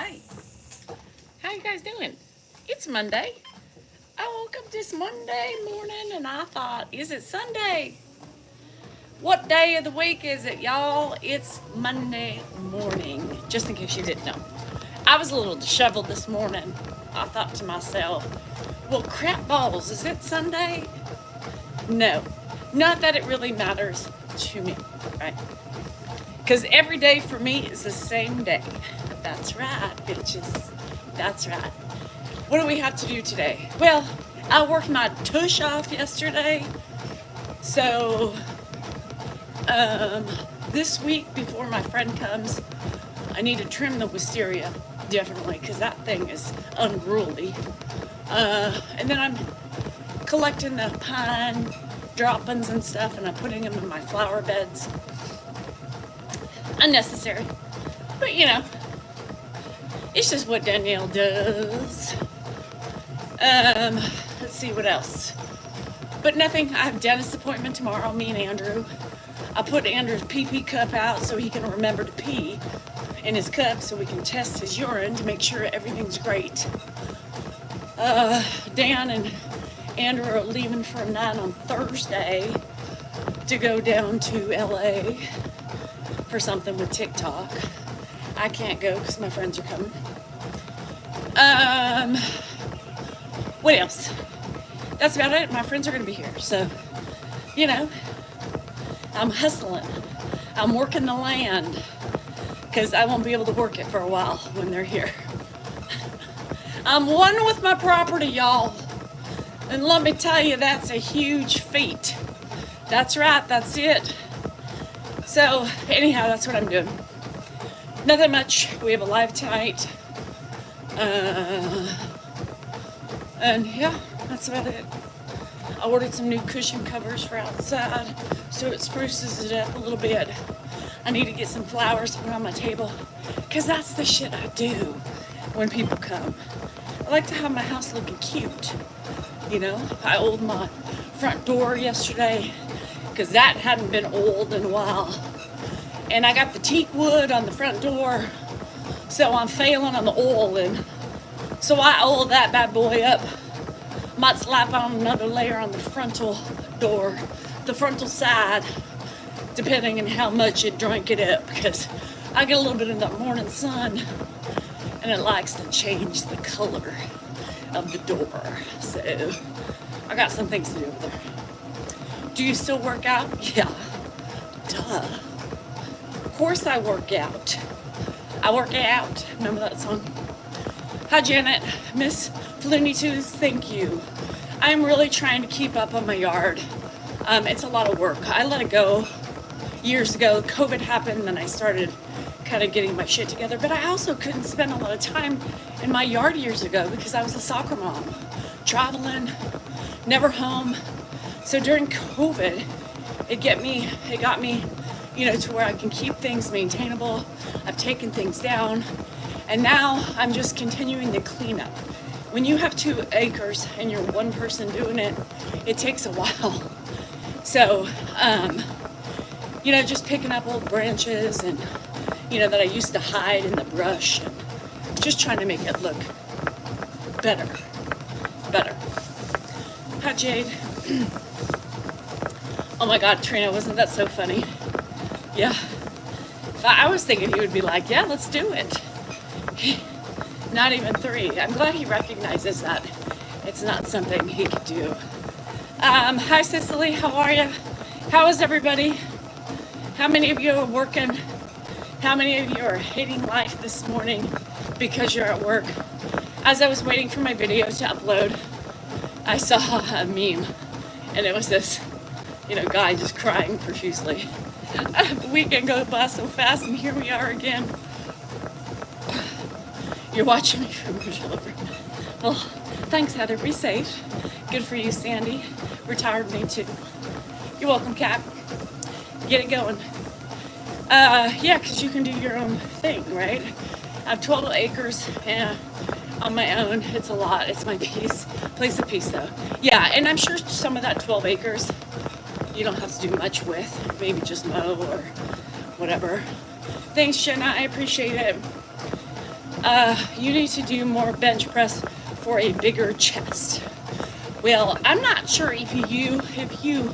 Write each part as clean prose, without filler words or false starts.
Hi. How you guys doing? It's Monday. I woke up this Monday morning and I thought, is it Sunday? What day of the week is it, y'all? It's Monday morning, just in case you didn't know. I was a little disheveled this morning. I thought to myself, well, crap balls, is it Sunday? No, not that it really matters to me, right? Because every day for me is the same day. That's right, bitches. That's right. What do we have to do today? Well, I worked my tush off yesterday. So, this week before my friend comes, I need to trim the wisteria, definitely, because that thing is unruly. And then I'm collecting the pine droppings and stuff, and I'm putting them in my flower beds. Unnecessary. But you know, it's just what Danielle does. Let's see what else. But nothing. I have a dentist appointment tomorrow, me and Andrew. I put Andrew's pee cup out so he can remember to pee in his cup so we can test his urine to make sure everything's great. Dan and Andrew are leaving for a night on Thursday to go down to LA for something with TikTok. I can't go because my friends are coming. What else? That's about it. My friends are going to be here. So, you know, I'm hustling. I'm working the land because I won't be able to work it for a while when they're here. I'm one with my property, y'all. And let me tell you, that's a huge feat. That's right. That's it. So, anyhow, that's what I'm doing. Nothing much. We have a live tonight. And yeah, that's about it. I ordered some new cushion covers for outside, so it spruces it up a little bit. I need to get some flowers to put on my table, because that's the shit I do when people come. I like to have my house looking cute. You know, I oiled my front door yesterday, because that hadn't been oiled in a while. And I got the teak wood on the front door, so I'm failing on the oiling. So I oiled that bad boy up. Might slap on another layer on the frontal door, the frontal side, depending on how much it drank it up, because I get a little bit of that morning sun, and it likes to change the color of the door. So I got some things to do over there. Do you still work out? Yeah. Duh. Of course I work out. I work out. Remember that song? Hi, Janet. Miss Flooney Tunes, thank you. I'm really trying to keep up on my yard. It's a lot of work. I let it go years ago. COVID happened, and I started kind of getting my shit together. But I also couldn't spend a lot of time in my yard years ago because I was a soccer mom, traveling, never home. So during COVID, it got me, you know, to where I can keep things maintainable. I've taken things down, and now I'm just continuing the cleanup. When you have 2 acres and you're one person doing it, it takes a while. So, you know, just picking up old branches and, you know, that I used to hide in the brush, and just trying to make it look better. Hi, Jade. Oh my God, Trina, wasn't that so funny? Yeah. I was thinking he would be like, yeah, let's do it. Not even 3. I'm glad he recognizes that it's not something he could do. Hi, Cicely. How are you? How is everybody? How many of you are working? How many of you are hating life this morning because you're at work? As I was waiting for my video to upload, I saw a meme, and it was this, you know, guy just crying profusely. The weekend goes by so fast, and here we are again. You're watching me from Michelle. Well, thanks, Heather. Be safe. Good for you, Sandy. Retired me too. You're welcome, Kat. Get it going. Yeah, because you can do your own thing, right? I have 12 acres and on my own. It's a lot. It's my place of peace, though. Yeah, and I'm sure some of that 12 acres you don't have to do much with. Maybe just mow or whatever. Thanks, Jenna. I appreciate it. You need to do more bench press for a bigger chest. Well, I'm not sure if you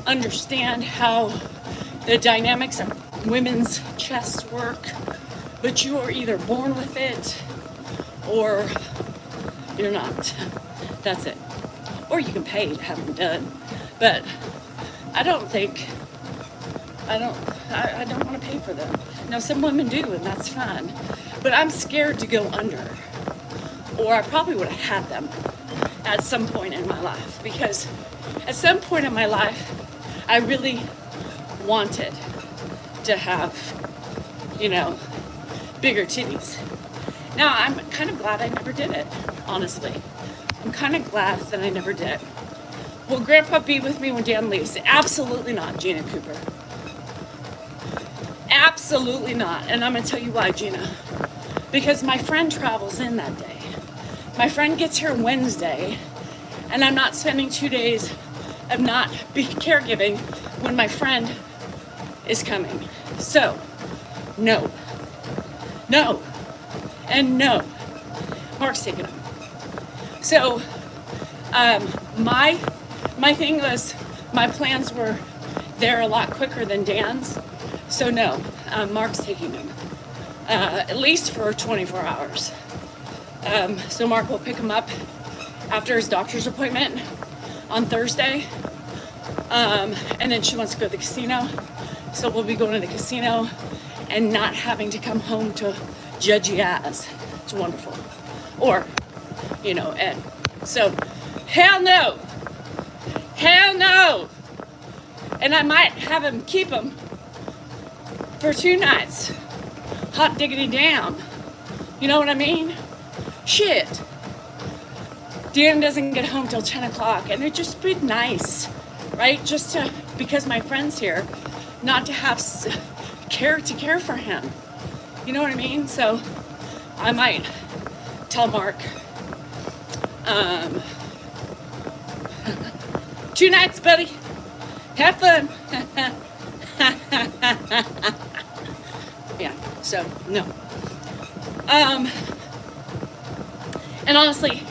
understand how the dynamics of women's chest work, but you are either born with it or you're not. That's it. Or you can pay to have them done. But I don't want to pay for them. Now some women do, and that's fine. But I'm scared to go under. Or I probably would have had them at some point in my life, because at some point in my life I really wanted to have, bigger titties. Now I'm kind of glad I never did it, honestly. I'm kind of glad that I never did. Will Grandpa be with me when Dan leaves? Absolutely not, Gina Cooper. Absolutely not. And I'm going to tell you why, Gina. Because my friend travels in that day. My friend gets here Wednesday, and I'm not spending 2 days of not caregiving when my friend is coming. So, no, and no. Mark's taking them. So, my thing was, my plans were there a lot quicker than Dan's. So no, Mark's taking them, at least for 24 hours. So Mark will pick him up after his doctor's appointment on Thursday. And then she wants to go to the casino. So we'll be going to the casino and not having to come home to Judge Yaz. It's wonderful. Or, Ed. So, hell no. Hell no. And I might have him keep him for 2 nights. Hot diggity damn. You know what I mean? Shit. Dan doesn't get home till 10 o'clock, and it'd just be nice, right? Just to, because my friend's here, not to have care for him. You know what I mean? So I might tell Mark, 2 nights, buddy. Have fun. Yeah, so no. And honestly,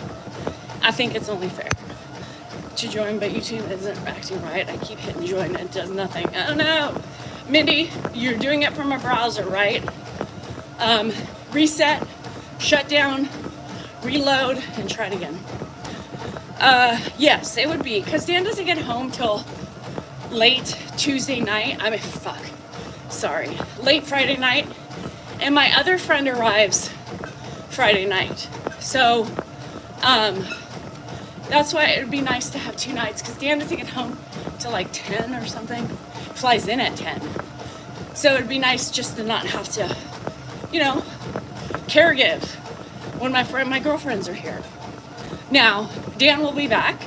I think it's only fair to join, but YouTube isn't acting right. I keep hitting join and it does nothing. Oh no. Mindy, you're doing it from a browser, right? Reset, shut down, reload, and try it again. Yes, it would be, because Dan doesn't get home till late Tuesday night. Late Friday night. And my other friend arrives Friday night. So, that's why it would be nice to have 2 nights, because Dan doesn't get home till like 10 or something. Flies in at 10. So it'd be nice just to not have to, caregive when my girlfriends are here. Now, Dan will be back.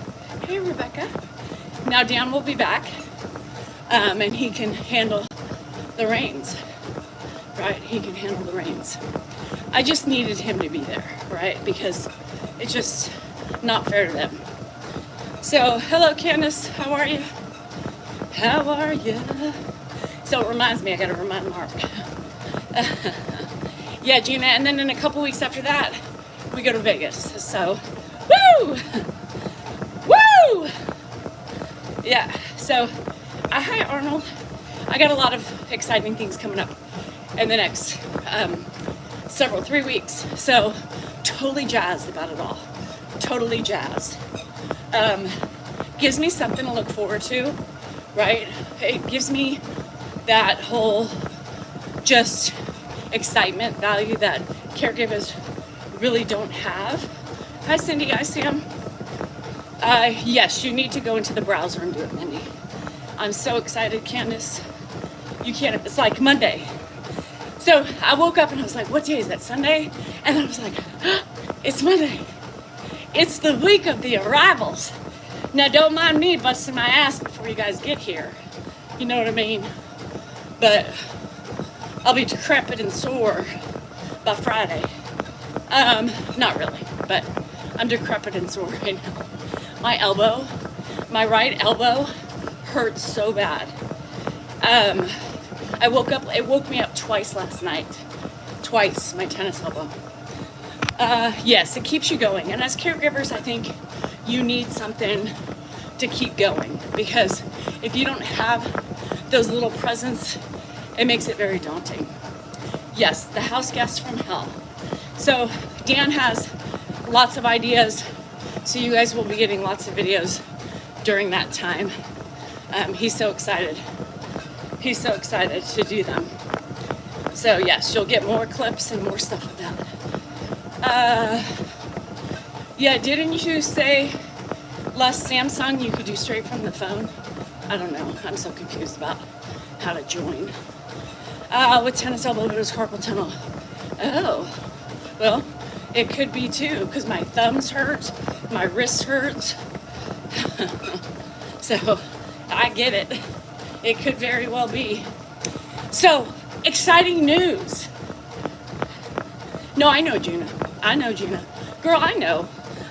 Hey, Rebecca. Now, Dan will be back, and he can handle the reins, right? He can handle the reins. I just needed him to be there, right? Because it's just not fair to them. So, hello, Candace. How are you? How are you? So it reminds me, I gotta remind Mark. Yeah, Gina, and then in a couple weeks after that, we go to Vegas. So, woo! Woo! Yeah, so, hi, Arnold. I got a lot of exciting things coming up in the next 3 weeks. So, totally jazzed about it all. Totally jazzed. Gives me something to look forward to, right? It gives me that whole just excitement value that caregivers really don't have. Hi, Cindy. I see him. Yes, you need to go into the browser and do it, Mindy. I'm so excited, Candace. You can't, it's like Monday. So I woke up and I was like, what day is that, Sunday? And I was like, it's Monday. It's the week of the arrivals. Now, don't mind me busting my ass before you guys get here. You know what I mean? But I'll be decrepit and sore by Friday. Not really, but I'm decrepit and sore right now. My right elbow hurts so bad. It woke me up twice last night. Twice, my tennis elbow. Yes, it keeps you going. And as caregivers, I think you need something to keep going, because if you don't have those little presents, it makes it very daunting. Yes, the house guest from hell. So Dan has lots of ideas, so you guys will be getting lots of videos during that time. He's so excited. He's so excited to do them. So yes, you'll get more clips and more stuff of that. Yeah, didn't you say less Samsung you could do straight from the phone? I don't know. I'm so confused about how to join. With tennis elbow versus carpal tunnel. Oh, well, it could be too, because my thumbs hurt, my wrist hurts. So I get it. It could very well be. So, exciting news. No, I know Gina. I know Gina. Girl, I know.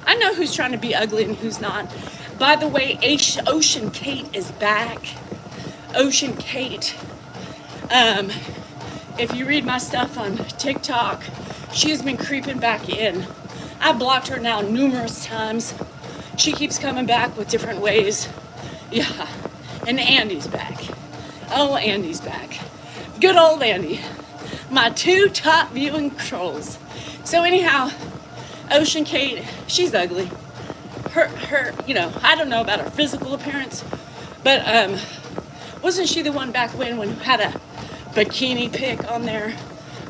I know who's trying to be ugly and who's not. By the way, Ocean Kate is back. Ocean Kate. If you read my stuff on TikTok, she has been creeping back in. I blocked her now numerous times. She keeps coming back with different ways. Yeah, and Andy's back. Oh, Andy's back. Good old Andy. My two top viewing trolls. So anyhow, Ocean Kate, she's ugly. Her, you know, I don't know about her physical appearance, but wasn't she the one back when had a bikini pic on there?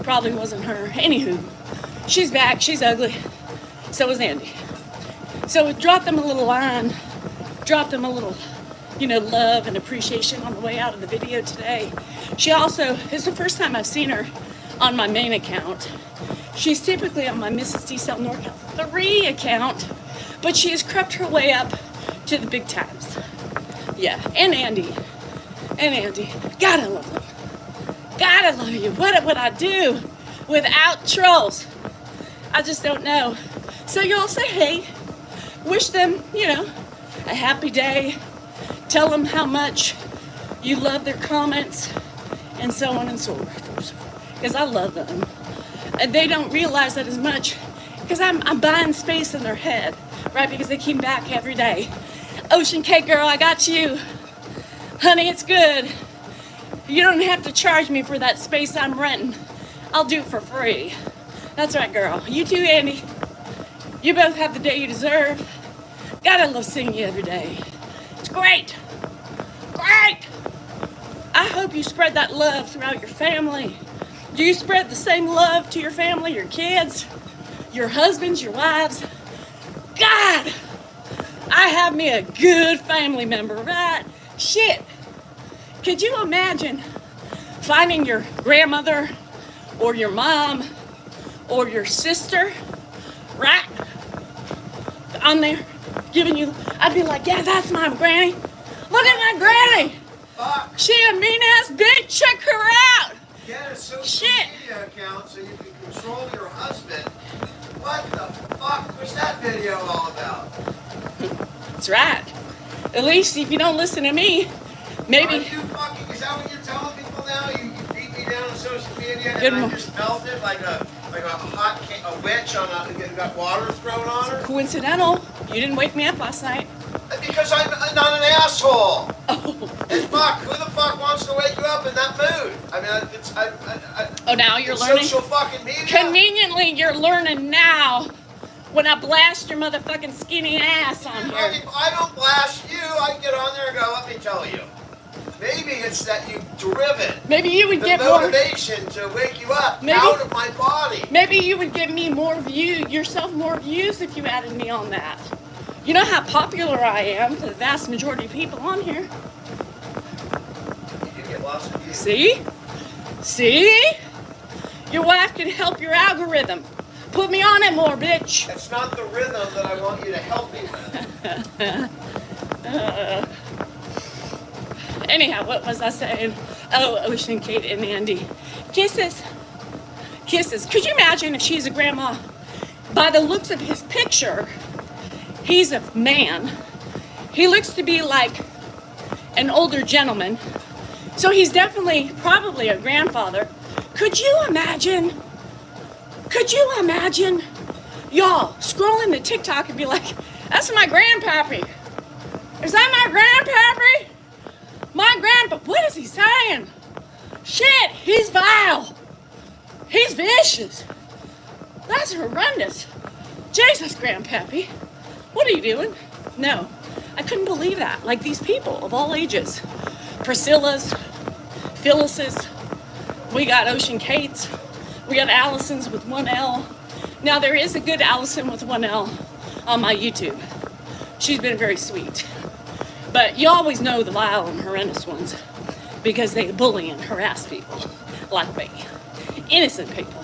Probably wasn't her. Anywho, she's back. She's ugly. So is Andy. So drop them a little line. Drop them a little, you know, love and appreciation on the way out of the video today. She also, it's the first time I've seen her on my main account. She's typically on my Mrs. D. Cell NorCal 3 account, but she has crept her way up to the big times. Yeah, and Andy. And Andy. Gotta love them. Gotta love you. What would I do without trolls? I just don't know. So y'all say hey. Wish them, you know, a happy day. Tell them how much you love their comments and so on and so forth. Because I love them. And they don't realize that as much because I'm buying space in their head, right? Because they keep back every day. Ocean Cake girl, I got you. Honey, it's good. You don't have to charge me for that space I'm renting. I'll do it for free. That's right, girl. You too, Andy. You both have the day you deserve. Gotta love seeing you every day. It's great. Great. I hope you spread that love throughout your family. Do you spread the same love to your family, your kids, your husbands, your wives? God, I have me a good family member, right? Shit. Could you imagine finding your grandmother or your mom or your sister, right, on there giving you, I'd be like, yeah, that's my granny. Look at my granny. Fuck. She a mean ass bitch. Check her out. Get a social Shit. media account so you can control your husband. What the fuck was that video all about? That's right. At least if you don't listen to me, maybe. Are you fucking, is that what you're telling people now? You beat me down on social media Good and mo- I just melted like a a witch on a, got water thrown on her? Coincidental. You didn't wake me up last night. Because I'm not an asshole. Oh. And fuck, who the fuck wants to wake you up in that mood? I mean, it's Oh, now you're it's learning. social fucking media. Conveniently, you're learning now when I blast your motherfucking skinny ass on here. I don't blast you. I get on there and go, let me tell you. Maybe it's that you've driven Maybe you would the get more. motivation to wake you up Maybe- out of my body. Maybe you would give me more yourself more views if you added me on that. You know how popular I am to the vast majority of people on here. You can get lost in views. See? See? Your wife can help your algorithm. Put me on it more, bitch. It's not the rhythm that I want you to help me with. Anyhow, what was I saying? Oh, Ocean, Kate, and Andy. Kisses. Kisses. Could you imagine if she's a grandma? By the looks of his picture, he's a man. He looks to be like an older gentleman. So he's definitely, probably a grandfather. Could you imagine Y'all, scrolling the TikTok and be like, that's my grandpappy. Is that my grandpappy? My grandpa, what is he saying? Shit, he's vile. He's vicious. That's horrendous. Jesus, grandpappy, what are you doing? No, I couldn't believe that. Like these people of all ages. Priscilla's, Phyllis's, we got Ocean Kate's, we got Allison's with one L. Now there is a good Allison with one L on my YouTube. She's been very sweet. But you always know the vile and horrendous ones because they bully and harass people like me. Innocent people.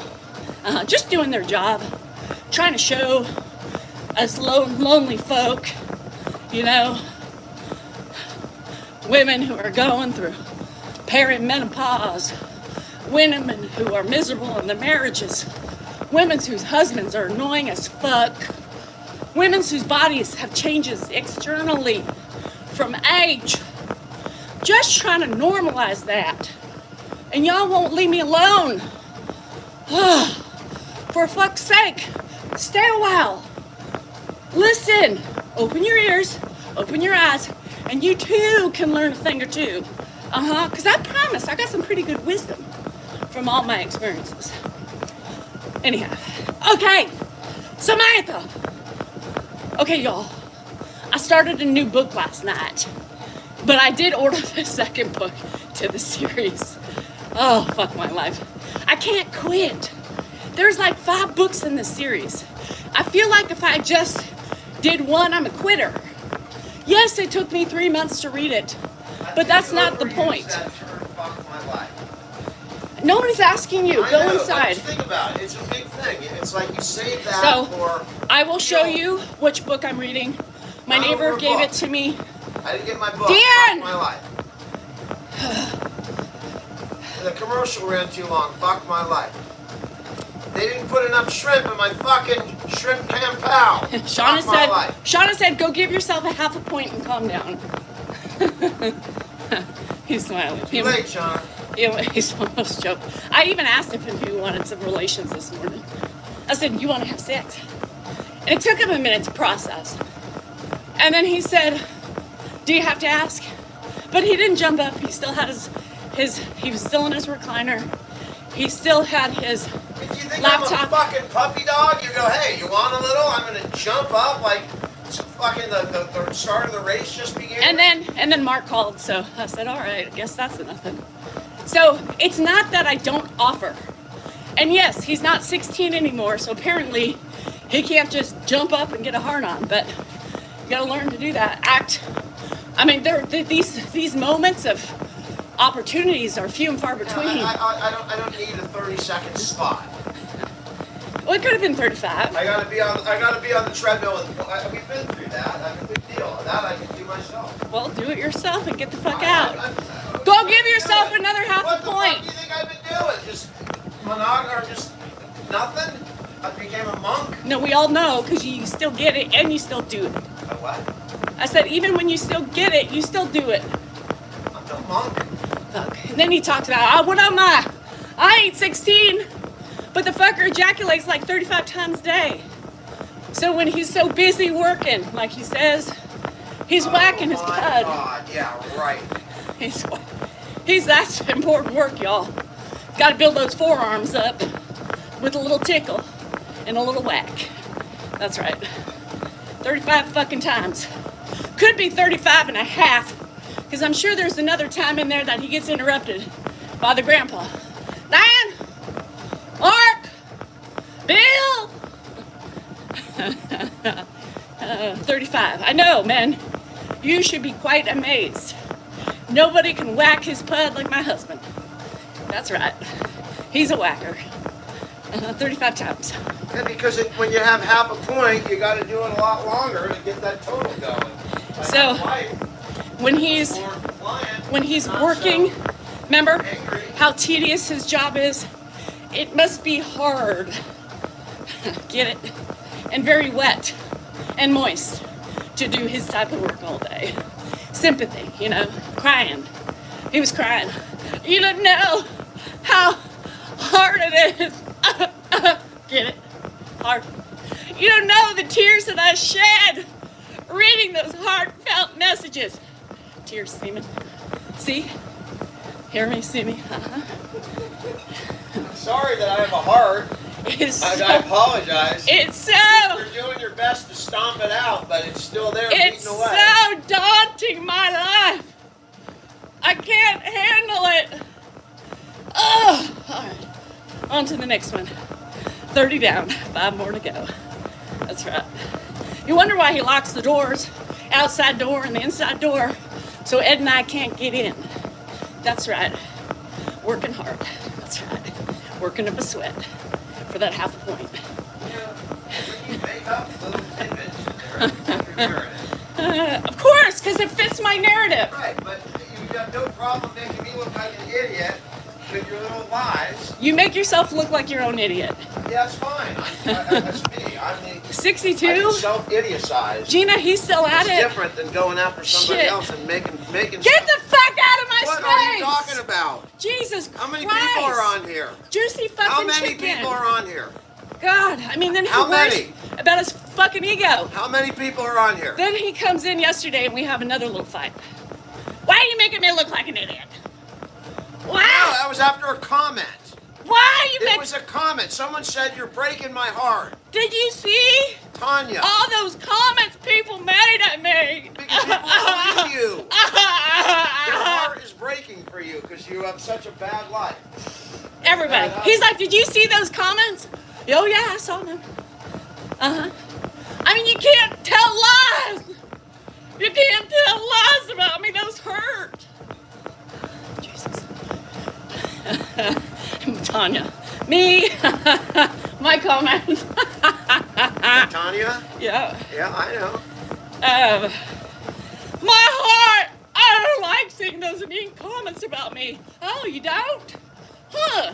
Just doing their job. Trying to show us lonely folk, you know, women who are going through perimenopause, women who are miserable in their marriages, women whose husbands are annoying as fuck, women whose bodies have changes externally from age. Just trying to normalize that. And y'all won't leave me alone. For fuck's sake, stay a while. Listen, open your ears, open your eyes, and you too can learn a thing or two. Because I promise I got some pretty good wisdom from all my experiences. Anyhow, okay, Samantha. Okay, y'all, I started a new book last night, but I did order the second book to the series. Oh, fuck my life. I can't quit. There's like 5 books in this series. I feel like if I just did one, I'm a quitter. Yes, it took me 3 months to read it, but that's not the point. That term, fuck my life. Nobody's asking you. I Go know, inside. But think about it. It's a big thing. It's like you save that So, for. I will show you which book I'm reading. My Not neighbor over a gave book. it to me. I didn't get my book. Dan! Fuck my life. The commercial ran too long. Fuck my life. They didn't put enough shrimp in my fucking shrimp campal. Shauna said, go give yourself a half a point and calm down. He's smiling. Too late, Shauna. He's almost joking. I even asked him if he wanted some relations this morning. I said, you want to have sex? And it took him a minute to process. And then he said, do you have to ask? But he didn't jump up. He still had he was still in his recliner. He still had his If you think laptop. I'm a fucking puppy dog, you go, hey, you want a little? I'm gonna jump up like it's fucking the start of the race just began. And then Mark called, so I said, all right, I guess that's nothing. So it's not that I don't offer. And yes, he's not 16 anymore, so apparently he can't just jump up and get a hard on, but you gotta learn to do that. These moments of opportunities are few and far between. I don't need a 30-second spot. Well, it could have been 35. I gotta be on the treadmill. We've been through that. That's a big deal. That I can do myself. Well, do it yourself and get the fuck out. Go give yourself another half a point. What the fuck do you think I've been doing? Just monogamous or just nothing? I became a monk? No, we all know because you still get it and you still do it. A what? I said, even when you still get it, you still do it. I'm no monk. Fuck. And then he talks about, what am I? I ain't 16, but the fucker ejaculates like 35 times a day. So when he's so busy working, like he says, he's whacking his Oh my pud. God, yeah, right. That's important work, y'all. Got to build those forearms up with a little tickle and a little whack. That's right. 35 fucking times. Could be 35 and a half, because I'm sure there's another time in there that he gets interrupted by the grandpa. Diane! Mark! Bill! 35. I know, man. You should be quite amazed. Nobody can whack his pud like my husband. That's right. He's a whacker. 35 times. Yeah, because when you have half a point, you got to do it a lot longer to get that total going. So, when he's working, remember how tedious his job is? It must be hard. Get it? And very wet and moist to do his type of work all day. Sympathy, you know, crying. He was crying. You don't know how hard it is. Get it? Hard. You don't know the tears that I shed reading those heartfelt messages. Tears, Seaman. See? Hear me, see me? Sorry that I have a heart. I apologize. It's so... You're doing your best to stomp it out, but it's still there It's beating away. so daunting, my life. I can't handle it. Oh, all right. On to the next one. 30 down, 5 more to go. That's right. You wonder why he locks the doors, outside door and the inside door, so Ed and I can't get in. That's right. Working hard. That's right. Working up a sweat for that half a point. You make up little tidbits in there. Of course, because it fits my narrative. Right, but you've got no problem making me look like an idiot with your little lies. You make yourself look like your own idiot. Yeah, that's fine. That's me. I'm the 62? I can self-idiocize. Gina, he's still at It's it. different than going after somebody Shit. else and making. Get the fuck out of my What space! are you talking about? Jesus Christ! How many people are on here? Juicy fucking How many chicken. people are on here? God, I mean, then How he worries many? about his fucking ego. How many people are on here? Then he comes in yesterday and we have another little fight. Why are you making me look like an idiot? Why? No, that was after a comment. Why you It make? was a comment. Someone said you're breaking my heart. Did you see Tanya. all those comments people made at me? Because people believe you. Their heart is breaking for you because you have such a bad life. Everybody. He's like, did you see those comments? Oh yeah, I saw them. I mean, you can't tell lies. You can't tell lies about me. Those hurt. Jesus. Tanya. Me. My comments. Tanya? Yeah. Yeah, I know. My heart. I don't like seeing those mean comments about me. Oh, you don't? Huh.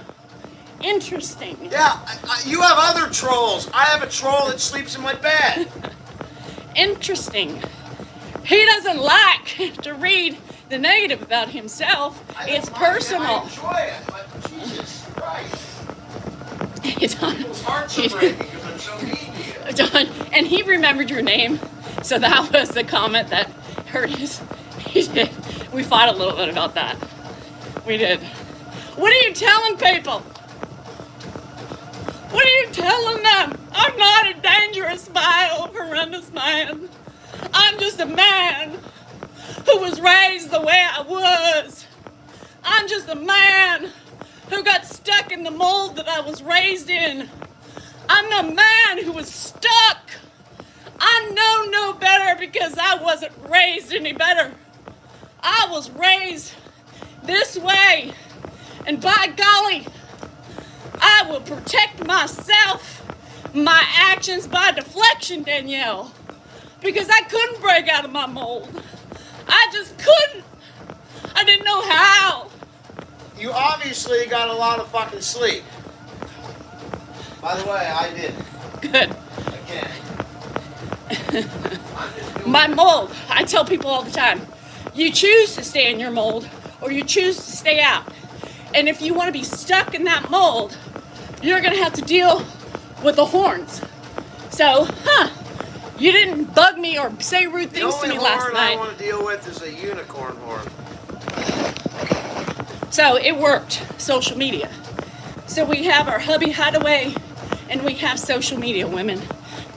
Interesting. Yeah, you have other trolls. I have a troll that sleeps in my bed. Interesting. He doesn't like to read the negative about himself. I don't It's mind it. I personal. enjoy it, but Jesus Christ. It's People's hearts are breaking because I'm so mean to you. And he remembered your name, so that was the comment that hurt his. He did. We fought a little bit about that. We did. What are you telling people? What are you telling them? I'm not a dangerous, vile, horrendous man. I'm just a man who was raised the way I was. I'm just a man who got stuck in the mold that I was raised in. I'm the man who was stuck. I know no better because I wasn't raised any better. I was raised this way, and by golly, I will protect myself, my actions by deflection, Danielle, because I couldn't break out of my mold. I just couldn't. I didn't know how. You obviously got a lot of fucking sleep. By the way, I didn't. Good. Again. I'm just doing My mold, I tell people all the time, you choose to stay in your mold or you choose to stay out. And if you want to be stuck in that mold, you're going to have to deal with the horns. So, you didn't bug me or say rude things to me last horn night. I want to deal with is a unicorn horn. So it worked, social media. So we have our hubby hideaway and we have social media, women.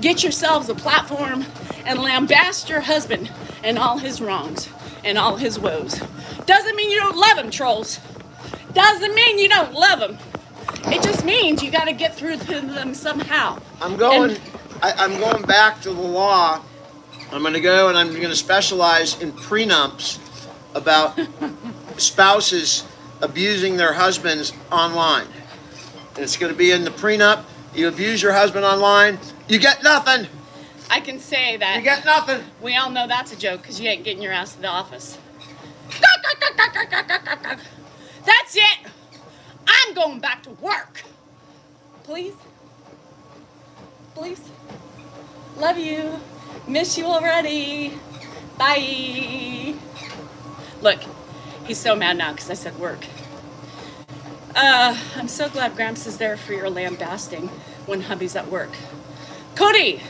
Get yourselves a platform and lambast your husband and all his wrongs and all his woes. Doesn't mean you don't love him, trolls. Doesn't mean you don't love him. It just means you got to get through to them somehow. I'm going. And- I'm going back to the law. I'm going to go and I'm going to specialize in prenups about spouses abusing their husbands online. And it's going to be in the prenup. You abuse your husband online, you get nothing. I can say that. You get nothing. We all know that's a joke because you ain't getting your ass to the office. That's it. I'm going back to work. Please? Please? Love you. Miss you already. Bye. Look, he's so mad now because I said work. I'm so glad Gramps is there for your lambasting when hubby's at work. Cody,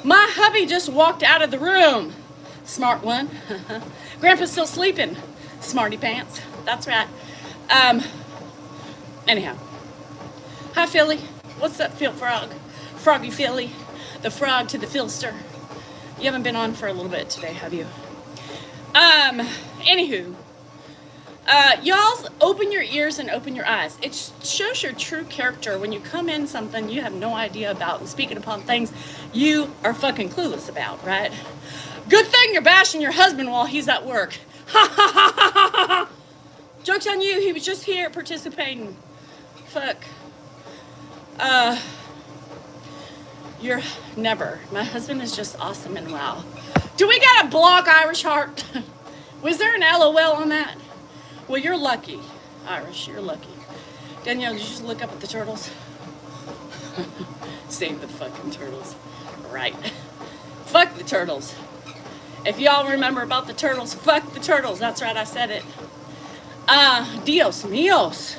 my hubby just walked out of the room. Smart one. Grandpa's still sleeping. Smarty pants. That's right. Anyhow. Hi, Philly. What's up, Phil Frog? Froggy Philly. The frog to the Philster. You haven't been on for a little bit today, have you? Anywho. Y'all open your ears and open your eyes. It shows your true character when you come in something you have no idea about and speaking upon things you are fucking clueless about, right? Good thing you're bashing your husband while he's at work. Ha ha ha ha ha ha! Joke's on you, he was just here participating. Fuck. You're never. My husband is just awesome and wow. Do we got a block Irish heart? Was there an LOL on that? Well, you're lucky, Irish. You're lucky. Danielle, did you just look up at the turtles? Save the fucking turtles. Right. Fuck the turtles. If y'all remember about the turtles, fuck the turtles. That's right, I said it. Dios míos.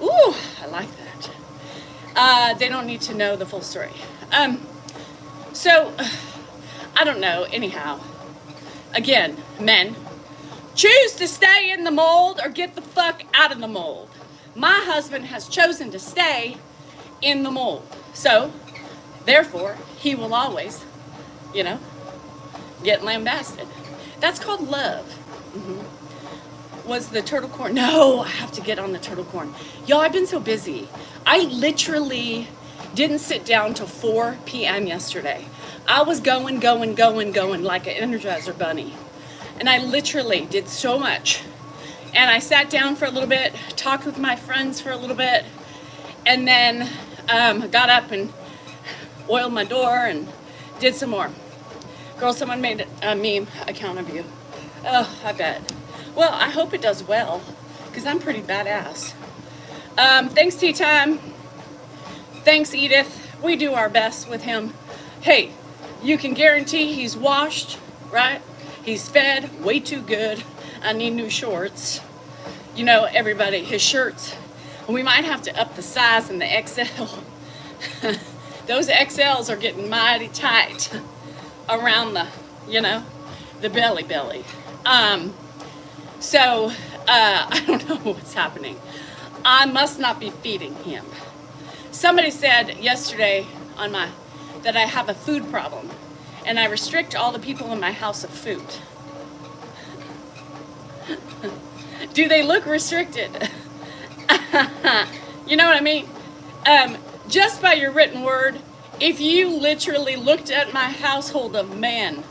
Ooh, I like that. They don't need to know the full story. So, I don't know. Anyhow, again, men, choose to stay in the mold or get the fuck out of the mold. My husband has chosen to stay in the mold. So, therefore, he will always, get lambasted. That's called love. Was the turtle corn? No, I have to get on the turtle corn. Y'all, I've been so busy. I literally didn't sit down till 4 p.m. yesterday. I was going like an Energizer bunny. And I literally did so much. And I sat down for a little bit, talked with my friends for a little bit, and then got up and oiled my door and did some more. Girl, someone made a meme account of you. Oh, I bet. Well, I hope it does well, because I'm pretty badass. Thanks, Tea Time. Thanks, Edith. We do our best with him. Hey, you can guarantee he's washed, right? He's fed way too good. I need new shorts. Everybody, his shirts. We might have to up the size in the XL. Those XLs are getting mighty tight around the belly. So, I don't know what's happening. I must not be feeding him. Somebody said yesterday that I have a food problem, and I restrict all the people in my house of food. Do they look restricted? You know what I mean? Just by your written word, if you literally looked at my household of men,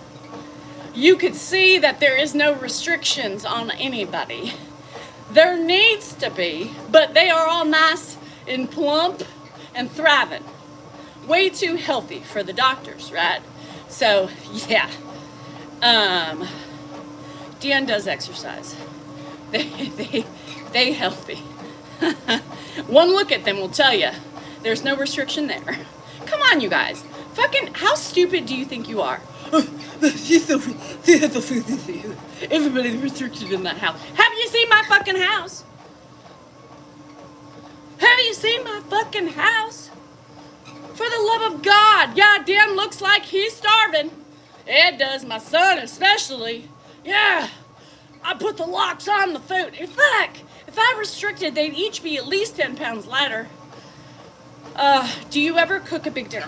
you could see that there is no restrictions on anybody. There needs to be, but they are all nice and plump and thriving. Way too healthy for the doctors, right? So, yeah. Deanne does exercise. They healthy. One look at them will tell you there's no restriction there. Come on, you guys. Fucking, how stupid do you think you are? Everybody's restricted in that house. Have you seen my fucking house? Have you seen my fucking house? For the love of God. Yeah, Dan looks like he's starving. It does, my son especially. Yeah. I put the locks on the food. If I restricted, they'd each be at least 10 pounds lighter. Do you ever cook a big dinner?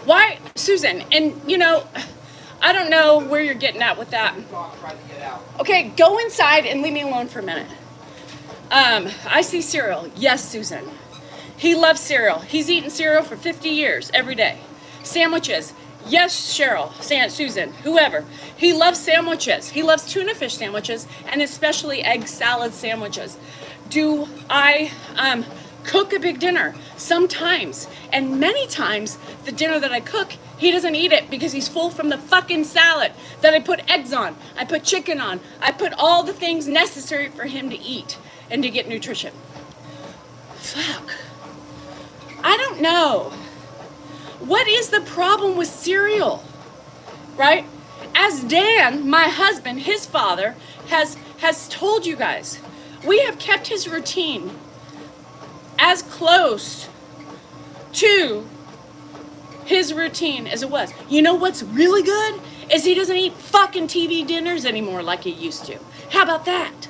Why, Susan, and I don't know where you're getting at with that. Okay, go inside and leave me alone for a minute. I see cereal. Yes, Susan. He loves cereal. He's eaten cereal for 50 years, every day. Sandwiches. Yes, Cheryl, Susan, whoever. He loves sandwiches. He loves tuna fish sandwiches, and especially egg salad sandwiches. Do I cook a big dinner? Sometimes. And many times, the dinner that I cook, he doesn't eat it because he's full from the fucking salad that I put eggs on, I put chicken on, I put all the things necessary for him to eat and to get nutrition. Fuck. I don't know. What is the problem with cereal? Right? As Dan, my husband, his father, has told you guys, we have kept his routine as close to his routine as it was. You know what's really good? Is he doesn't eat fucking TV dinners anymore like he used to. How about that?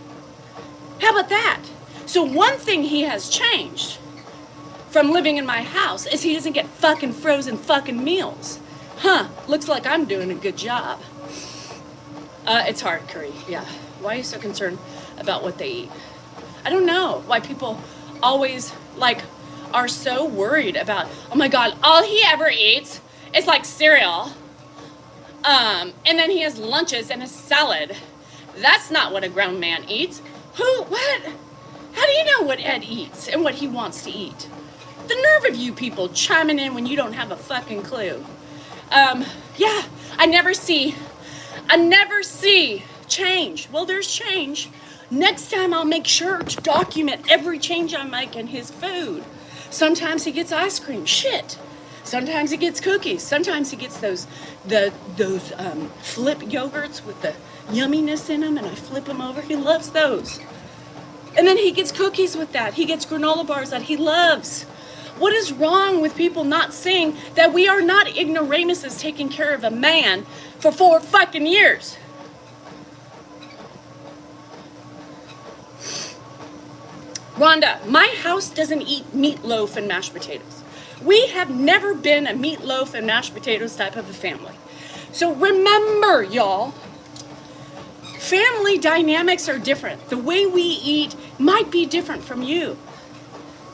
How about that? So one thing he has changed from living in my house is he doesn't get fucking frozen fucking meals. Huh, looks like I'm doing a good job. It's hard, Curry, yeah. Why are you so concerned about what they eat? I don't know why people always, like, are so worried about, oh my God, all he ever eats is like cereal. And then he has lunches and a salad. That's not what a grown man eats. What? How do you know what Ed eats and what he wants to eat? The nerve of you people chiming in when you don't have a fucking clue. Yeah, I never see change. Well, there's change. Next time I'll make sure to document every change I make in his food. Sometimes he gets ice cream. Shit. Sometimes he gets cookies. Sometimes he gets those flip yogurts with the yumminess in them, and I flip them over. He loves those. And then he gets cookies with that. He gets granola bars that he loves. What is wrong with people not seeing that we are not ignoramuses taking care of a man for 4 fucking years? Rhonda, my house doesn't eat meatloaf and mashed potatoes. We have never been a meatloaf and mashed potatoes type of a family. So remember, y'all, family dynamics are different. The way we eat might be different from you.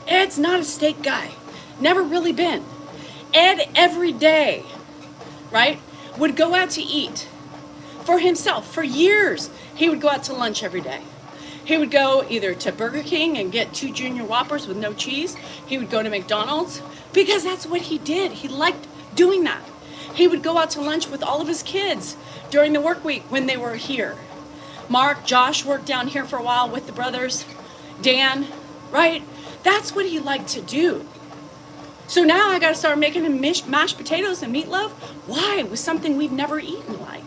Ed's not a steak guy. Never really been. Ed every day, right, would go out to eat for himself. For years, he would go out to lunch every day. He would go either to Burger King and get 2 Junior Whoppers with no cheese. He would go to McDonald's because that's what he did. He liked doing that. He would go out to lunch with all of his kids during the work week when they were here. Mark, Josh worked down here for a while with the brothers. Dan, right? That's what he liked to do. So now I got to start making him mashed potatoes and meatloaf. Why? It was something we've never eaten like.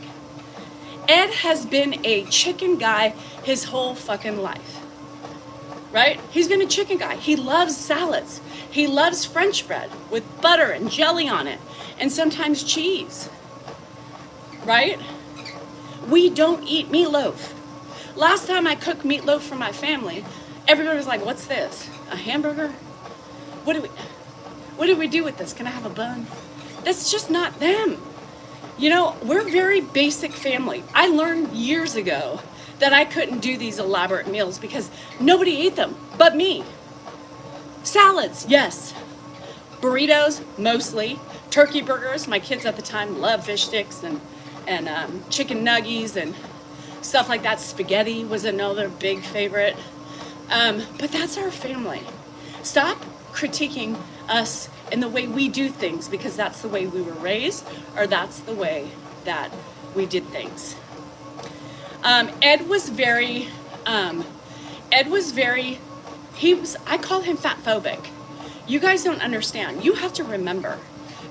Ed has been a chicken guy his whole fucking life, right? He's been a chicken guy. He loves salads. He loves French bread with butter and jelly on it and sometimes cheese, right? We don't eat meatloaf. Last time I cooked meatloaf for my family, everybody was like, what's this? A hamburger? What do we do with this? Can I have a bun? That's just not them. You know, we're a very basic family. I learned years ago that I couldn't do these elaborate meals because nobody ate them but me. Salads, yes. Burritos, mostly. Turkey burgers. My kids at the time loved fish sticks and chicken nuggies and stuff like that. Spaghetti was another big favorite. But that's our family. Stop critiquing us in the way we do things because that's the way we were raised or that's the way that we did things. Ed was very, I call him fat phobic. You guys don't understand. You have to remember.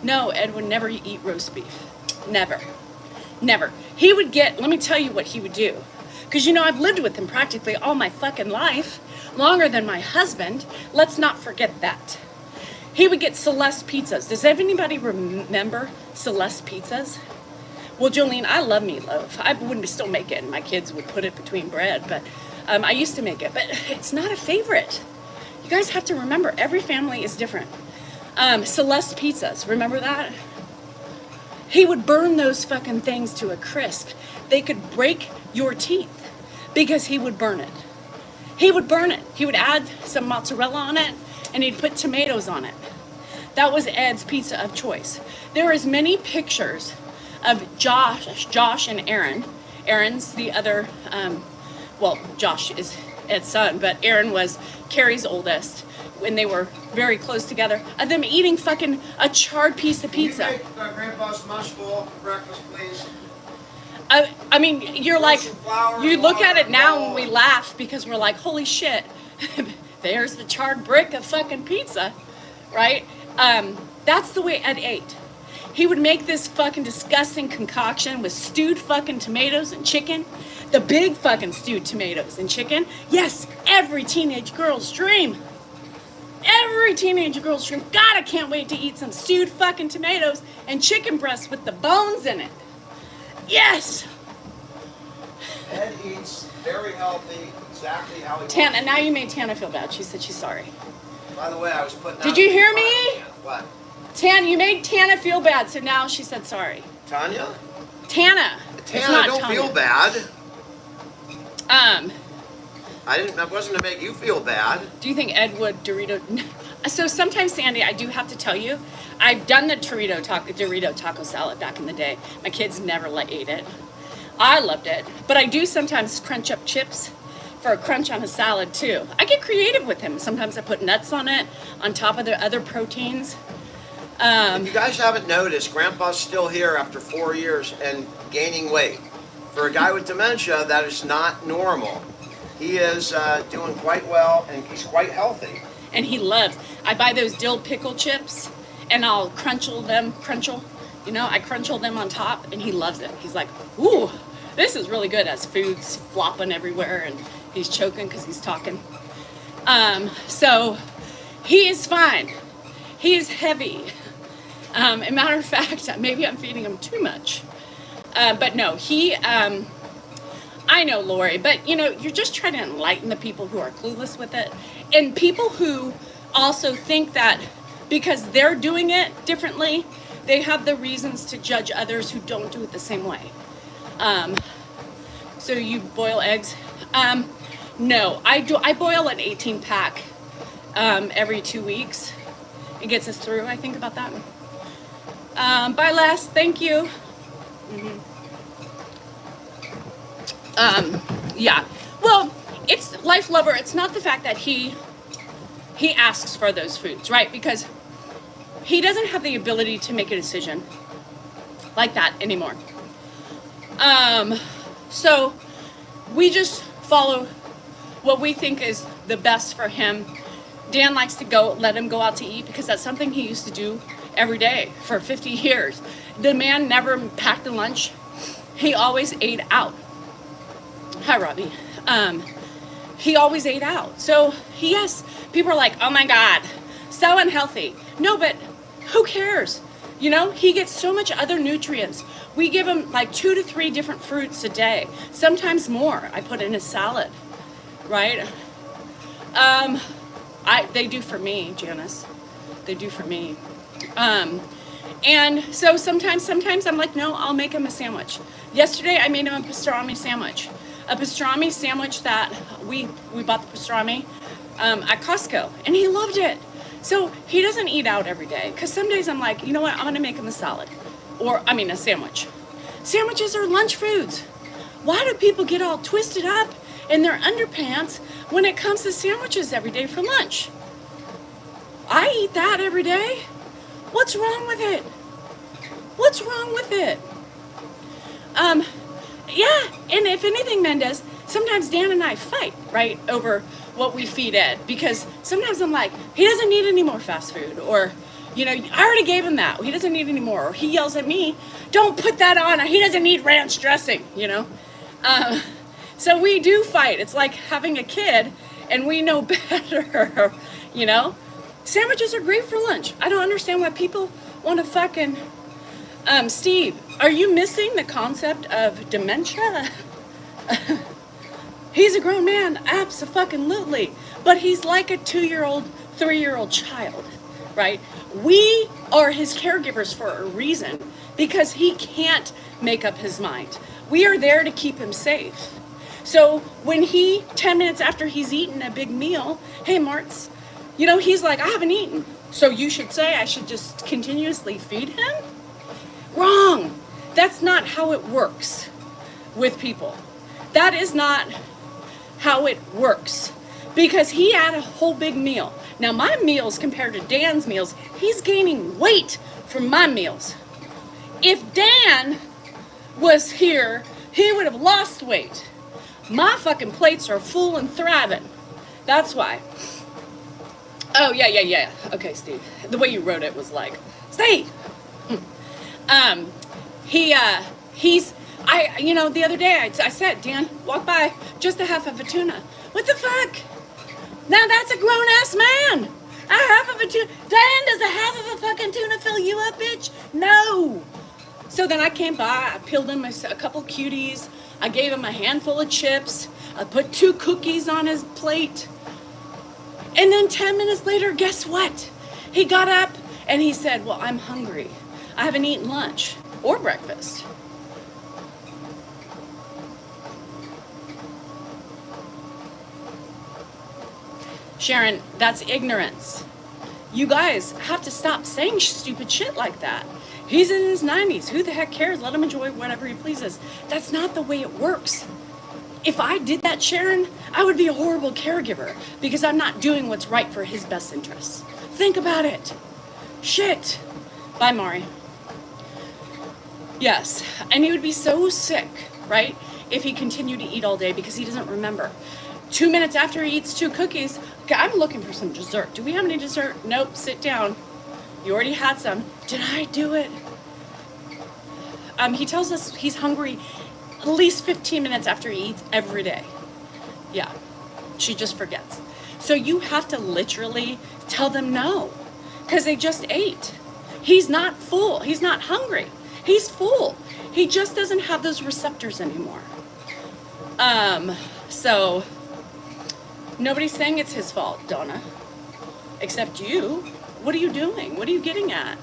No, Ed would never eat roast beef. Never. Never. He would let me tell you what he would do. Because, you know, I've lived with him practically all my fucking life, longer than my husband. Let's not forget that. He would get Celeste pizzas. Does anybody remember Celeste pizzas? Well, Jolene, I love meatloaf. I wouldn't still make it, and my kids would put it between bread, but I used to make it. But it's not a favorite. You guys have to remember, every family is different. Celeste pizzas, remember that? He would burn those fucking things to a crisp. They could break your teeth because he would burn it. He would burn it. He would add some mozzarella on it, and he'd put tomatoes on it. That was Ed's pizza of choice. There are as many pictures of Josh and Aaron. Aaron's the other, Josh is Ed's son, but Aaron was Carrie's oldest when they were very close together, of them eating fucking a charred piece of pizza. Can you make Grandpa's mush ball for breakfast, please? I mean, you're like, you look at it now and we laugh because we're like, holy shit, there's the charred brick of fucking pizza, right? That's the way Ed ate. He would make this fucking disgusting concoction with stewed fucking tomatoes and chicken. The big fucking stewed tomatoes and chicken. Yes, every teenage girl's dream. Every teenage girl's dream. God, I can't wait to eat some stewed fucking tomatoes and chicken breast with the bones in it. Yes! Ed eats very healthy, exactly how he wants. Tana, now you made Tana feel bad. She said she's sorry. By the way, I was putting. Did you hear me? What? Tana, you made Tana feel bad, so now she said sorry. Tanya? Tana. It's Tana, not don't Tanya. feel bad. That wasn't to make you feel bad. Do you think Ed would Dorito? So sometimes, Sandy, I do have to tell you, I've done the Dorito taco salad back in the day. My kids never ate it. I loved it, but I do sometimes crunch up chips for a crunch on a salad too. I get creative with him. Sometimes I put nuts on it on top of the other proteins. If you guys haven't noticed, Grandpa's still here after 4 years and gaining weight. For a guy with dementia, that is not normal. He is doing quite well, and he's quite healthy. And he loves, I buy those dill pickle chips and I'll crunchel them on top, and he loves it. He's like, ooh, this is really good, as food's flopping everywhere and he's choking because he's talking. So he is fine. He is heavy. A matter of fact, maybe I'm feeding him too much. But no, I know, Lori, but you're just trying to enlighten the people who are clueless with it, and people who also think that because they're doing it differently, they have the reasons to judge others who don't do it the same way. So you boil eggs? No, I boil an 18 pack every 2 weeks. It gets us through. I think about that. Bye, Les. Thank you. Yeah. Well, it's Life Lover. It's not the fact that he asks for those foods, right? Because he doesn't have the ability to make a decision like that anymore. So we just follow what we think is the best for him. Dan likes to let him go out to eat because that's something he used to do every day for 50 years. The man never packed a lunch. He always ate out. Hi, Robbie. He always ate out. So, yes, people are like, oh my God, so unhealthy. No, but who cares? He gets so much other nutrients. We give him like 2 to 3 different fruits a day, sometimes more. I put in a salad, right? They do for me, Janice. They do for me. And so sometimes I'm like, no, I'll make him a sandwich. Yesterday, I made him a pastrami sandwich. A pastrami sandwich that we bought the pastrami at Costco, and he loved it. So he doesn't eat out every day, because some days I'm like, you know what, I'm gonna make him a salad, a sandwich. Sandwiches are lunch foods. Why do people get all twisted up in their underpants when it comes to sandwiches every day for lunch? I eat that every day. What's wrong with it? What's wrong with it? Yeah, and if anything, Mendez, sometimes Dan and I fight, right, over what we feed Ed, because sometimes I'm like, he doesn't need any more fast food, or, I already gave him that, he doesn't need any more, or he yells at me, don't put that on, he doesn't need ranch dressing, So we do fight. It's like having a kid, and we know better, Sandwiches are great for lunch. I don't understand why people want to fucking... Steve, are you missing the concept of dementia? He's a grown man, abso-fucking-lutely. But he's like a 2-year-old, 3-year-old child, right? We are his caregivers for a reason, because he can't make up his mind. We are there to keep him safe. So when 10 minutes after he's eaten a big meal, hey, Martz, he's like, I haven't eaten. So you should say I should just continuously feed him? Wrong. That's not how it works with people. That is not how it works. Because he had a whole big meal. Now my meals compared to Dan's meals, he's gaining weight from my meals. If Dan was here, he would have lost weight. My fucking plates are full and thriving. That's why. Oh, yeah. Okay, Steve. The way you wrote it was like, Steve! The other day I said, Dan, walk by, just a half of a tuna. What the fuck? Now that's a grown-ass man. A half of a tuna. Diane, does a half of a fucking tuna fill you up, bitch? No. So then I came by, I peeled him a couple cuties, I gave him a handful of chips, I put 2 cookies on his plate. And then 10 minutes later, guess what? He got up and he said, well, I'm hungry. I haven't eaten lunch or breakfast. Sharon, that's ignorance. You guys have to stop saying stupid shit like that. He's in his 90s. Who the heck cares? Let him enjoy whatever he pleases. That's not the way it works. If I did that, Sharon, I would be a horrible caregiver because I'm not doing what's right for his best interests. Think about it. Shit. Bye, Mari. Yes, and he would be so sick, right, if he continued to eat all day because he doesn't remember. 2 minutes after he eats 2 cookies, okay, I'm looking for some dessert. Do we have any dessert? Nope, sit down. You already had some. Did I do it? He tells us he's hungry at least 15 minutes after he eats every day. Yeah, she just forgets. So you have to literally tell them no, because they just ate. He's not full. He's not hungry. He's full. He just doesn't have those receptors anymore. So nobody's saying it's his fault, Donna, except you. What are you doing? What are you getting at?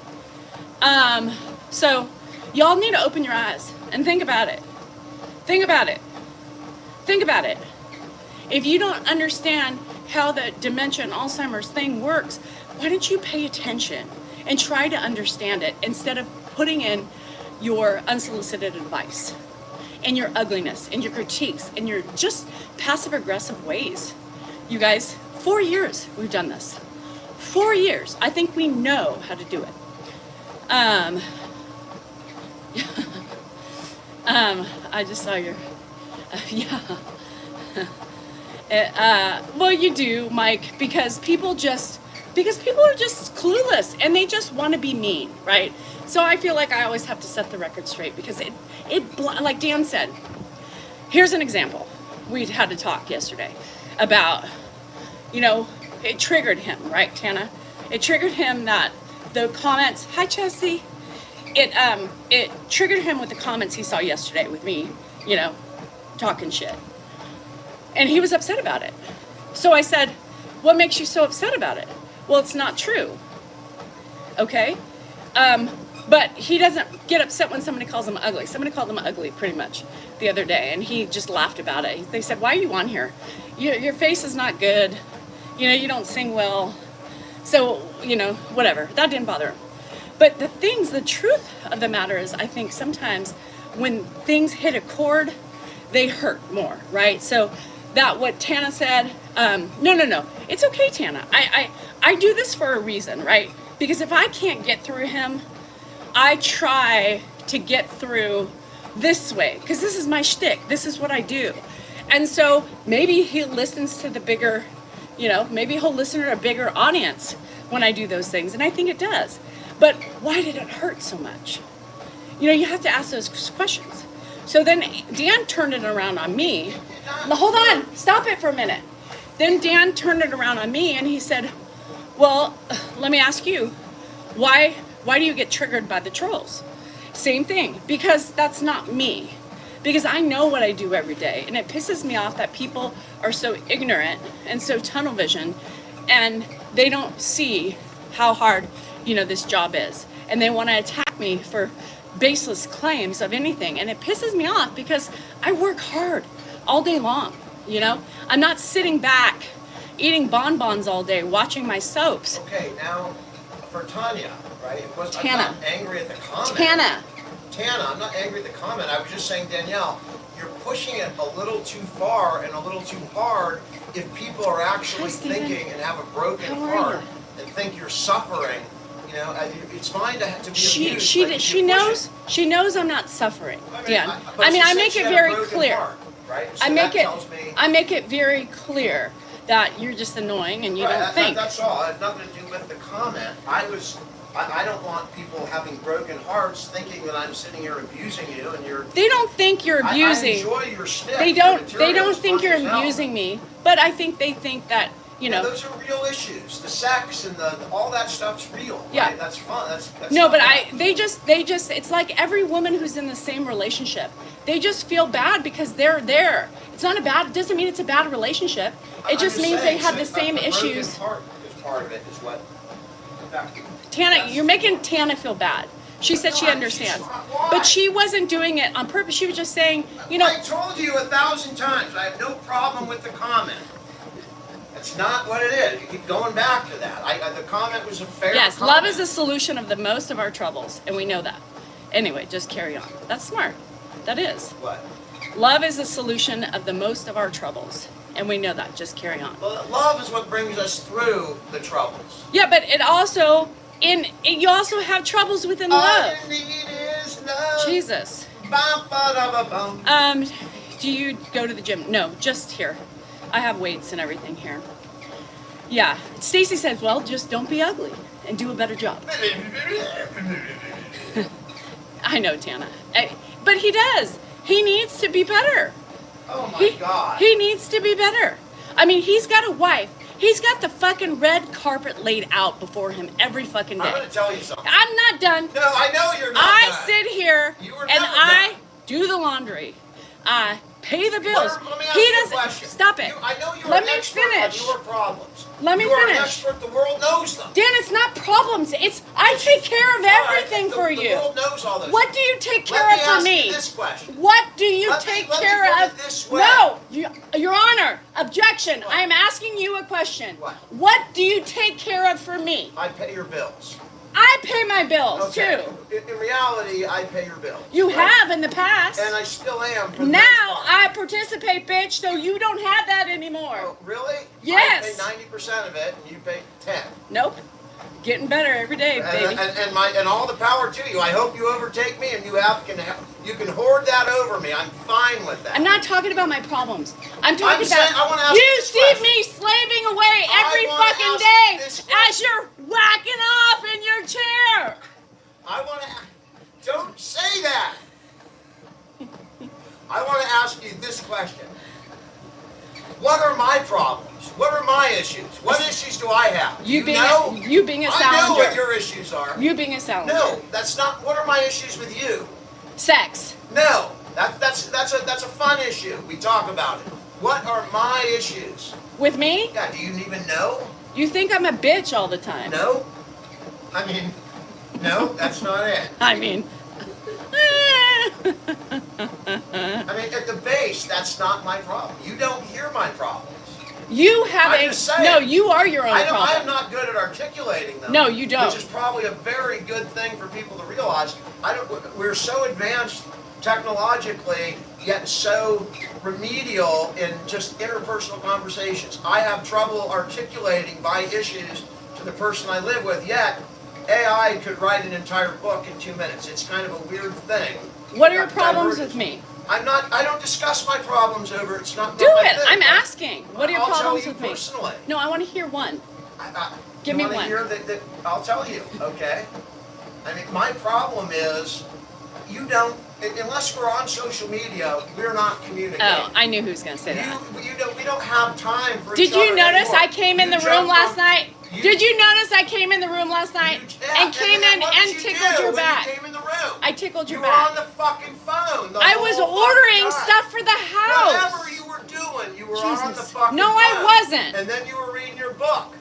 So y'all need to open your eyes and think about it. Think about it. Think about it. If you don't understand how the dementia and Alzheimer's thing works, why don't you pay attention and try to understand it instead of putting in your unsolicited advice and your ugliness and your critiques and your just passive aggressive ways? You guys, 4 years we've done this. 4 years. I think we know how to do it. I just saw your, yeah. Well, you do, Mike, because people are just clueless and they just want to be mean, right? So I feel like I always have to set the record straight because like Dan said, here's an example. We had to talk yesterday about, it triggered him, right, Tana? It triggered him that the comments, hi Chelsea, it triggered him with the comments he saw yesterday with me, talking shit. And he was upset about it. So I said, what makes you so upset about it? Well, it's not true. Okay? But he doesn't get upset when somebody calls him ugly. Somebody called him ugly pretty much the other day, and he just laughed about it. They said, why are you on here? Your face is not good. You don't sing well. So, whatever. That didn't bother him. But the truth of the matter is, I think sometimes when things hit a chord, they hurt more, right? So that what Tana said, no. It's okay, Tana. I do this for a reason, right? Because if I can't get through him, I try to get through this way, because this is my shtick. This is what I do. And so maybe he listens to the bigger, maybe he'll listen to a bigger audience when I do those things. And I think it does. But why did it hurt so much? You have to ask those questions. So then Dan turned it around on me. Now, hold on, stop it for a minute. Then Dan turned it around on me and he said, well, let me ask you, why do you get triggered by the trolls? Same thing, because that's not me. Because I know what I do every day, and it pisses me off that people are so ignorant and so tunnel vision, and they don't see how hard, this job is. And they want to attack me for baseless claims of anything, and it pisses me off because I work hard all day long. I'm not sitting back eating bonbons all day watching my soaps. Okay, now for Tanya, right? Tana. I'm not angry at the comment. Tana, I'm not angry at the comment. I was just saying, Danielle, you're pushing it a little too far and a little too hard if people are actually thinking and have a broken heart and think you're suffering. It's fine to be abused. She knows I'm not suffering, Dan. I make it very clear. Right? So I make it very clear that you're just annoying and you don't think. That's all. It had nothing to do with the comment. I don't want people having broken hearts thinking that I'm sitting here abusing you and you're. They don't think you're abusing. I enjoy your stick. They don't think you're abusing me, but I think they think that you know. those are real issues. The sex and the all that stuff's real. Right? Yeah. That's fun. That's No, but not- they just, it's like every woman who's in the same relationship, they just feel bad because they're there. It's not it doesn't mean it's a bad relationship. I'm It just means saying, they have the so same a broken issues. heart is part of it, is what. Tana, you're making Tana feel bad. She said she No, understands. why? But she wasn't doing it on purpose. She was just saying, you know, I told you 1,000 times, I have no problem with the comment. That's not what it is. You keep going back to that. The comment was a fair yes, comment. love is the solution of the most of our troubles, and we know that. Anyway, just carry on. That's smart. That is. What? Love is the solution of the most of our troubles, and we know that. Just carry on. Well, love is what brings us through the troubles. Yeah, but it also you also have troubles within All love. you need is love. Jesus. Ba-ba-da-ba-bum. Do you go to the gym? No, just here. I have weights and everything here. Yeah. Stacy says, well, just don't be ugly and do a better job. I know, Tana. But he does. He needs to be better. Oh my God. He needs to be better. I mean, he's got a wife. He's got the fucking red carpet laid out before him every fucking I'm day. going to tell you something. I'm not done. No, I know you're not I done. sit here You were and never I done. do the laundry. I pay the bills. Let me ask He you a doesn't. question. Stop it. I know you're Let an me expert finish. on your problems. Let me you are finish. an expert. The world knows them. Dan, it's not problems. It's I take care of everything for The you. world knows all those. What do you take care Let of me for ask me? you this question. What do you Let me- take let me care put of? it this way. No, Your Honor, objection. What? I am asking you a question. What? do you take care of for me? I pay your bills. I pay my bills Okay. too. In reality, I pay your bills. You right? have in the past. And I still am. For the Now most part. I participate, bitch, so you don't have that anymore. Oh, really? Yes. I pay 90% of it, and you pay 10. Nope. Getting better every day, baby. And all the power to you. I hope you overtake me, and you can hoard that over me. I'm fine with that. I'm not talking about my problems. I'm talking I'm saying- I wanna ask you you this see question. me slaving away every wanna fucking ask day this as question. you're whacking off in your chair. I want to. Don't say that. I want to ask you this question. What are my problems? What are my issues? What issues do I have? You being know? you being a I know what Salinger. your issues are. You being a Salinger. No, that's not. What are my issues with you? Sex. No, that's a fun issue. We talk about it. What are my issues? With me? Yeah, do you even know? You think I'm a bitch all the time. No. I mean, no, that's not it. I mean. I mean, at the base, that's not my problem. You don't hear my problems. You have I'm a just saying. no. You are your own I am problem. not good at articulating them. No, you don't. Which is probably a very good thing for people to realize. We're so advanced technologically, yet so remedial in just interpersonal conversations. I have trouble articulating my issues to the person I live with, yet AI could write an entire book in 2 minutes. It's kind of a weird thing. What are your I've problems diverged. with me? I don't discuss my problems over, it's not Do my it. thing. I'm asking. What are your I'll problems tell you with me? personally. No, I want to hear one. Give You me wanna one. Hear that, I'll tell you, okay? I mean, my problem is, you don't, unless we're on social media, we're not communicating. Oh, I knew who was going to say that. We don't have time for Did each other you notice anymore. I came in You the room jump last from- night? you- Did you notice I came in the room last night Yeah, and came then in what and did you tickled do your when back? You came in the room. I tickled your You back. were on the fucking phone. The I was whole ordering fucking time. stuff for the house. Whatever you were doing, you were on the Jesus. fucking No, phone. I wasn't. And then you were reading your book.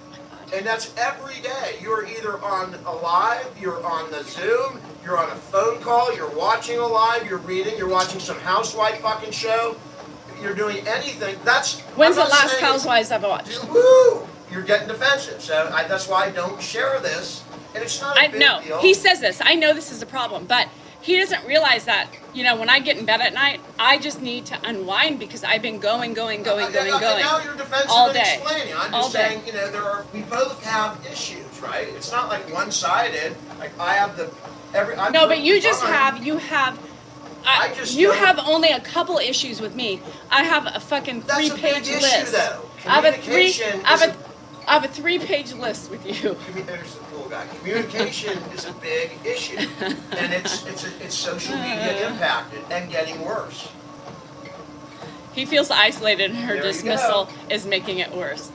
And that's every day. You're either on a live, you're on the Zoom, you're on a phone call, you're watching a live, you're reading, you're watching some housewife fucking show, you're doing anything. That's When's I'm the not last saying- Housewives I've watched? Woo! You're getting defensive. So that's why I don't share this. And it's not a big No, deal. he says this. I know this is a problem, but he doesn't realize that, you know, when I get in bed at night, I just need to unwind because I've been going Now you're defensive all and day. explaining. I'm All just day. saying, you know, we both have issues, right? It's not like one-sided. Like I have I'm No, but you just fine. I just you don't- have only a couple issues with me. I have a fucking That's a big 3-page issue, list. though. I have a Communication I have a 3-page list with you. There's the cool guy. Communication is a big issue, and it's social media impacted and getting worse. He feels isolated and her There you dismissal go. is making it worse.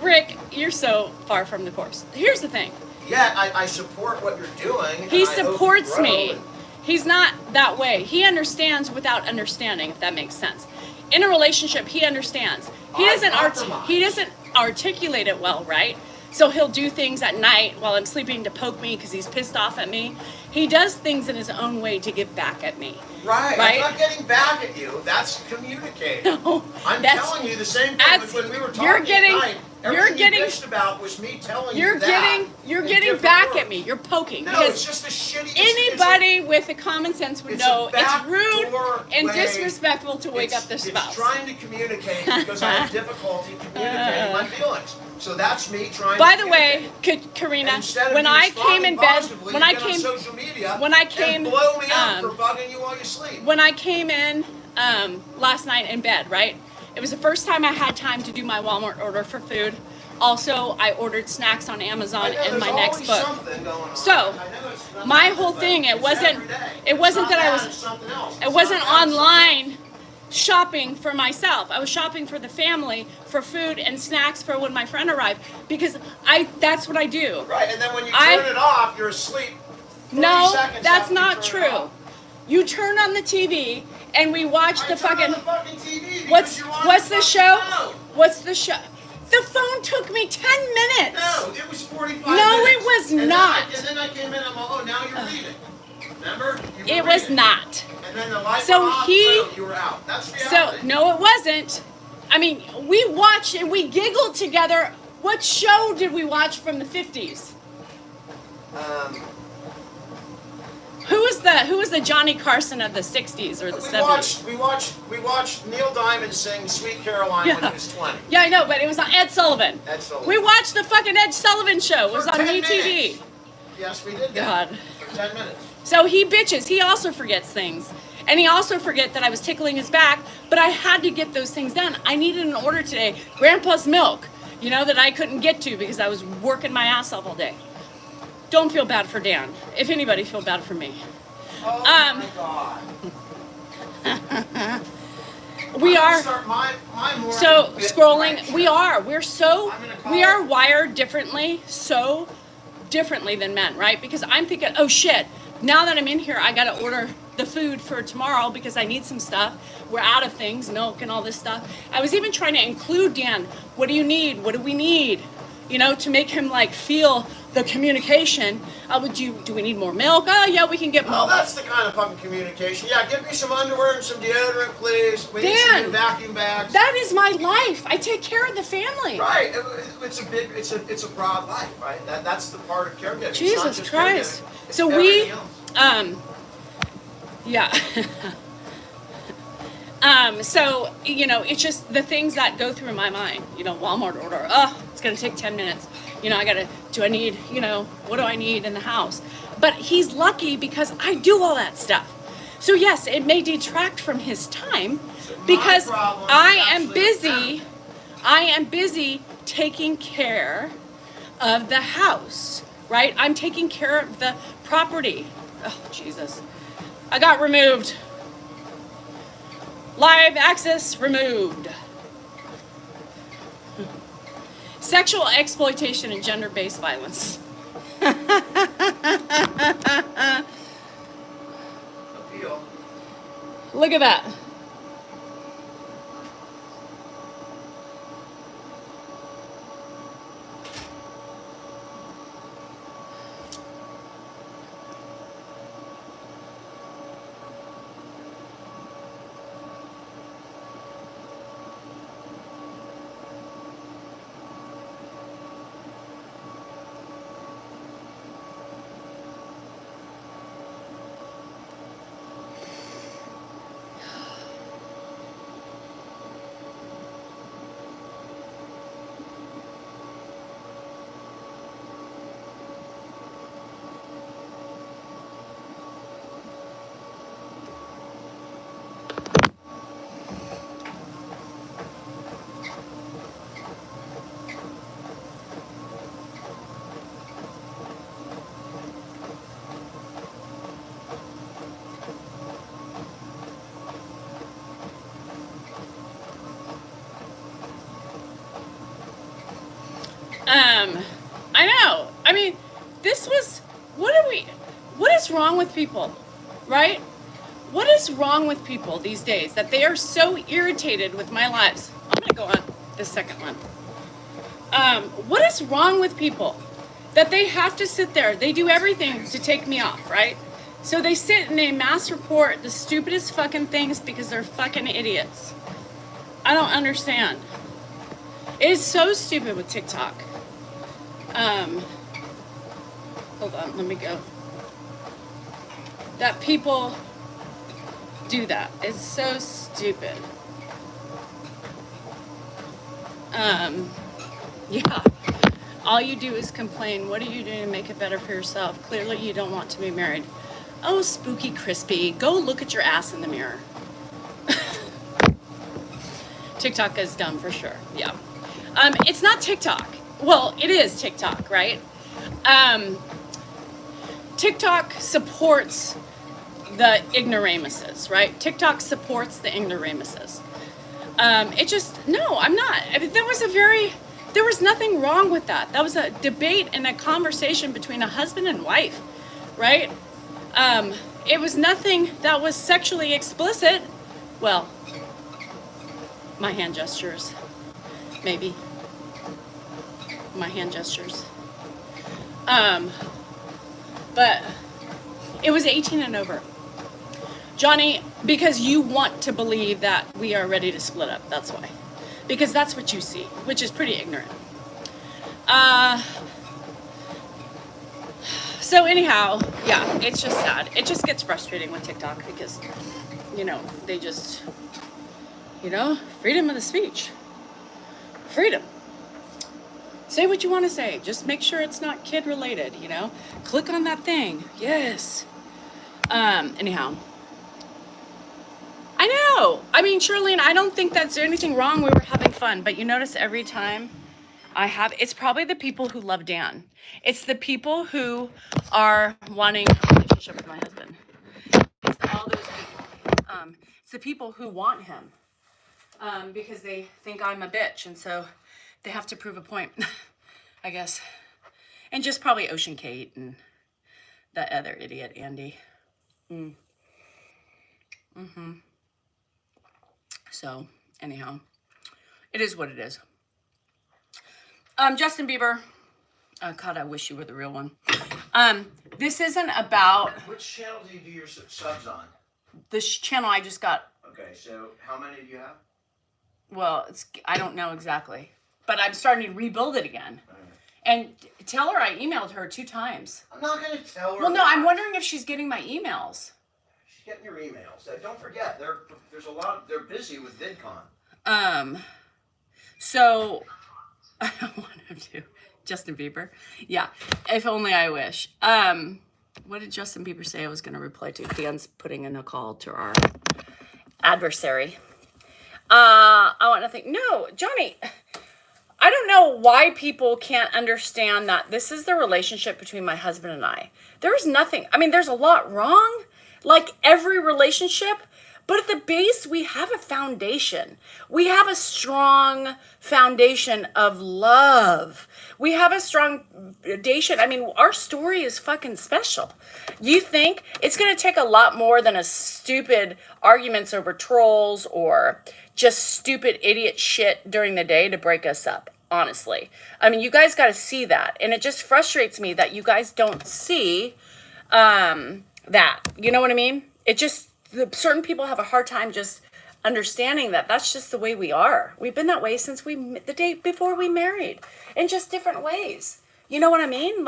Rick, you're so far from the course. Here's the thing. Yet I support what you're doing. He and I hope you supports grow, me. and- He's not that way. He understands without understanding, if that makes sense. In a relationship, he understands. He I doesn't compromise. he doesn't articulate it well, right? So he'll do things at night while I'm sleeping to poke me because he's pissed off at me. He does things in his own way to get back at me. Right. Right? I'm not getting back at you. That's communicating. No, I'm that's- telling you the same thing that's- when we were talking you're getting- at night. you're Everything getting- you bitched about was me telling You're you that. you're in getting different back words. at me. You're poking. No, because it's just a shitty. anybody with a common sense would it's a know it's rude backdoor and way. disrespectful to wake up their spouse. It's trying to communicate because I have difficulty communicating my feelings. So that's me trying. By to the way, communicate. Karina, And instead of when you I came in responding bed, positively, when you I get on came, social media when I came, and blow me up um, for bugging you while you sleep. when I came in last night in bed, right? It was the first time I had time to do my Walmart order for food. Also, I ordered snacks on Amazon I know, in there's my next always book. something going on. So, I know it's not my bad, whole but thing, it it's wasn't- every day. it wasn't It's not that I that, was- it's something else. It It's wasn't not that, it's online shopping for myself. I was shopping for the family for food and snacks for when my friend arrived because that's what I do. something- Right, and then when you I- turn it off, you're asleep. 30 No, seconds that's after you not turn it true. off. You turn on the TV and we watch I the turn on fucking the fucking TV because what's you're on what's the the fucking show? phone. What's the show? The phone took me 10 minutes. No, it was 45 No, minutes. it was And then not. and then I came in, I'm like, oh, now you're reading. Remember? You were It was reading. not. And then the light So went off, he- boom, you were out. That's So reality. no, it wasn't. I mean, we watched and we giggled together. What show did we watch from the 50s? Who was the Johnny Carson of the 60s or the 70s? We watched Neil Diamond sing "Sweet Caroline" when Yeah. he was 20. Yeah, I know, but it was on Ed Sullivan. Ed Sullivan. We watched the fucking Ed Sullivan show. It was For on 10 MeTV. minutes. Yes, we did that. God. For 10 minutes. So he bitches. He also forgets things. And he also forget that I was tickling his back, but I had to get those things done. I needed an order today. Grandpa's milk, that I couldn't get to because I was working my ass off all day. Don't feel bad for Dan. If anybody, feel bad for me. Oh my God. We I'm gonna are start my morning so bit scrolling. right We now. are. I'm gonna call We are it- wired differently, so differently than men, right? Because I'm thinking, oh shit, now that I'm in here, I gotta order the food for tomorrow because I need some stuff. We're out of things, milk and all this stuff. I was even trying to include Dan. What do you need? What do we need? To make him feel the communication. Do we need more milk? Oh yeah, we can get Oh, more. that's the kind of fucking communication. Yeah, give me some underwear and some deodorant, please. We need some Dan, new vacuum bags. That is my life. I take care of the family. Right. It's a broad life, right? That's the part of caregiving. It's not Jesus just Christ. caregiving. It's So we, everything else. yeah. So, it's just the things that go through my mind, Walmart order, it's going to take 10 minutes. What do I need in the house? But he's lucky because I do all that stuff. So yes, it may detract from his time because problem is I am actually busy. I am busy taking care of the house, right? I'm taking care of the property. Oh, Jesus. I got removed. Live access removed. Sexual exploitation and gender-based violence. Appeal. Look at that. I know. I mean, what is wrong with people, right? What is wrong with people these days that they are so irritated with my lives? I'm gonna go on the second one. What is wrong with people that they have to sit there? They do everything to take me off, right? So they sit and they mass report the stupidest fucking things because they're fucking idiots. I don't understand. It is so stupid with TikTok. Hold on, let me go. That people do that. It's so stupid. Yeah. All you do is complain. What are you doing to make it better for yourself? Clearly you don't want to be married. Oh, spooky crispy. Go look at your ass in the mirror. TikTok is dumb for sure. Yeah. It's not TikTok. Well, it is TikTok, right? TikTok supports the ignoramuses, right? TikTok supports the ignoramuses. No, I'm not. I mean, there was nothing wrong with that. That was a debate and a conversation between a husband and wife, right? It was nothing that was sexually explicit. Well, my hand gestures, maybe. My hand gestures. But it was 18 and over. Johnny, because you want to believe that we are ready to split up. That's why. Because that's what you see, which is pretty ignorant. So anyhow, yeah, it's just sad. It just gets frustrating with TikTok because, they just, freedom of the speech. Freedom. Say what you want to say. Just make sure it's not kid related, Click on that thing. Yes. Anyhow. I know. I mean, Shirlene, I don't think that's anything wrong. We were having fun. But you notice every time it's probably the people who love Dan. It's the people who are wanting a relationship with my husband. It's all those people. It's the people who want him. Because they think I'm a bitch. And so they have to prove a point, I guess. And just probably Ocean Kate and that other idiot, Andy. So, anyhow, it is what it is. Justin Bieber. Oh, God, I wish you were the real one. This isn't about... Which channel do you do your subs on? This channel I just got. Okay, so how many do you have? Well, I don't know exactly. But I'm starting to rebuild it again. And tell her I emailed her 2 times. I'm not going to tell her. Well, no, I'm wondering if she's getting my emails. She's getting your emails. Don't forget, there's a lot. They're busy with VidCon. So I don't want him to. Justin Bieber. Yeah. If only I wish. What did Justin Bieber say I was going to reply to? Dan's putting in a call to our adversary. I want to think. No, Johnny. I don't know why people can't understand that this is the relationship between my husband and I. There's nothing, there's a lot wrong, like every relationship, but at the base, we have a foundation. We have a strong foundation of love. We have a strong foundation. Our story is fucking special. You think it's going to take a lot more than a stupid arguments over trolls or just stupid idiot shit during the day to break us up, honestly. You guys got to see that. And it just frustrates me that you guys don't see that. You know what I mean? Certain people have a hard time just understanding that that's just the way we are. We've been that way since the day before we married, in just different ways. You know what I mean?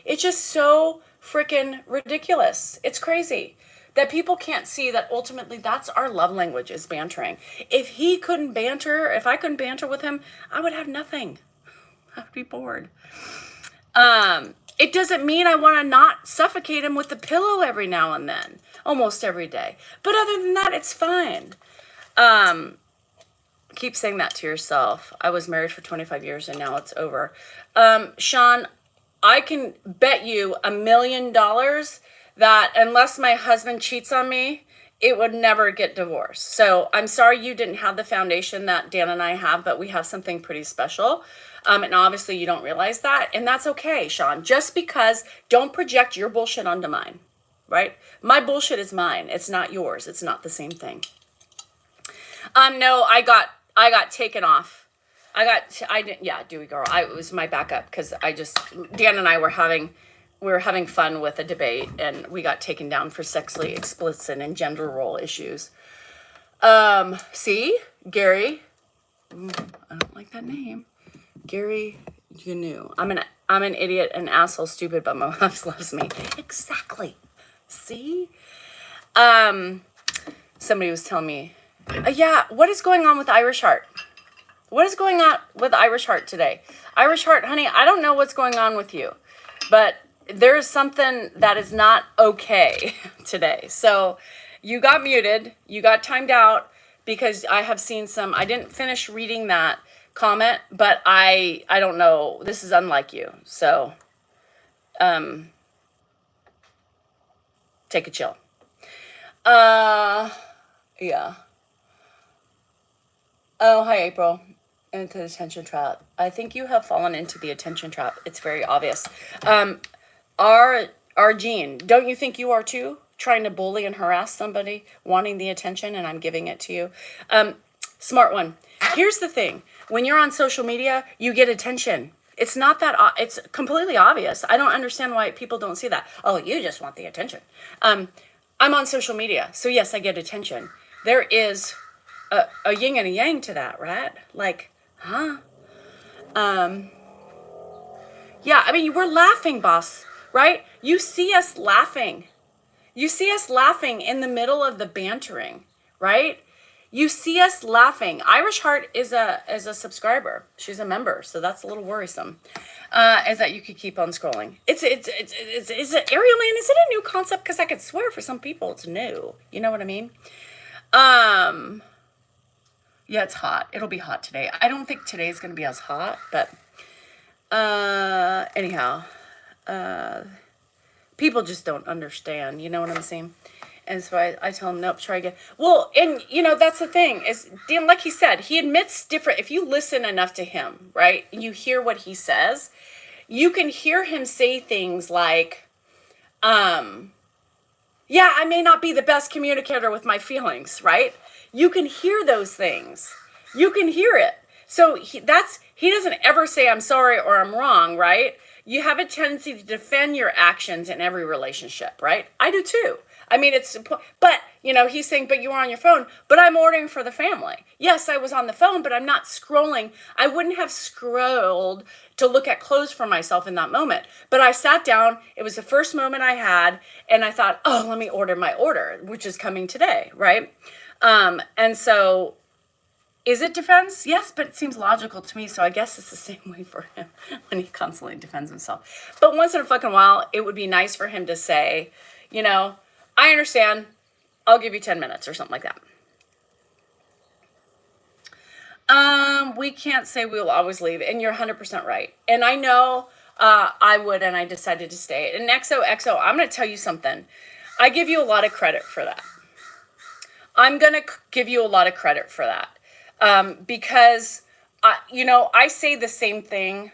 It's just so freaking ridiculous. It's crazy that people can't see that ultimately that's our love language, is bantering. If I couldn't banter with him, I would have nothing. I'd be bored. It doesn't mean I want to not suffocate him with the pillow every now and then, almost every day. But other than that, it's fine. Keep saying that to yourself. I was married for 25 years and now it's over. Sean, I can bet you $1 million that unless my husband cheats on me it would never get divorced. So I'm sorry you didn't have the foundation that Dan and I have, but we have something pretty special. And obviously you don't realize that. And that's okay, Sean. Just because, don't project your bullshit onto mine, right? My bullshit is mine. It's not yours. It's not the same thing. No, I got taken off. Yeah, Dewey girl. It was my backup because Dan and I were having fun with a debate and we got taken down for sexually explicit and gender role issues. See, Gary, I don't like that name. Gary, you knew. I'm an idiot, an asshole, stupid, but my mom loves me. Exactly. See? Somebody was telling me, yeah, what is going on with Irish Heart? What is going on with Irish Heart today? Irish Heart, honey, I don't know what's going on with you, but there is something that is not okay today. So you got muted, you got timed out because I have seen I didn't finish reading that comment, but I don't know. This is unlike you. So take a chill. Yeah. Oh, hi, April. Into the attention trap. I think you have fallen into the attention trap. It's very obvious. Our Jean, don't you think you are too? Trying to bully and harass somebody, wanting the attention, and I'm giving it to you. Smart one. Here's the thing. When you're on social media, you get attention. It's not that, it's completely obvious. I don't understand why people don't see that. Oh, you just want the attention. I'm on social media, so yes, I get attention. There is a yin and a yang to that, right? Like, huh? Yeah, I mean, we're laughing, boss, right? You see us laughing. You see us laughing in the middle of the bantering, right? You see us laughing. Irish Heart is a subscriber. She's a member, so that's a little worrisome. Is that you could keep on scrolling. Is it Ariel Man? Is it a new concept? Because I could swear for some people it's new. You know what I mean? Yeah, it's hot. It'll be hot today. I don't think today's gonna be as hot, but anyhow, people just don't understand. You know what I'm saying? And so I tell him, nope, try again. Well, and that's the thing is, Dan, like he said, he admits different. If you listen enough to him, right, you hear what he says, you can hear him say things like, yeah, I may not be the best communicator with my feelings, right? You can hear those things. You can hear it. So he doesn't ever say I'm sorry or I'm wrong, right? You have a tendency to defend your actions in every relationship, right? I do too. I mean, but he's saying, but you were on your phone, but I'm ordering for the family. Yes, I was on the phone, but I'm not scrolling. I wouldn't have scrolled to look at clothes for myself in that moment. But I sat down, it was the first moment I had, and I thought, oh, let me order my order, which is coming today, right? And so, is it defense? Yes, but it seems logical to me, so I guess it's the same way for him when he constantly defends himself. But once in a fucking while, it would be nice for him to say, I understand. I'll give you 10 minutes or something like that. We can't say we will always leave, and you're 100% right. And I know I would, and I decided to stay. And XOXO, I'm going to tell you something. I give you a lot of credit for that. I'm going to give you a lot of credit for that. Because, I say the same thing,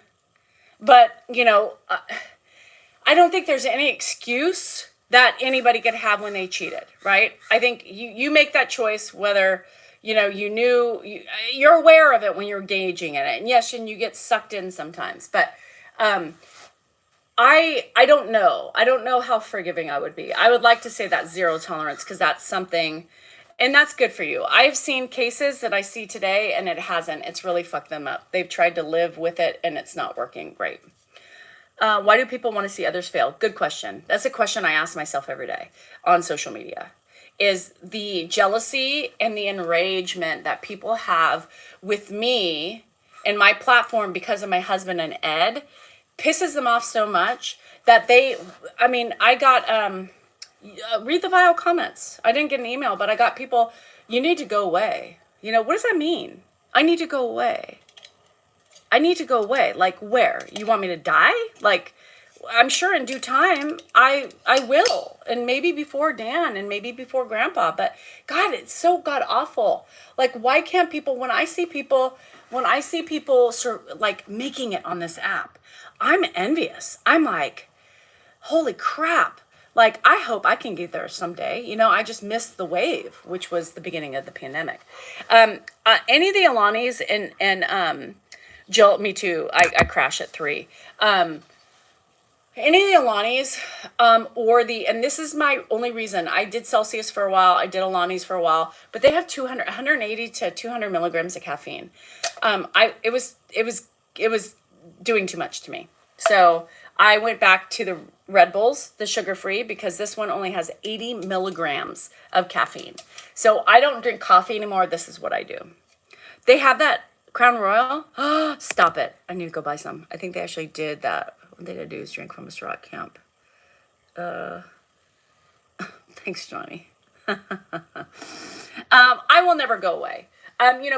but, I don't think there's any excuse that anybody could have when they cheated, right? I think you make that choice whether, you're aware of it when you're engaging in it. And yes, and you get sucked in sometimes, but I don't know. I don't know how forgiving I would be. I would like to say that zero tolerance because that's something, and that's good for you. I've seen cases that I see today and it hasn't. It's really fucked them up. They've tried to live with it and it's not working great. Why do people want to see others fail? Good question. That's a question I ask myself every day on social media. Is the jealousy and the enragement that people have with me and my platform because of my husband and Ed pisses them off so much that I got, read the vile comments. I didn't get an email, but I got people, you need to go away. What does that mean? I need to go away. I need to go away. Like where? You want me to die? Like, I'm sure in due time I will, and maybe before Dan and maybe before Grandpa. But God, it's so god awful. Like, why can't people? When I see people like making it on this app, I'm envious. I'm like, holy crap. Like, I hope I can get there someday. You know, I just missed the wave, which was the beginning of the pandemic. Any of the Alanis and Jill, me too. I crash at 3. Any of the Alanis, and this is my only reason. I did Celsius for a while. I did Alanis for a while, but they have 180 to 200 milligrams of caffeine. It was doing too much to me. So I went back to the Red Bulls, the sugar-free, because this one only has 80 milligrams of caffeine. So I don't drink coffee anymore. This is what I do. They have that Crown Royal. Stop it. I need to go buy some. I think they actually did that. What they did do is drink from a straw at camp. Thanks, Johnny. I will never go away.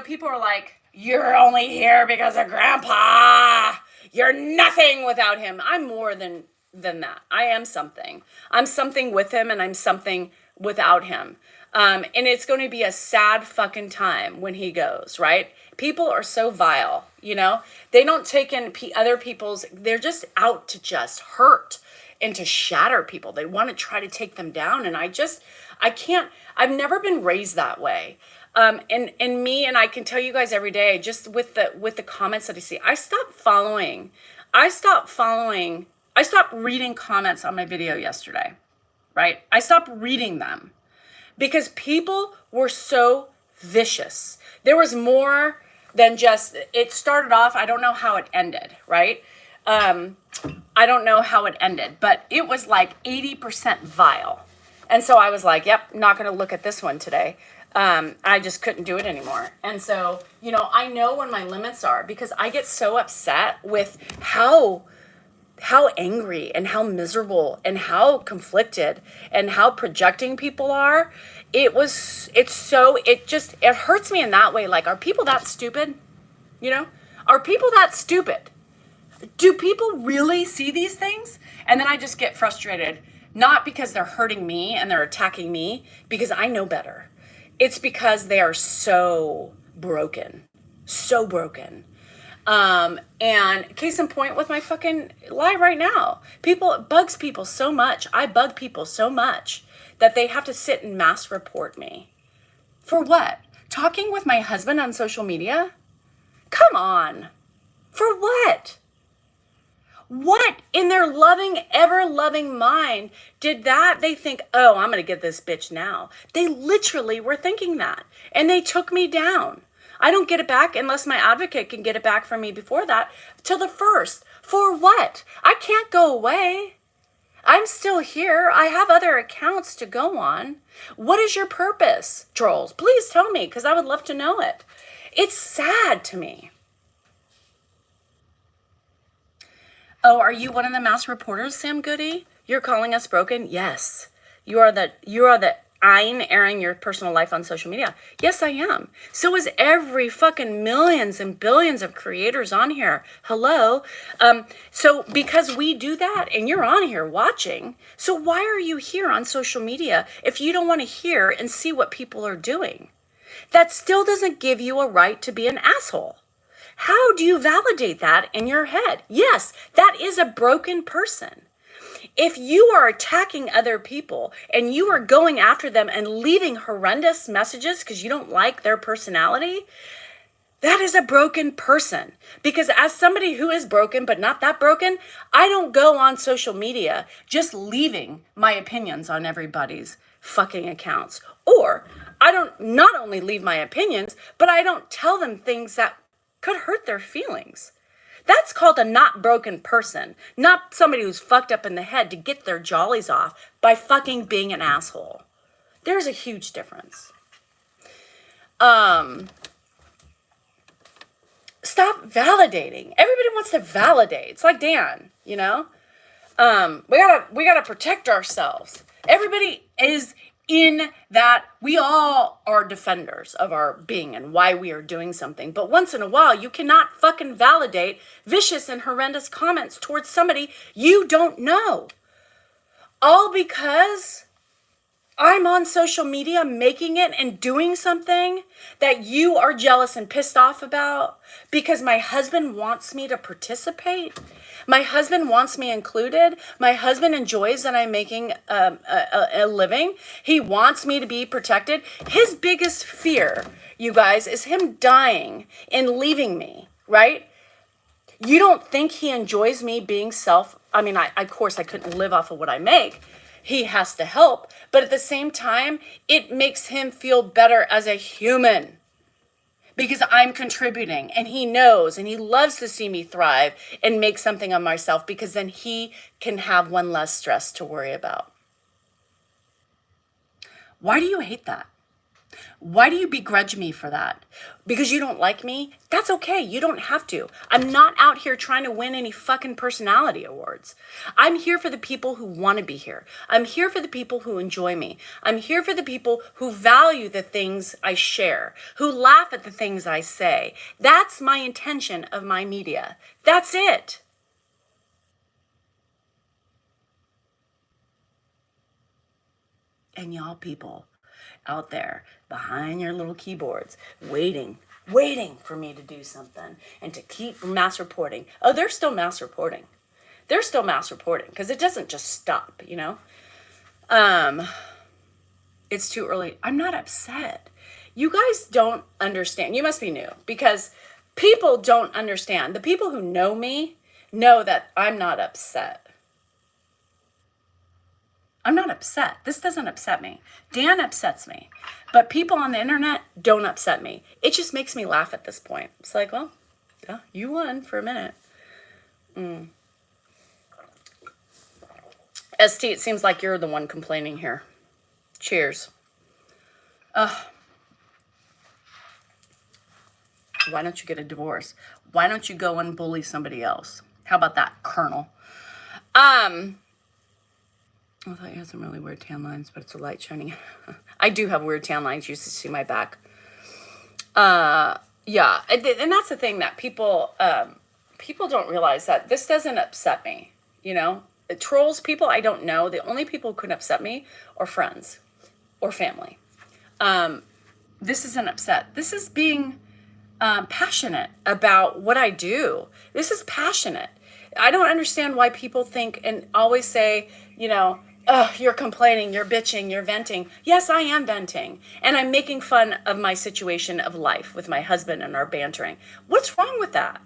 People are like, you're only here because of Grandpa. You're nothing without him. I'm more than that. I am something. I'm something with him, and I'm something without him. And it's going to be a sad fucking time when he goes, right? People are so vile, They don't take in other people's, they're just out to just hurt and to shatter people. They want to try to take them down. And I can't, I've never been raised that way. And I can tell you guys every day, just with the comments that I see, I stopped reading comments on my video yesterday, right? I stopped reading them because people were so vicious. There was more than just, it started off, I don't know how it ended, right? I don't know how it ended, but it was like 80% vile. And so I was like, yep, not going to look at this one today. I just couldn't do it anymore. And so, I know when my limits are, because I get so upset with how angry and how miserable and how conflicted and how projecting people are. It hurts me in that way. Like, are people that stupid? Are people that stupid? Do people really see these things? And then I just get frustrated, not because they're hurting me and they're attacking me, because I know better. It's because they are so broken. So broken. And case in point with my fucking live right now. It bugs people so much. I bug people so much that they have to sit and mass report me. For what? Talking with my husband on social media? Come on. For what? What in their loving, ever-loving mind did that? They think, oh, I'm going to get this bitch now. They literally were thinking that. And they took me down. I don't get it back unless my advocate can get it back from me before that, till the 1st. For what? I can't go away. I'm still here. I have other accounts to go on. What is your purpose, trolls? Please tell me, because I would love to know it. It's sad to me. Oh, are you one of the mass reporters, Sam Goody? You're calling us broken? Yes. You are the Ein airing your personal life on social media. Yes, I am. So is every fucking millions and billions of creators on here. Hello. So because we do that and you're on here watching, so why are you here on social media if you don't want to hear and see what people are doing? That still doesn't give you a right to be an asshole. How do you validate that in your head? Yes, that is a broken person. If you are attacking other people and you are going after them and leaving horrendous messages because you don't like their personality, that is a broken person. Because as somebody who is broken but not that broken, I don't go on social media just leaving my opinions on everybody's fucking accounts. Or I don't not only leave my opinions, but I don't tell them things that could hurt their feelings. That's called a not broken person, not somebody who's fucked up in the head to get their jollies off by fucking being an asshole. There's a huge difference. Stop validating. Everybody wants to validate. It's like Dan, we gotta protect ourselves. Everybody is in that we all are defenders of our being and why we are doing something. But once in a while, you cannot fucking validate vicious and horrendous comments towards somebody you don't know. All because I'm on social media making it and doing something that you are jealous and pissed off about because my husband wants me to participate. My husband wants me included. My husband enjoys that I'm making a living. He wants me to be protected. His biggest fear, you guys, is him dying and leaving me, right? You don't think he enjoys me being of course I couldn't live off of what I make. He has to help. But at the same time, it makes him feel better as a human because I'm contributing and he knows and he loves to see me thrive and make something of myself because then he can have one less stress to worry about. Why do you hate that? Why do you begrudge me for that? Because you don't like me? That's okay. You don't have to. I'm not out here trying to win any fucking personality awards. I'm here for the people who want to be here. I'm here for the people who enjoy me. I'm here for the people who value the things I share, who laugh at the things I say. That's my intention of my media. That's it. And y'all people out there behind your little keyboards waiting for me to do something and to keep mass reporting. Oh, they're still mass reporting. They're still mass reporting because it doesn't just stop, you know? It's too early. I'm not upset. You guys don't understand. You must be new because people don't understand. The people who know me know that I'm not upset. I'm not upset. This doesn't upset me. Dan upsets me. But people on the internet don't upset me. It just makes me laugh at this point. It's like, well, yeah, you won for a minute. ST, it seems like you're the one complaining here. Cheers. Why don't you get a divorce? Why don't you go and bully somebody else? How about that, Colonel? I thought you had some really weird tan lines, but it's a light shining. I do have weird tan lines. You used to see my back. Yeah, and that's the thing that people don't realize that this doesn't upset me. You know, trolls, people I don't know. The only people who could upset me are friends or family. This isn't upset. This is being passionate about what I do. This is passionate. I don't understand why people think and always say, you know, oh, you're complaining, you're bitching, you're venting. Yes, I am venting. And I'm making fun of my situation of life with my husband and our bantering. What's wrong with that?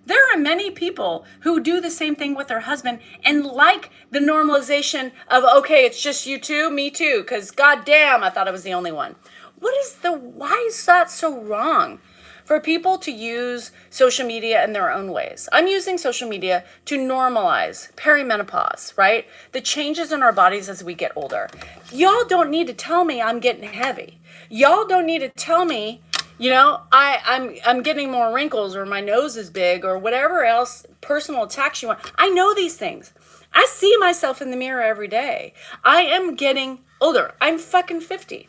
There are many people who do the same thing with their husband and like the normalization of, okay, it's just you two, me too, because goddamn, I thought I was the only one. Why is that so wrong? For people to use social media in their own ways. I'm using social media to normalize perimenopause, right? The changes in our bodies as we get older. Y'all don't need to tell me I'm getting heavy. Y'all don't need to tell me, you know, I'm getting more wrinkles or my nose is big or whatever else personal attacks you want. I know these things. I see myself in the mirror every day. I am getting older. I'm fucking 50,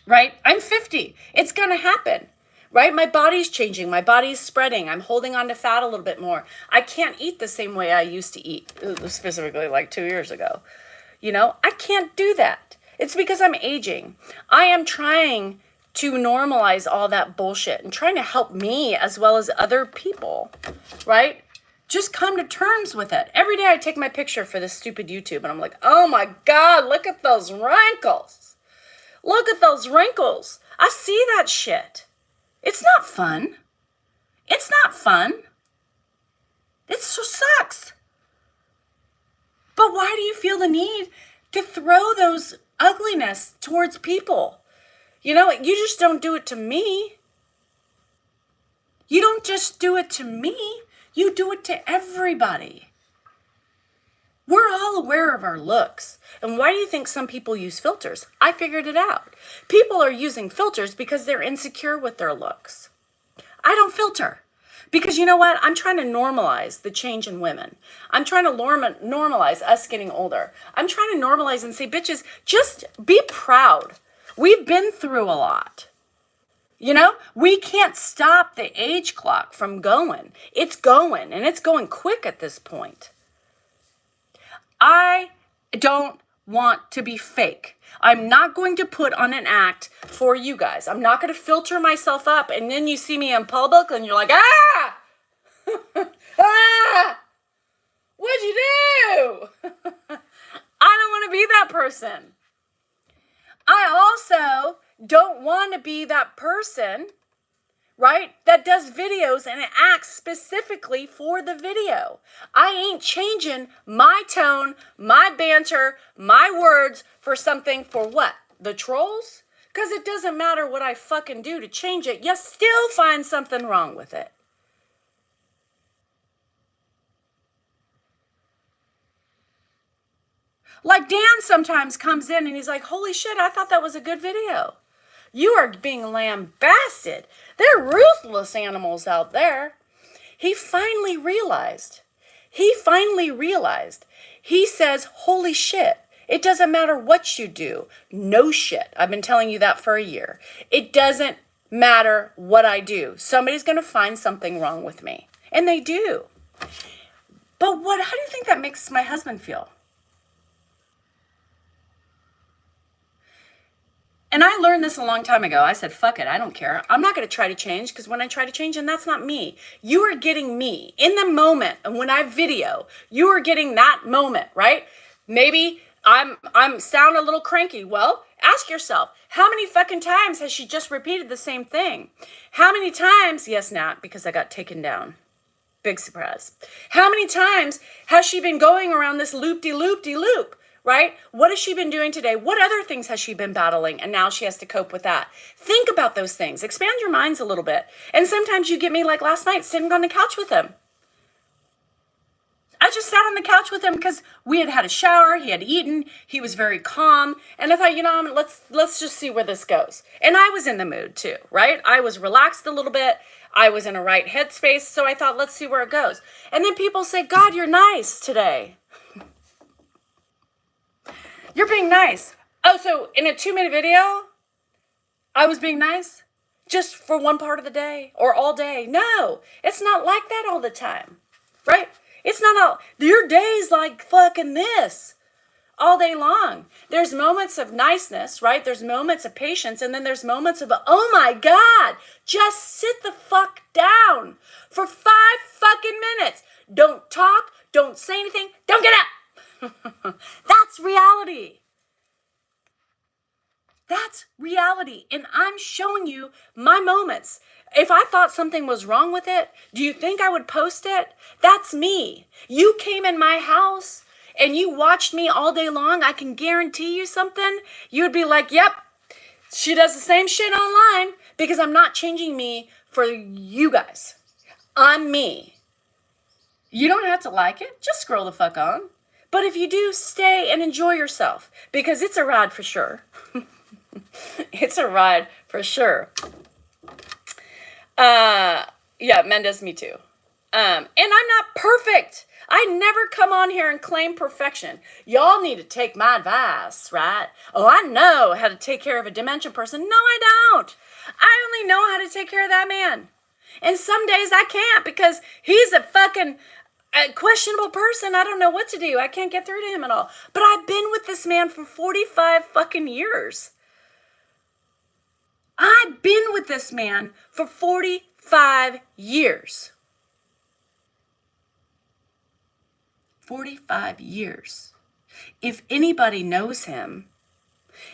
right? I'm 50. It's going to happen. Right? My body's changing. My body's spreading. I'm holding on to fat a little bit more. I can't eat the same way I used to eat, specifically like 2 years ago. You know, I can't do that. It's because I'm aging. I am trying to normalize all that bullshit and trying to help me as well as other people, right? Just come to terms with it. Every day I take my picture for this stupid YouTube and I'm like, oh my God, look at those wrinkles. Look at those wrinkles. I see that shit. It's not fun. It's not fun. It so sucks. But why do you feel the need to throw those ugliness towards people? You know, you just don't do it to me. You don't just do it to me. You do it to everybody. We're all aware of our looks. And why do you think some people use filters? I figured it out. People are using filters because they're insecure with their looks. I don't filter. Because you know what? I'm trying to normalize the change in women. I'm trying to normalize us getting older. I'm trying to normalize and say, bitches, just be proud. We've been through a lot. You know, we can't stop the age clock from going. It's going, and it's going quick at this point. I don't want to be fake. I'm not going to put on an act for you guys. I'm not going to filter myself up, and then you see me in public and you're like, ah! Ah! What'd you do? I don't want to be that person. I also don't want to be that person, right, that does videos and it acts specifically for the video. I ain't changing my tone, my banter, my words for something for what? The trolls? Because it doesn't matter what I fucking do to change it. You still find something wrong with it. Like Dan sometimes comes in and he's like, holy shit, I thought that was a good video. You are being lambasted. They're ruthless animals out there. He finally realized. He says, holy shit. It doesn't matter what you do. No shit. I've been telling you that for a year. It doesn't matter what I do. Somebody's going to find something wrong with me. And they do. But how do you think that makes my husband feel? And I learned this a long time ago. I said, fuck it, I don't care. I'm not going to try to change, because when I try to change, and that's not me. You are getting me in the moment. And when I video, you are getting that moment, right? Maybe I'm sound a little cranky. Well, ask yourself, how many fucking times has she just repeated the same thing? How many times? Yes, Nat, because I got taken down. Big surprise. How many times has she been going around this loop-de-loop-de-loop? Right? What has she been doing today? What other things has she been battling? And now she has to cope with that. Think about those things. Expand your minds a little bit. And sometimes you get me like last night, sitting on the couch with him. I just sat on the couch with him because we had had a shower. He had eaten. He was very calm. And I thought, you know, let's just see where this goes. And I was in the mood too, right? I was relaxed a little bit. I was in a right headspace. So I thought, let's see where it goes. And then people say, God, you're nice today. You're being nice. Oh, so in a 2-minute video, I was being nice? Just for one part of the day or all day? No, it's not like that all the time, right? It's not all, your day's like fucking this all day long. There's moments of niceness, right? There's moments of patience, and then there's moments of, oh my God, just sit the fuck down for 5 fucking minutes. Don't talk, don't say anything, don't get up. That's reality. That's reality. And I'm showing you my moments. If I thought something was wrong with it, do you think I would post it? That's me. You came in my house and you watched me all day long. I can guarantee you something. You would be like, yep, she does the same shit online, because I'm not changing me for you guys. I'm me. You don't have to like it. Just scroll the fuck on. But if you do, stay and enjoy yourself, because it's a ride for sure. It's a ride for sure. Yeah, Mendez, me too. And I'm not perfect. I never come on here and claim perfection. Y'all need to take my advice, right? Oh, I know how to take care of a dementia person. No, I don't. I only know how to take care of that man. And some days I can't, because he's a fucking questionable person. I don't know what to do. I can't get through to him at all. But I've been with this man for 45 fucking years. I've been with this man for 45 years. 45 years. If anybody knows him,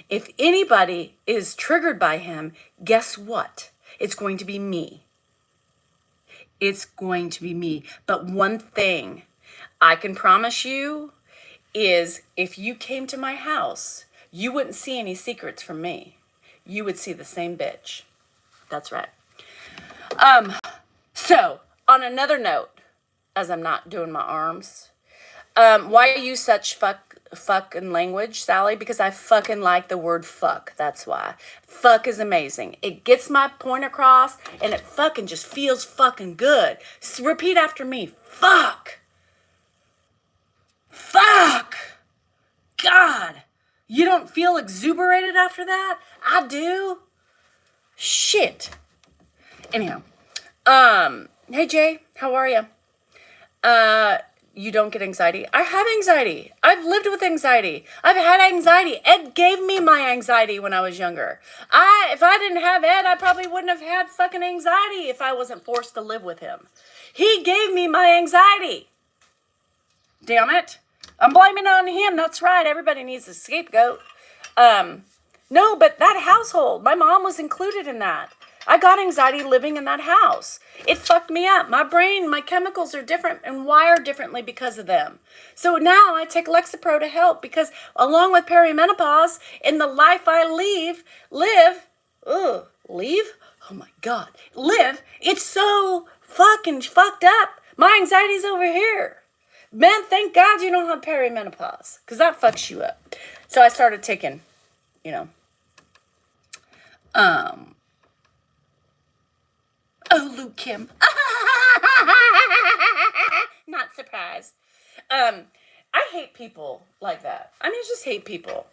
if anybody is triggered by him, guess what? It's going to be me. It's going to be me. But one thing I can promise you is, if you came to my house, you wouldn't see any secrets from me. You would see the same bitch. That's right. So on another note, as I'm not doing my arms, why are you such fucking language, Sally, because I fucking like the word fuck. That's why. Fuck is amazing. It gets my point across and it fucking just feels fucking good. Repeat after me. Fuck. Fuck. God. You don't feel exuberated after that? I do. Shit. Anyhow. Hey Jay, how are you? You don't get anxiety. I have anxiety. I've lived with anxiety. I've had anxiety. Ed gave me my anxiety when I was younger. If I didn't have Ed, I probably wouldn't have had fucking anxiety if I wasn't forced to live with him. He gave me my anxiety. Damn it. I'm blaming it on him. That's right. Everybody needs a scapegoat. No, but that household, my mom was included in that. I got anxiety living in that house. It fucked me up. My brain, my chemicals are different and wired differently because of them. So now I take Lexapro to help because along with perimenopause, in the life I live, it's so fucking fucked up. My anxiety's over here. Man, thank God you don't have perimenopause because that fucks you up. So I started taking, oh, Luke Kim. Not surprised. I hate people like that. I just hate people.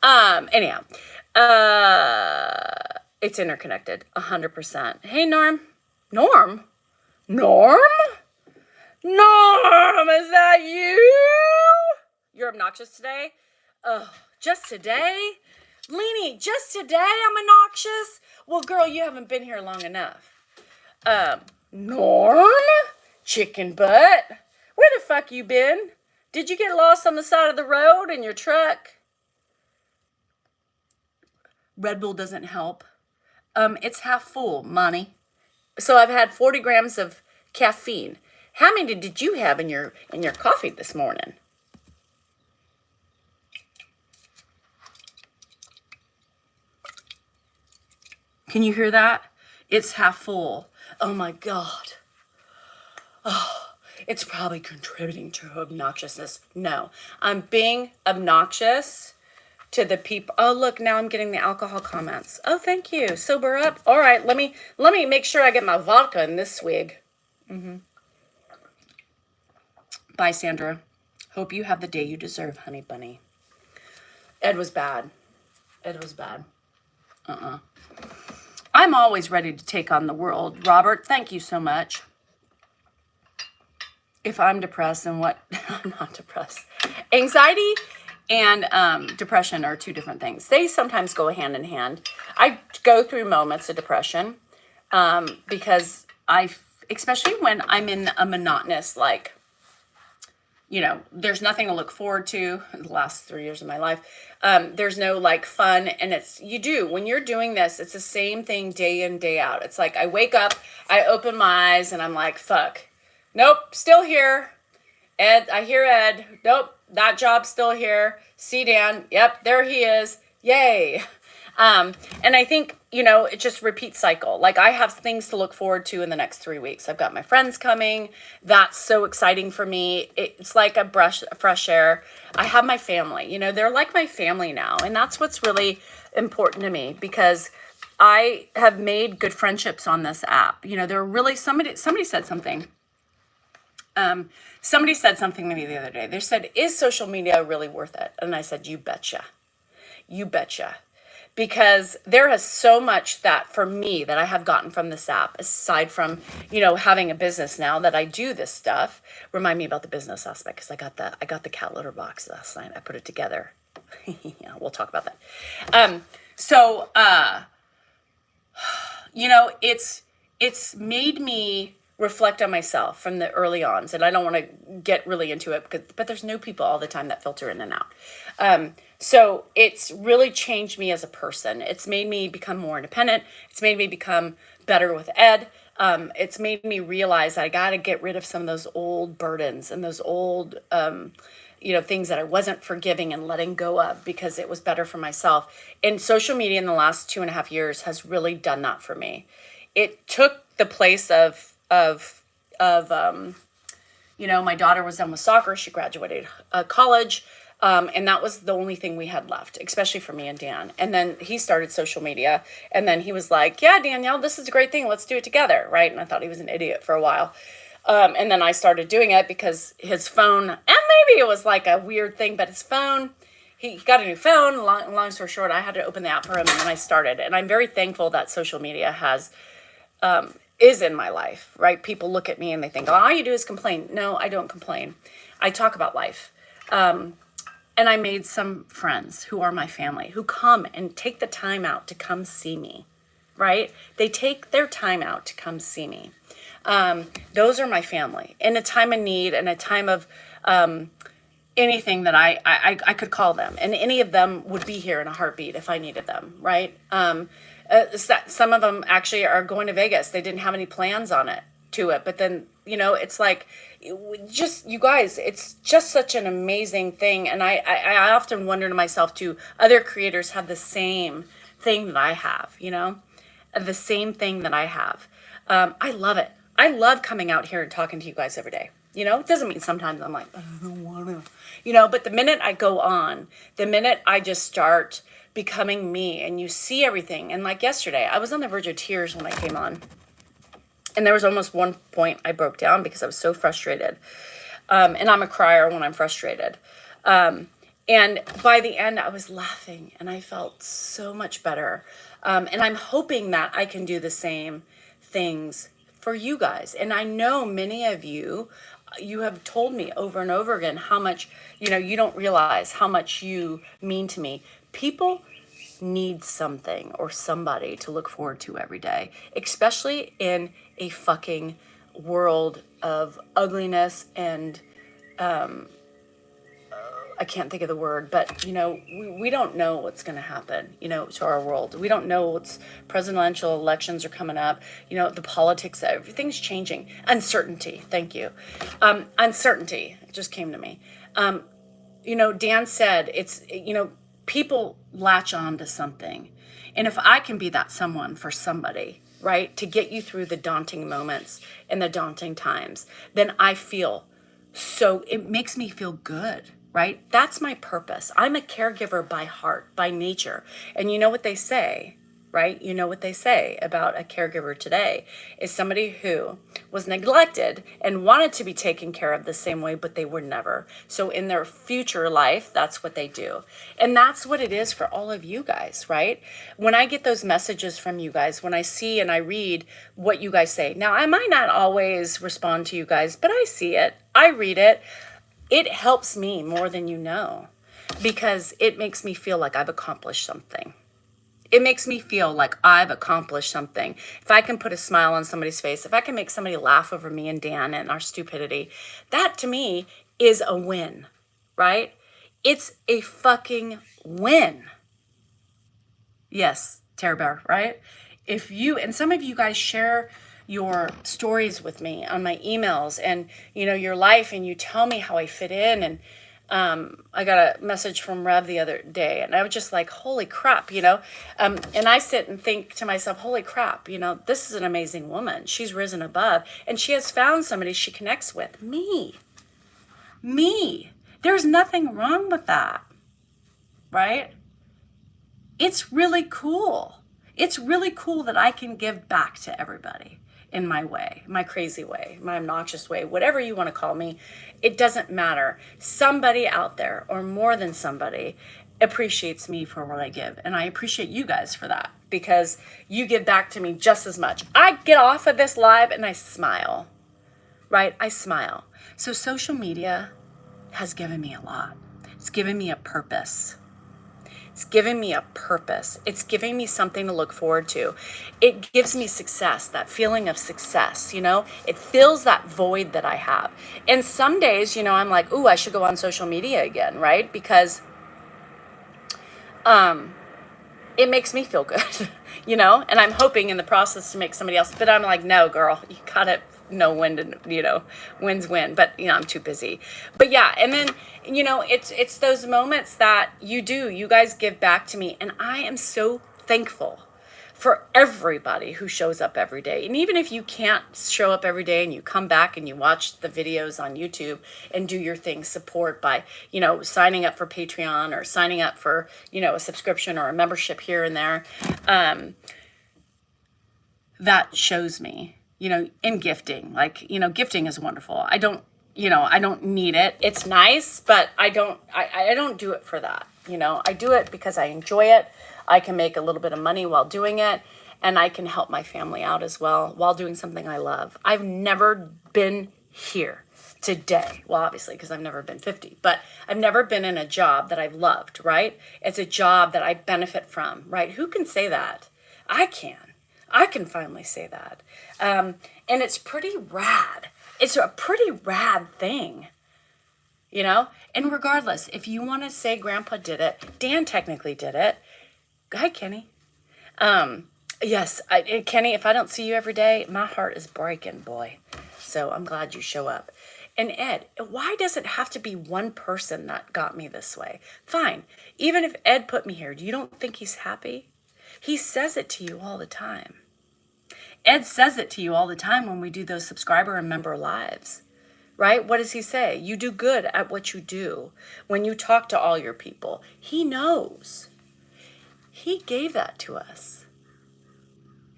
Anyhow. It's interconnected. 100%. Hey, Norm. Norm? Norm? Norm, is that you? You're obnoxious today? Oh, just today? Leanie, just today I'm obnoxious? Well, girl, you haven't been here long enough. Norm? Chicken butt? Where the fuck you been? Did you get lost on the side of the road in your truck? Red Bull doesn't help. It's half full, Monty. So I've had 40 grams of caffeine. How many did you have in your coffee this morning? Can you hear that? It's half full. Oh my God. Oh, it's probably contributing to obnoxiousness. No, I'm being obnoxious to the people. Oh, look, now I'm getting the alcohol comments. Oh, thank you. Sober up. All right, let me make sure I get my vodka in this swig. Bye, Sandra. Hope you have the day you deserve, honey bunny. Ed was bad. I'm always ready to take on the world. Robert, thank you so much. If I'm depressed, then what? I'm not depressed. Anxiety and depression are two different things. They sometimes go hand in hand. I go through moments of depression because especially when I'm in a monotonous, there's nothing to look forward to the last 3 years of my life. There's no fun. And when you're doing this, it's the same thing day in, day out. It's like I wake up, I open my eyes and I'm like, fuck. Nope, still here. Ed, I hear Ed. Nope, that job's still here. See Dan. Yep, there he is. Yay. And I think, it just repeats cycle. I have things to look forward to in the next 3 weeks. I've got my friends coming. That's so exciting for me. It's like a breath of fresh air. I have my family. They're like my family now. And that's what's really important to me because I have made good friendships on this app. They're really, somebody said something. Somebody said something to me the other day. They said, is social media really worth it? And I said, you betcha. You betcha. Because there is so much that for me that I have gotten from this app, aside from, having a business now that I do this stuff. Remind me about the business aspect because I got the cat litter box last night. I put it together. Yeah, we'll talk about that. It's made me reflect on myself from the early ons, and I don't want to get really into it but there's new people all the time that filter in and out. So it's really changed me as a person. It's made me become more independent. It's made me become better with Ed. It's made me realize I got to get rid of some of those old burdens and those old, things that I wasn't forgiving and letting go of because it was better for myself. And social media in the last 2.5 years has really done that for me. It took the place of my daughter was done with soccer. She graduated college. And that was the only thing we had left, especially for me and Dan. And then he started social media. And then he was like, yeah, Danielle, this is a great thing. Let's do it together. Right. And I thought he was an idiot for a while. And then I started doing it because his phone, and maybe it was like a weird thing, but his phone, he got a new phone. Long story short, I had to open the app for him, and then I started. And I'm very thankful that social media is in my life, right? People look at me and they think, oh, all you do is complain. No, I don't complain. I talk about life. And I made some friends who are my family who come and take the time out to come see me, right? They take their time out to come see me. Those are my family. In a time of need and a time of anything that I could call them. And any of them would be here in a heartbeat if I needed them, right? Some of them actually are going to Vegas. They didn't have any plans on it. But then, it's like, just, you guys, it's just such an amazing thing. And I often wonder to myself, too, other creators have the same thing that I have, the same thing that I have. I love it. I love coming out here and talking to you guys every day. It doesn't mean sometimes I'm like, I don't want to, but the minute I go on, the minute I just start becoming me and you see everything. And like yesterday, I was on the verge of tears when I came on. And there was almost one point I broke down because I was so frustrated. And I'm a crier when I'm frustrated. And by the end, I was laughing and I felt so much better. And I'm hoping that I can do the same things for you guys. And I know many of you have told me over and over again how much, you don't realize how much you mean to me. People need something or somebody to look forward to every day, especially in a fucking world of ugliness and I can't think of the word, but we don't know what's going to happen, to our world. We don't know what's presidential elections are coming up, the politics, everything's changing. Uncertainty. Thank you. Uncertainty. It just came to me. Dan said it's, people latch on to something. And if I can be that someone for somebody, right, to get you through the daunting moments and the daunting times, then I feel it makes me feel good, right? That's my purpose. I'm a caregiver by heart, by nature. And you know what they say, right? You know what they say about a caregiver today is somebody who was neglected and wanted to be taken care of the same way, but they were never. So in their future life, that's what they do. And that's what it is for all of you guys, right? When I get those messages from you guys, when I see and I read what you guys say, now I might not always respond to you guys, but I see it, I read it. It helps me more than you know, because it makes me feel like I've accomplished something. It makes me feel like I've accomplished something. If I can put a smile on somebody's face, if I can make somebody laugh over me and Dan and our stupidity, that to me is a win, right? It's a fucking win. Yes, Terror Bear, right? If you, and some of you guys share your stories with me on my emails and, your life, and you tell me how I fit in. And I got a message from Rev the other day, and I was just like, holy crap, and I sit and think to myself, holy crap, this is an amazing woman. She's risen above, and she has found somebody she connects with. Me. There's nothing wrong with that, right? It's really cool. It's really cool that I can give back to everybody in my way, my crazy way, my obnoxious way, whatever you want to call me. It doesn't matter. Somebody out there, or more than somebody, appreciates me for what I give. And I appreciate you guys for that, because you give back to me just as much. I get off of this live and I smile, right? I smile. So social media has given me a lot. It's given me a purpose. It's giving me a purpose. It's giving me something to look forward to. It gives me success, that feeling of success, It fills that void that I have. And some days, I'm like, ooh, I should go on social media again, right? Because it makes me feel good, And I'm hoping in the process to make somebody else. But I'm like, no, girl, you gotta know when to, when's when. But, I'm too busy. But yeah, and then, it's those moments that you guys give back to me. And I am so thankful for everybody who shows up every day. And even if you can't show up every day and you come back and you watch the videos on YouTube and do your thing, support by, signing up for Patreon or signing up for, a subscription or a membership here and there. That shows me, in gifting, gifting is wonderful. I don't need it. It's nice, but I don't do it for that. I do it because I enjoy it. I can make a little bit of money while doing it, and I can help my family out as well while doing something I love. I've never been here today. Well, obviously, because I've never been 50, but I've never been in a job that I've loved, right? It's a job that I benefit from, right? Who can say that? I can. I can finally say that. And it's pretty rad. It's a pretty rad thing, And regardless, if you want to say Grandpa did it, Dan technically did it. Hi, Kenny. Yes, Kenny, if I don't see you every day, my heart is breaking, boy. So I'm glad you show up. And Ed, why does it have to be one person that got me this way? Fine. Even if Ed put me here, you don't think he's happy? He says it to you all the time. Ed says it to you all the time when we do those subscriber and member lives, right? What does he say? You do good at what you do. When you talk to all your people, he knows. He gave that to us.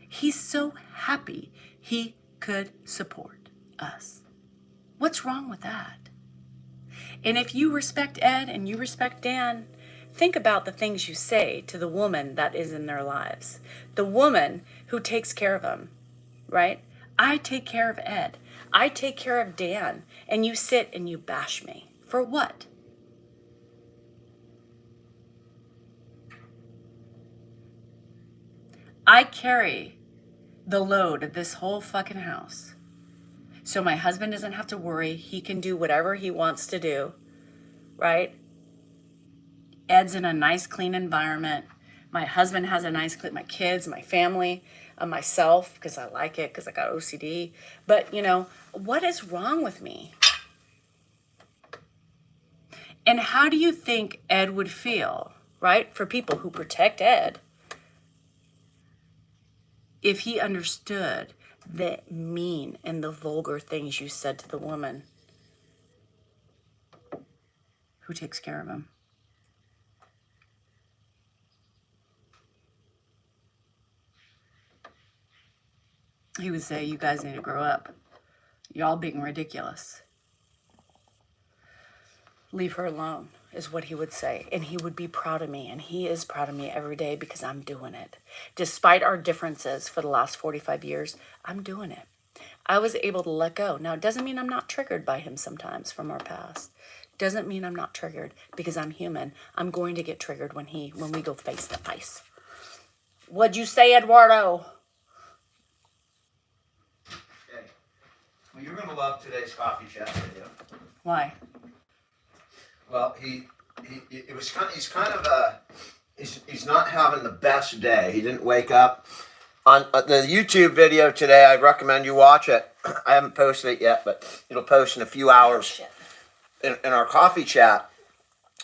He's so happy he could support us. What's wrong with that? And if you respect Ed and you respect Dan, think about the things you say to the woman that is in their lives. The woman who takes care of them, right? I take care of Ed. I take care of Dan. And you sit and you bash me. For what? I carry the load of this whole fucking house. So my husband doesn't have to worry. He can do whatever he wants to do, right? Ed's in a nice, clean environment. My husband has a nice, clean, my kids, my family, myself, because I like it, because I got OCD. But, what is wrong with me? And how do you think Ed would feel, right? For people who protect Ed, if he understood the mean and the vulgar things you said to the woman who takes care of him. He would say, you guys need to grow up. Y'all being ridiculous. Leave her alone, is what he would say. And he would be proud of me. And he is proud of me every day because I'm doing it. Despite our differences for the last 45 years, I'm doing it. I was able to let go. Now, it doesn't mean I'm not triggered by him sometimes from our past. Doesn't mean I'm not triggered because I'm human. I'm going to get triggered when we go face to face. What'd you say, Eduardo? Okay. Well, you're going to love today's coffee chat video. Why? Well, he's not having the best day. He didn't wake up. On the YouTube video today, I recommend you watch it. I haven't posted it yet, but it'll post in a few hours. In our coffee chat,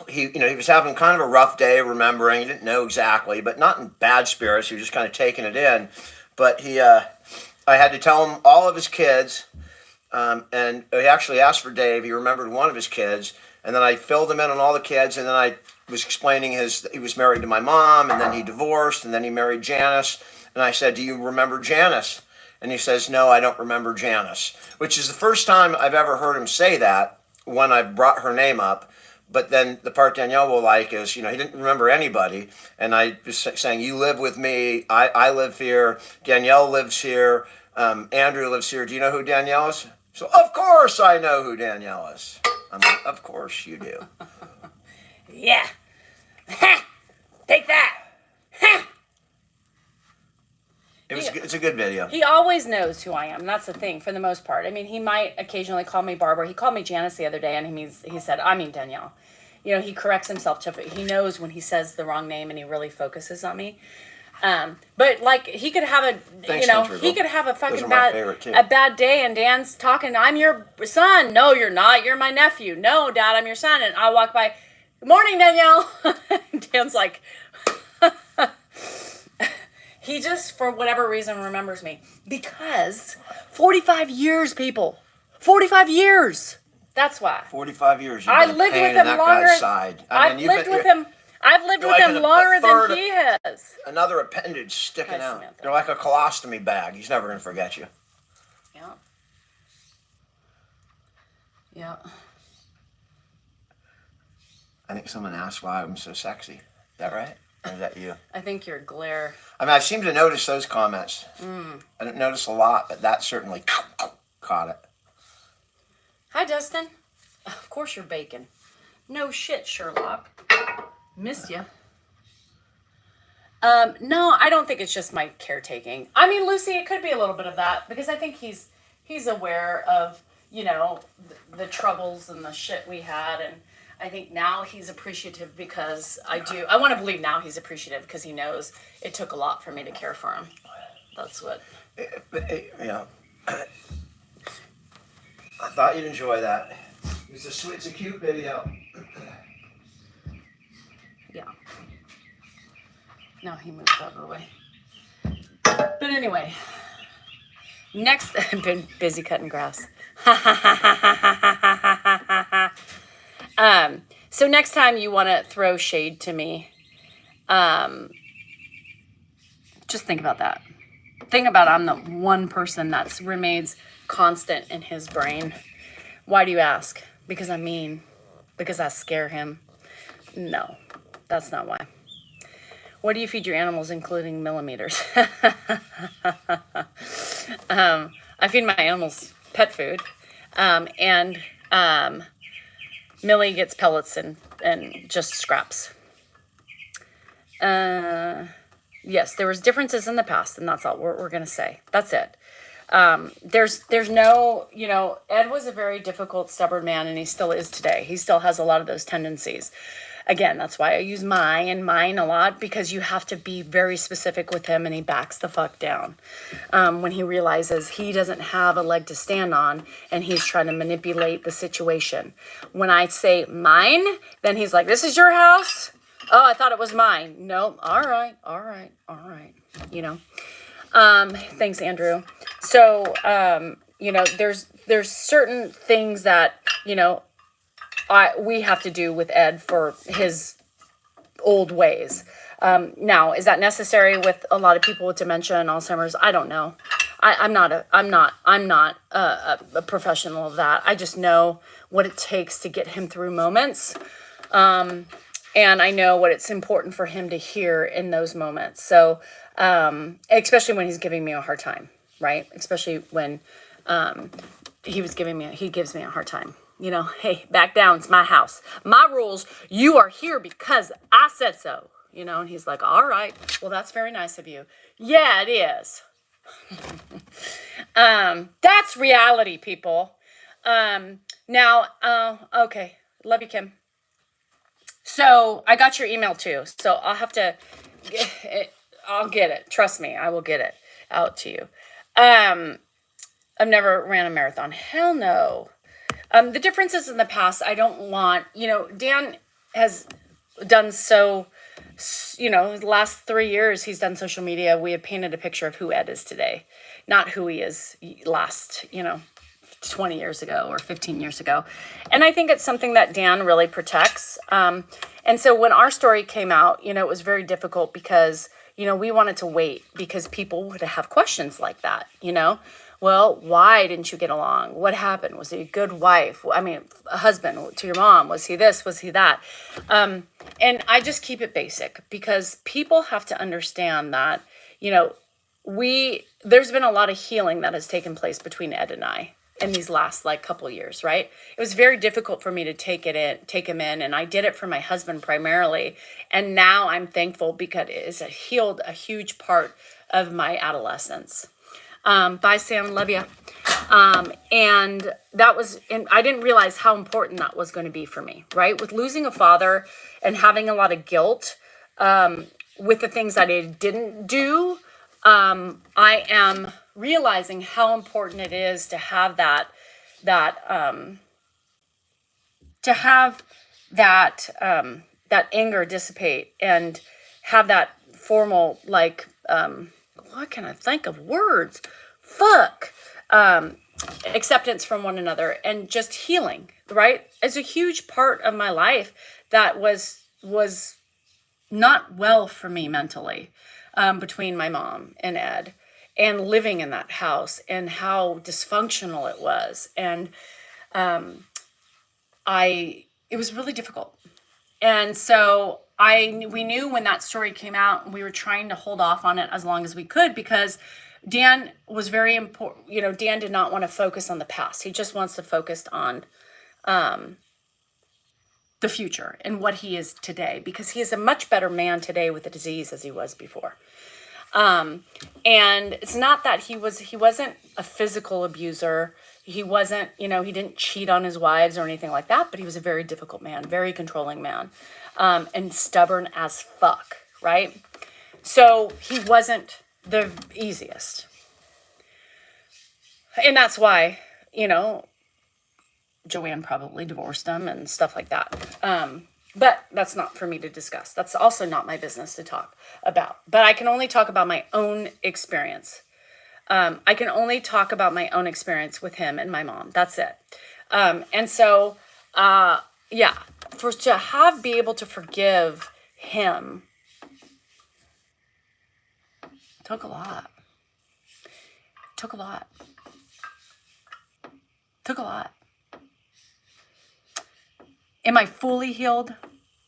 he was having kind of a rough day, remembering. He didn't know exactly, but not in bad spirits. He was just kind of taking it in. But I had to tell him all of his kids, and he actually asked for Dave. He remembered one of his kids. And then I filled him in on all the kids, and then I was explaining he was married to my mom, and then he divorced, and then he married Janice. And I said, do you remember Janice? And he says, no, I don't remember Janice, which is the first time I've ever heard him say that when I brought her name up. But then the part Danielle will like is, he didn't remember anybody. And I was saying, you live with me. I live here. Danielle lives here. Andrew lives here. Do you know who Danielle is? So, of course I know who Danielle is. I'm like, of course you do. Yeah. Take that. It's a good video. He always knows who I am. That's the thing, for the most part. I mean, he might occasionally call me Barbara. He called me Janice the other day, and he said, I mean Danielle. He corrects himself. He knows when he says the wrong name, and he really focuses on me. But like he could have he could have a fucking bad day, and Dan's talking, I'm your son. No, you're not. You're my nephew. No, Dad, I'm your son. And I walk by, good morning, Danielle. Dan's like, He just, for whatever reason, remembers me. Because 45 years, people. 45 years. That's why. 45 years. You've I been a lived pain with in him that longer. guy's side. I've you've lived been- with him. I've lived You're with like him a longer third than he has. Another appendage sticking Hi, out. Samantha. You're like a colostomy bag. He's never going to forget you. Yeah. Yeah. I think someone asked why I'm so sexy. Is that right? Or is that you? I think your glare. I mean, I seem to notice those comments. I don't notice a lot, but that certainly caught it. Hi, Dustin. Of course you're bacon. No shit, Sherlock. Missed you. No, I don't think it's just my caretaking. I mean, Lucy, it could be a little bit of that because I think he's aware of, you know, the troubles and the shit we had, and I think now he's appreciative because I want to believe now he's appreciative because he knows it took a lot for me to care for him. That's what. Yeah. I thought you'd enjoy that. It's a cute video. Yeah. No, he moved out of the way. But anyway, next, I've been busy cutting grass. So next time you want to throw shade to me, just think about that. Think about I'm the one person that remains constant in his brain. Why do you ask? Because I'm mean? Because I scare him? No, that's not why. What do you feed your animals, including millimeters? I feed my animals pet food, and Millie gets pellets and just scraps. Yes, there was differences in the past, and that's all we're gonna say. That's it. There's no, you know, Ed was a very difficult, stubborn man, and he still is today. He still has a lot of those tendencies. Again, that's why I use mine a lot, because you have to be very specific with him, and he backs the fuck down when he realizes he doesn't have a leg to stand on, and he's trying to manipulate the situation. When I say mine, then he's like, "This is your house? Oh, I thought it was mine." No, all right. You know. Thanks, Andrew. So, you know, there's certain things that, you know, we have to do with Ed for his old ways. Now, is that necessary with a lot of people with dementia and Alzheimer's? I don't know. I'm not a professional of that. I just know what it takes to get him through moments. And I know what it's important for him to hear in those moments. So, especially when he's giving me a hard time, right? Especially when he gives me a hard time. You know, hey, back down, it's my house. My rules, you are here because I said so. You know, and he's like, all right, well, that's very nice of you. Yeah, it is. That's reality, people. Okay, love you, Kim. So I got your email too. So I'll have to, I'll get it. Trust me, I will get it out to you. I've never ran a marathon. Hell no. The differences in the past, I don't want, you know, Dan has done so, you know, the last 3 years he's done social media. We have painted a picture of who Ed is today, not who he is last, you know, 20 years ago or 15 years ago. And I think it's something that Dan really protects. And so when our story came out, you know, it was very difficult because, you know, we wanted to wait because people would have questions like that, you know. Well, why didn't you get along? What happened? Was he a good wife? I mean, a husband to your mom? Was he this? Was he that? And I just keep it basic because people have to understand that, you know, there's been a lot of healing that has taken place between Ed and I in these last couple years, right? It was very difficult for me to take him in, and I did it for my husband primarily. And now I'm thankful because it has healed a huge part of my adolescence. Bye, Sam. Love you. And that was, and I didn't realize how important that was going to be for me, right? With losing a father and having a lot of guilt, with the things that I didn't do, I am realizing how important it is to have that anger dissipate and have that formal, why can't I think of words? Fuck. Acceptance from one another and just healing, right? Is a huge part of my life that was not well for me mentally, between my mom and Ed, and living in that house and how dysfunctional it was. And it was really difficult. And so we knew when that story came out, and we were trying to hold off on it as long as we could, because Dan was very important. You know, Dan did not want to focus on the past. He just wants to focus on the future and what he is today, because he is a much better man today with the disease as he was before. And it's not that he wasn't a physical abuser. He wasn't, he didn't cheat on his wives or anything like that, but he was a very difficult man, very controlling man, and stubborn as fuck, right? So he wasn't the easiest. And that's why, Joanne probably divorced him and stuff like that. But that's not for me to discuss. That's also not my business to talk about. But I can only talk about my own experience. I can only talk about my own experience with him and my mom. That's it. And so, be able to forgive him took a lot. Took a lot. Am I fully healed?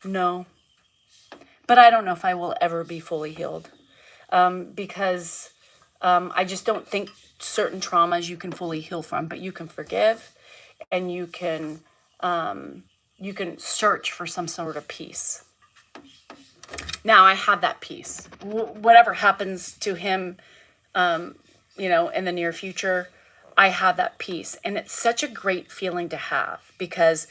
No. But I don't know if I will ever be fully healed, because I just don't think certain traumas you can fully heal from, but you can forgive, and you can search for some sort of peace. Now I have that peace. Whatever happens to him, in the near future, I have that peace. And it's such a great feeling to have, because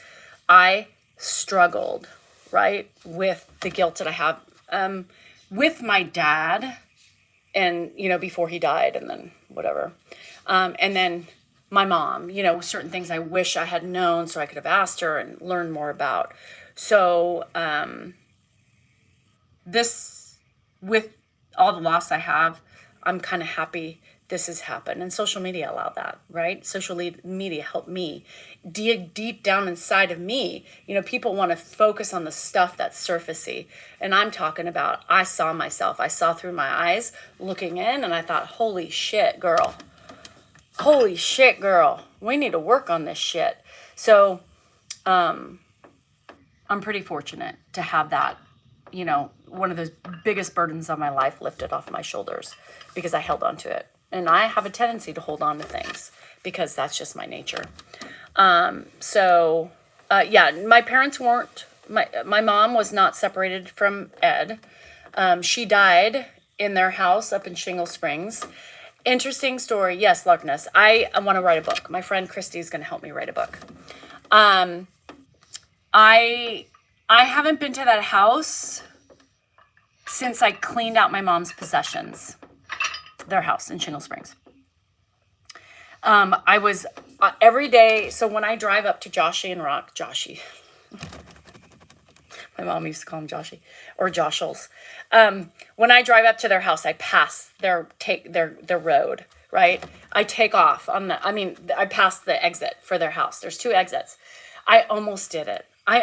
I struggled, right, with the guilt that I have with my dad, and, before he died, and then whatever. And then my mom, certain things I wish I had known so I could have asked her and learned more about. So this, with all the loss I have, I'm kind of happy this has happened. And social media allowed that, right? Social media helped me dig deep down inside of me. People want to focus on the stuff that's surfacey. And I'm talking about, I saw myself. I saw through my eyes looking in, and I thought, holy shit, girl. We need to work on this shit. So I'm pretty fortunate to have that, one of those biggest burdens of my life lifted off my shoulders, because I held on to it. And I have a tendency to hold on to things because that's just my nature. My parents weren't, my mom was not separated from Ed. She died in their house up in Shingle Springs. Interesting story. Yes, Larkness. I want to write a book. My friend Christy is going to help me write a book. I haven't been to that house since I cleaned out my mom's possessions. Their house in Shingle Springs. I was every day. So when I drive up to Joshy, my mom used to call him Joshy or Joshels. When I drive up to their house, I pass their road, right? I take off I pass the exit for their house. There's 2 exits. I almost did it. I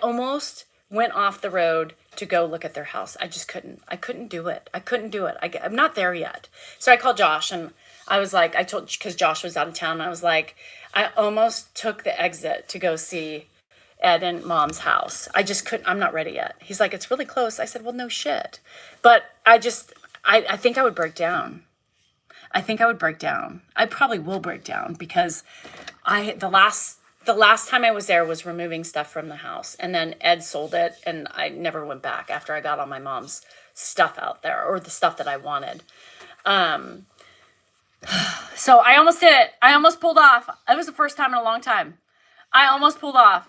almost went off the road to go look at their house. I just couldn't. I couldn't do it. I'm not there yet. So I called Josh, and I was like, because Josh was out of town, I was like, I almost took the exit to go see Ed and Mom's house. I just couldn't. I'm not ready yet. He's like, it's really close. I said, well, no shit. But I think I would break down. I probably will break down, because the last time I was there was removing stuff from the house, and then Ed sold it, and I never went back after I got all my mom's stuff out there, or the stuff that I wanted. So I almost did it. I almost pulled off. It was the first time in a long time. I almost pulled off,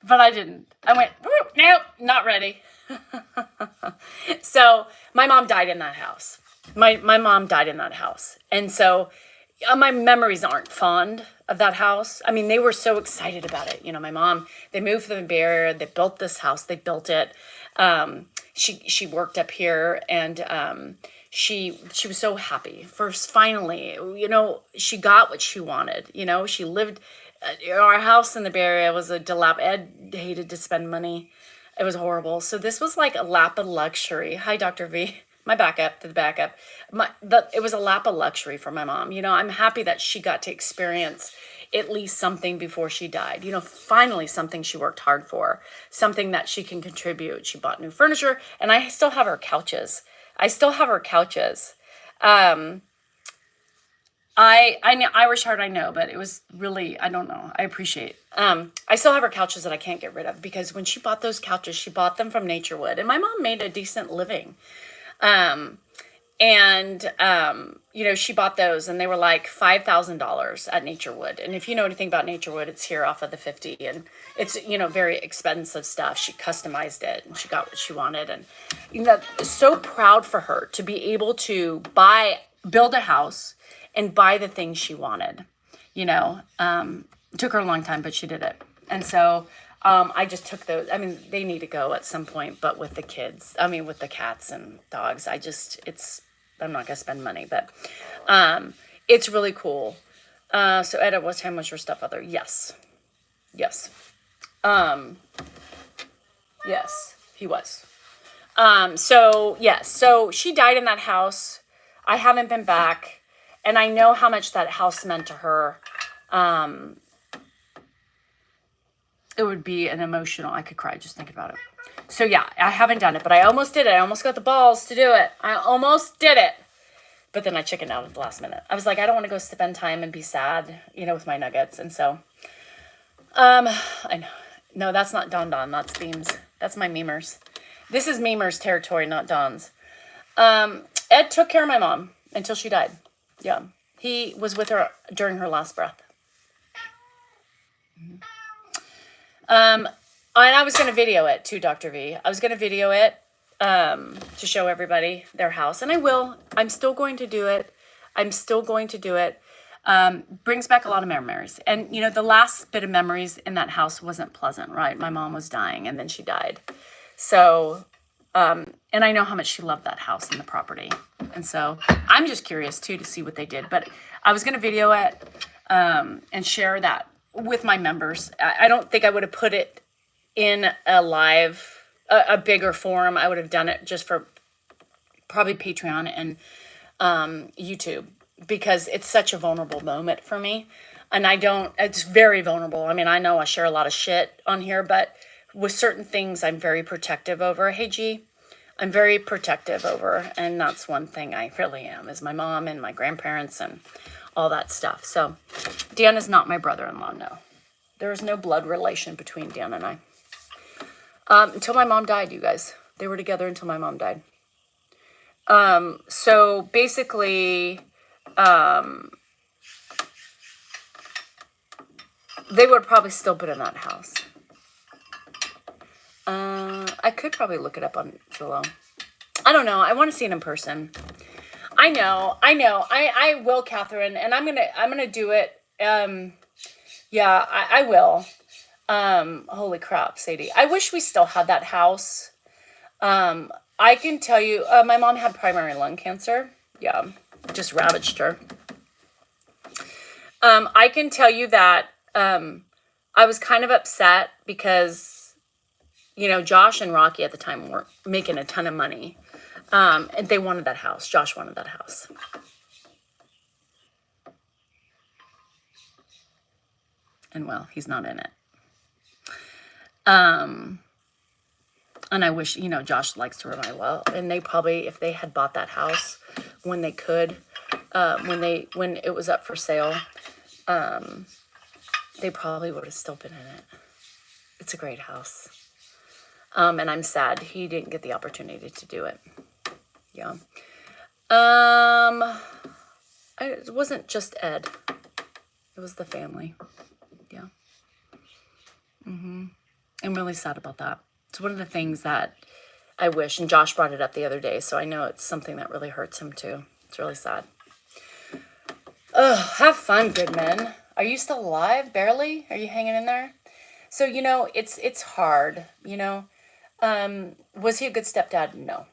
but I didn't. I went, nope, not ready. So my mom died in that house. My mom died in that house. And so my memories aren't fond of that house. I mean, they were so excited about it. My mom, they moved from the Bay Area, they built this house, they built it. she worked up here, and she was so happy. First, finally, she got what she wanted. She lived. Our house in the Bay Area was a Ed hated to spend money. It was horrible. So this was like a lap of luxury. Hi, Dr. V. My backup to the backup. It was a lap of luxury for my mom. I'm happy that she got to experience at least something before she died. Finally something she worked hard for, something that she can contribute. She bought new furniture, and I still have her couches. Irish Heart, I know, but it was really, I don't know. I appreciate. I still have her couches that I can't get rid of, because when she bought those couches, she bought them from Naturewood, and my mom made a decent living. She bought those, and they were like $5,000 at Naturewood. And if you know anything about Naturewood, it's here off of the 50, and it's, very expensive stuff. She customized it, and she got what she wanted. And, so proud for her to be able to build a house and buy the things she wanted. It took her a long time, but she did it. And so I just took those. I mean, they need to go at some point, but with the kids, with the cats and dogs, I'm not going to spend money, but it's really cool. So Ed, at what time was your stepfather? Yes. Yes, he was. So she died in that house. I haven't been back, and I know how much that house meant to her. It would be an emotional, I could cry just thinking about it. So yeah, I haven't done it, but I almost did it. I almost got the balls to do it. I almost did it. But then I chickened out at the last minute. I was like, I don't want to go spend time and be sad, with my nuggets. And so, I know. No, that's not Don. That's Beams. That's my memers. This is memers territory, not Don's. Ed took care of my mom until she died. Yeah. He was with her during her last breath. And I was going to video it too, Dr. V. I was going to video it to show everybody their house. And I will. I'm still going to do it. Brings back a lot of memories. And, the last bit of memories in that house wasn't pleasant, right? My mom was dying, and then she died. So, and I know how much she loved that house and the property. And so I'm just curious, too, to see what they did. But I was going to video it and share that with my members. I don't think I would have put it in a bigger forum. I would have done it just for probably Patreon and YouTube, because it's such a vulnerable moment for me. And it's very vulnerable. I know I share a lot of shit on here, but with certain things, I'm very protective over. Hey, G, I'm very protective over. And that's one thing I really am, is my mom and my grandparents and all that stuff. So Dan is not my brother-in-law, no. There is no blood relation between Dan and I. Until my mom died, you guys. They were together until my mom died. So basically, they would probably still been in that house. I could probably look it up on Zillow. I don't know. I want to see it in person. I know. I will, Catherine, and I'm gonna do it. Yeah, I will. Holy crap, Sadie. I wish we still had that house. I can tell you, my mom had primary lung cancer. Yeah, just ravaged her. I can tell you that I was kind of upset because, Josh and Rocky at the time were making a ton of money. And they wanted that house. Josh wanted that house. And well, he's not in it. And I wish, Josh likes to remind, well, and they probably, if they had bought that house when they could, when it was up for sale, they probably would have still been in it. It's a great house. And I'm sad he didn't get the opportunity to do it. Yeah. It wasn't just Ed. It was the family. Yeah. I'm really sad about that. It's one of the things that I wish, and Josh brought it up the other day, so I know it's something that really hurts him too. It's really sad. Ugh, have fun, good men. Are you still alive? Barely? Are you hanging in there? So, it's hard, Was he a good stepdad? No.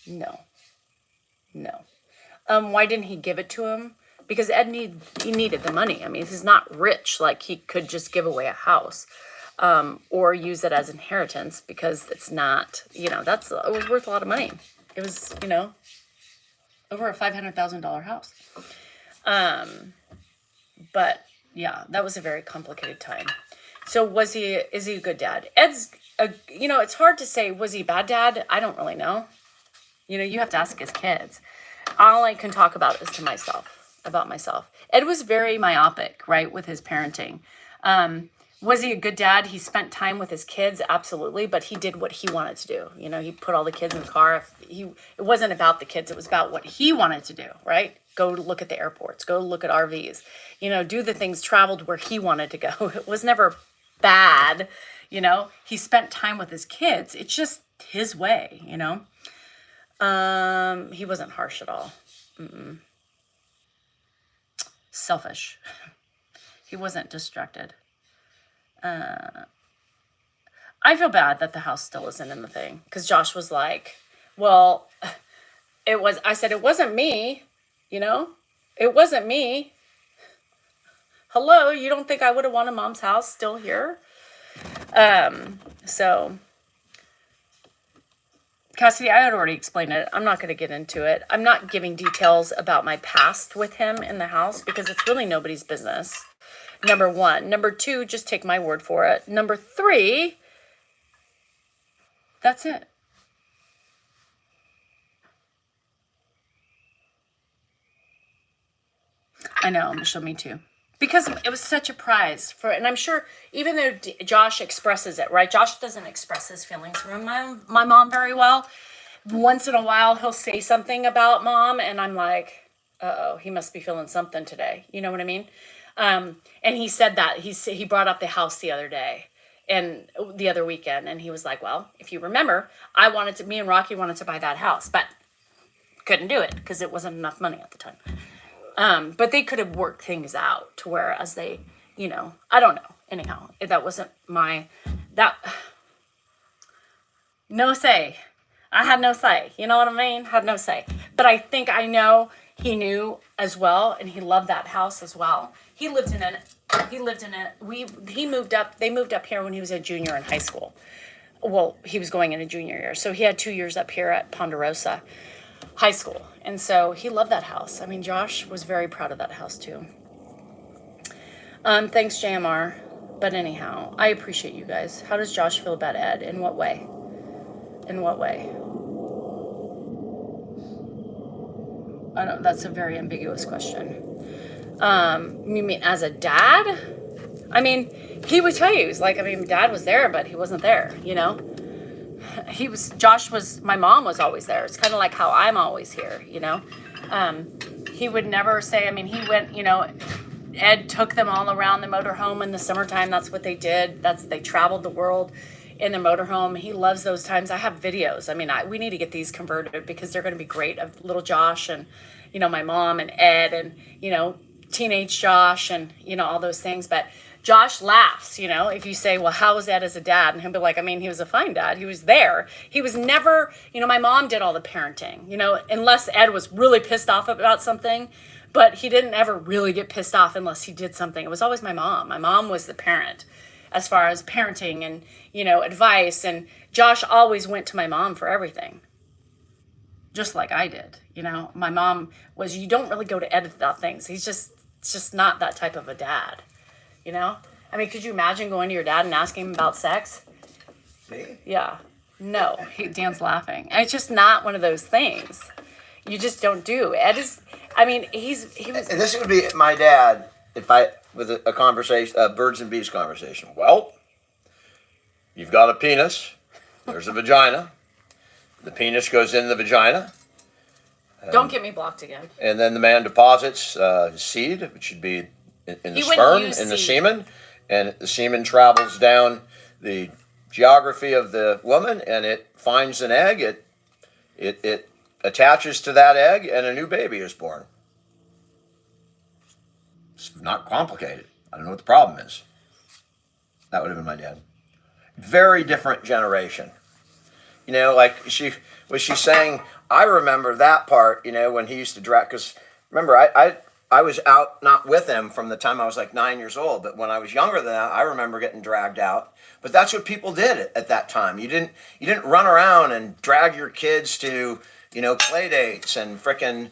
No. No. Why didn't he give it to him? Because he needed the money. I mean, he's not rich. Like, he could just give away a house, or use it as inheritance, because it's not, it was worth a lot of money. It was, over a $500,000 house. But yeah, that was a very complicated time. So is he a good dad? It's hard to say, was he a bad dad? I don't really know. You have to ask his kids. All I can talk about is about myself. Ed was very myopic, right, with his parenting. Was he a good dad? He spent time with his kids, absolutely, but he did what he wanted to do. He put all the kids in the car. It wasn't about the kids. It was about what he wanted to do, right? Go look at the airports, go look at RVs, do the things, traveled where he wanted to go. It was never bad, He spent time with his kids. It's just his way, He wasn't harsh at all. Selfish. He wasn't distracted. I feel bad that the house still isn't in the thing, because Josh was like, well, I said, it wasn't me, it wasn't me. Hello, you don't think I would have wanted Mom's house still here? So Cassidy, I had already explained it. I'm not going to get into it. I'm not giving details about my past with him in the house, because it's really nobody's business. Number one. Number two, just take my word for it. Number three, that's it. I know, Michelle, me too. Because it was such a prize and I'm sure, even though Josh expresses it, right? Josh doesn't express his feelings for my mom very well. Once in a while, he'll say something about Mom, and I'm like, uh-oh, he must be feeling something today. You know what I mean? And he said that. He brought up the house the other day, and the other weekend, and he was like, well, if you remember, me and Rocky wanted to buy that house, but couldn't do it because it wasn't enough money at the time. But they could have worked things out to where, as they, I don't know. Anyhow, that wasn't no say. I had no say. You know what I mean? Had no say. But I think I know he knew as well, and he loved that house as well. He moved up, they moved up here when he was a junior in high school. Well, he was going into junior year. So he had 2 years up here at Ponderosa High School. And so he loved that house. I mean, Josh was very proud of that house too. Thanks, JMR. But anyhow, I appreciate you guys. How does Josh feel about Ed? In what way? In what way? I don't, that's a very ambiguous question. You mean as a dad? I mean, he would tell you, he's like, Dad was there, but he wasn't there, my mom was always there. It's kind of like how I'm always here, He would never say, he went, Ed took them all around the motorhome in the summertime. That's what they did. They traveled the world in their motorhome. He loves those times. I have videos. We need to get these converted because they're going to be great, of little Josh and, my mom and Ed and, teenage Josh and, all those things. But Josh laughs, if you say, well, how was Ed as a dad? And he'll be like, he was a fine dad. He was there. He was never, my mom did all the parenting, unless Ed was really pissed off about something. But he didn't ever really get pissed off unless he did something. It was always my mom. My mom was the parent as far as parenting and, advice. And Josh always went to my mom for everything. Just like I did. My mom was, you don't really go to Ed about things. It's just not that type of a dad. Could you imagine going to your dad and asking him about sex? Me? Yeah. No. Dan's laughing. It's just not one of those things. You just don't do. Ed is, he was. And this would be my dad with a conversation, a birds and bees conversation. Well, you've got a penis. There's a vagina. The penis goes in the vagina. Don't get me blocked again. And then the man deposits his seed, which should be in the sperm, in the semen. And the semen travels down the geography of the woman, and it finds an egg. It attaches to that egg, and a new baby is born. It's not complicated. I don't know what the problem is. That would have been my dad. Very different generation. You know, like was she saying, I remember that part, you know, when he used to drag, because remember, I was out not with him from the time I was like 9 years old, but when I was younger than that, I remember getting dragged out. But that's what people did at that time. You didn't run around and drag your kids to, you know, play dates and frickin'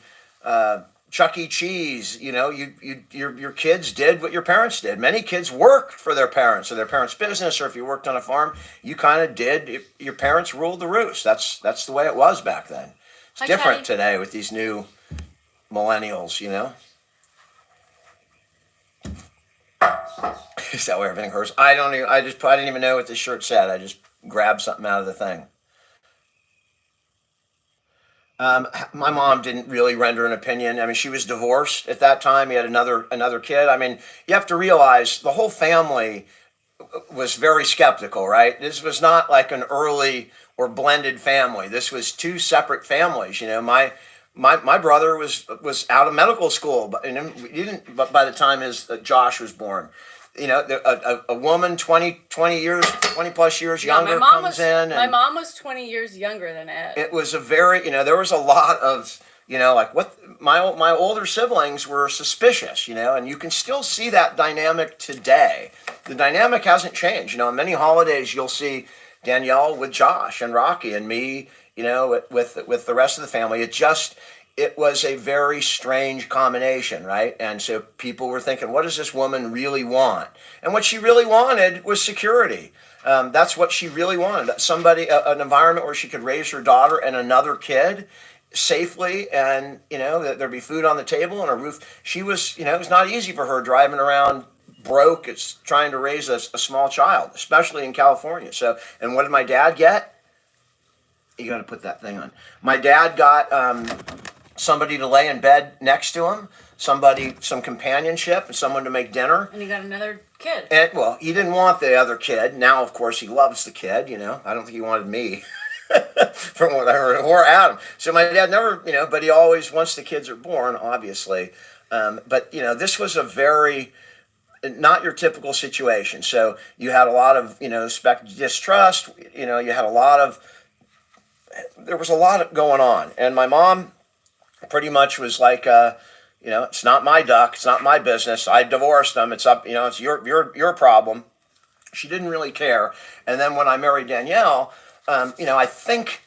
Chuck E. Cheese. You know, your kids did what your parents did. Many kids worked for their parents or their parents' business, or if you worked on a farm, you kind of did. Your parents ruled the roost. That's the way it was back then. It's Hi, different Patty. today with these new millennials. You know. Is that where everything hurts? I don't even. I didn't even know what this shirt said. I just grabbed something out of the thing. My mom didn't really render an opinion. I mean, she was divorced at that time. He had another kid. I mean, you have to realize the whole family was very skeptical, right? This was not like an early or blended family. This was two separate families. You know, my brother was out of medical school, but But by the time his Josh was born, you know, a woman 20 plus years younger comes in. My mom was 20 years younger than Ed. It was a very, you know, there was a lot of, you know, like what my older siblings were suspicious, you know, and you can still see that dynamic today. The dynamic hasn't changed. You know, on many holidays you'll see Danielle with Josh and Rocky and me, you know, with the rest of the family. It was a very strange combination, right? And so people were thinking, what does this woman really want? And what she really wanted was security. That's what she really wanted. Somebody, an environment where she could raise her daughter and another kid safely, and, you know, that there'd be food on the table and a roof. She was, you know, it was not easy for her driving around broke. It's trying to raise a small child, especially in California. So, and what did my dad get? You got to put that thing on. My dad got somebody to lay in bed next to him, some companionship, and someone to make dinner. And he got another kid. And well, he didn't want the other kid. Now, of course, he loves the kid. You know, I don't think he wanted me, from what I heard, or Adam. So my dad never, you know, but he always, once the kids are born, obviously. But you know, this was a very not your typical situation. So you had a lot of, you know, distrust. You know, you had there was a lot going on, and my mom pretty much was like, you know, it's not my duck, it's not my business. I divorced them. It's up, you know, it's your problem. She didn't really care. And then when I married Danielle, you know, I think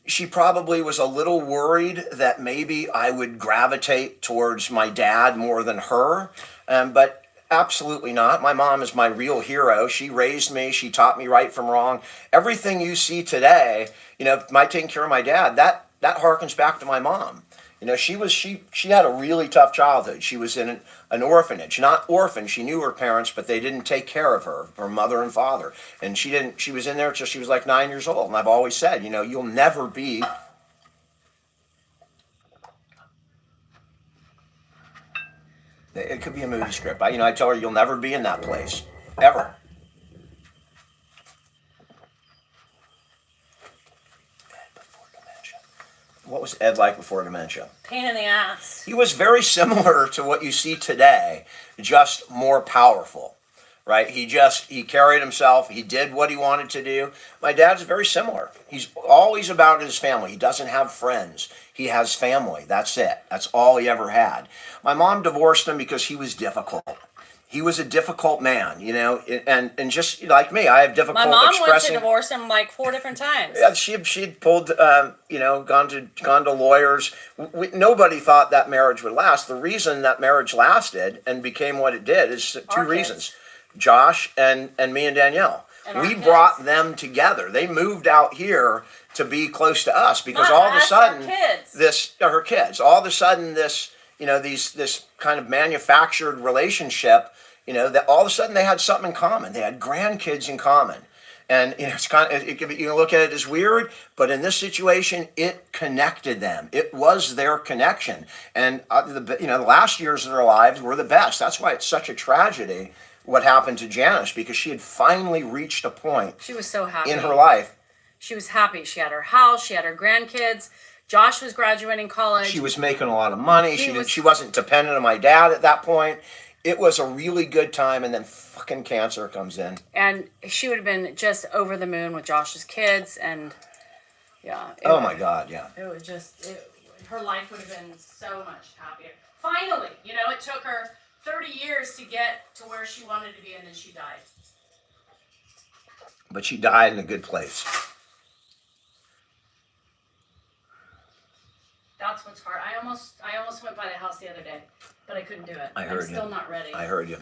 she probably was a little worried that maybe I would gravitate towards my dad more than her. But absolutely not. My mom is my real hero. She raised me. She taught me right from wrong. Everything you see today, you know, my taking care of my dad, that harkens back to my mom. You know, she had a really tough childhood. She was in an orphanage, not orphan. She knew her parents, but they didn't take care of her mother and father. And she was in there till she was like 9 years old. And I've always said, you know, you'll never be. It could be a movie script. I tell her you'll never be in that place, ever. What was Ed like before dementia? Pain in the ass. He was very similar to what you see today, just more powerful, right? He carried himself. He did what he wanted to do. My dad's very similar. He's always about his family. He doesn't have friends. He has family. That's it. That's all he ever had. My mom divorced him because he was difficult. He was a difficult man, you know, and just like me, I have difficult My mom expressing. went to divorce him like 4 different times. Yeah, she'd pulled, you know, gone to lawyers. Nobody thought that marriage would last. The reason that marriage lasted and became what it did is two reasons: Josh and me and Danielle. And we brought them together. They moved out here to be close to us because all of a sudden, her kids. All of a sudden, this, you know, this kind of manufactured relationship. You know, that all of a sudden they had something in common. They had grandkids in common. And, you know, it's kind of, you can look at it as weird, but in this situation, it connected them. It was their connection. And, the last years of their lives were the best. That's why it's such a tragedy what happened to Janice, because she had finally reached a point. She was so happy. In her life. She was happy. She had her house. She had her grandkids. Josh was graduating college. She was making a lot of money. She wasn't dependent on my dad at that point. It was a really good time, and then fucking cancer comes in. And she would have been just over the moon with Josh's kids, and Yeah. Oh my God, yeah. It would just, her life would have been so much happier. Finally, you know, it took her 30 years to get to where she wanted to be, and then she died. But she died in a good place. That's what's hard. I almost went by the house the other day, but I couldn't do it. I heard I'm you. still not ready. I heard you.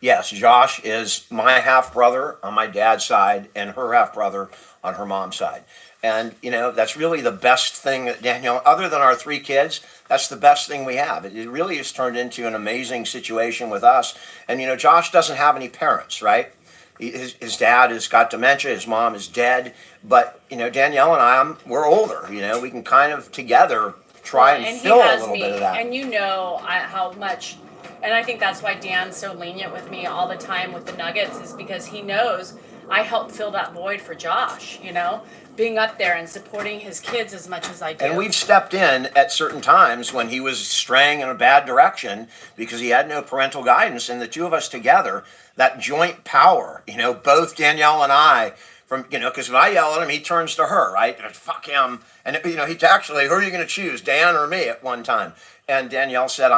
Yes, Josh is my half brother on my dad's side and her half brother on her mom's side. And, you know, that's really the best thing that Danielle, other than our 3 kids, that's the best thing we have. It really has turned into an amazing situation with us. And, you know, Josh doesn't have any parents, right? His dad has got dementia, his mom is dead. But, you know, Danielle and I, we're older, you know, we can kind of together try and fill a little bit of that. And you know how much, and I think that's why Dan's so lenient with me all the time with the Nuggets, is because he knows I help fill that void for Josh, you know, being up there and supporting his kids as much as I do. And we've stepped in at certain times when he was straying in a bad direction because he had no parental guidance, and the two of us together, that joint power, you know, both Danielle and I, from, you know, because when I yell at him, he turns to her, right? Fuck him. And, you know, he's actually, who are you going to choose, Dan or me at one time? And Danielle said,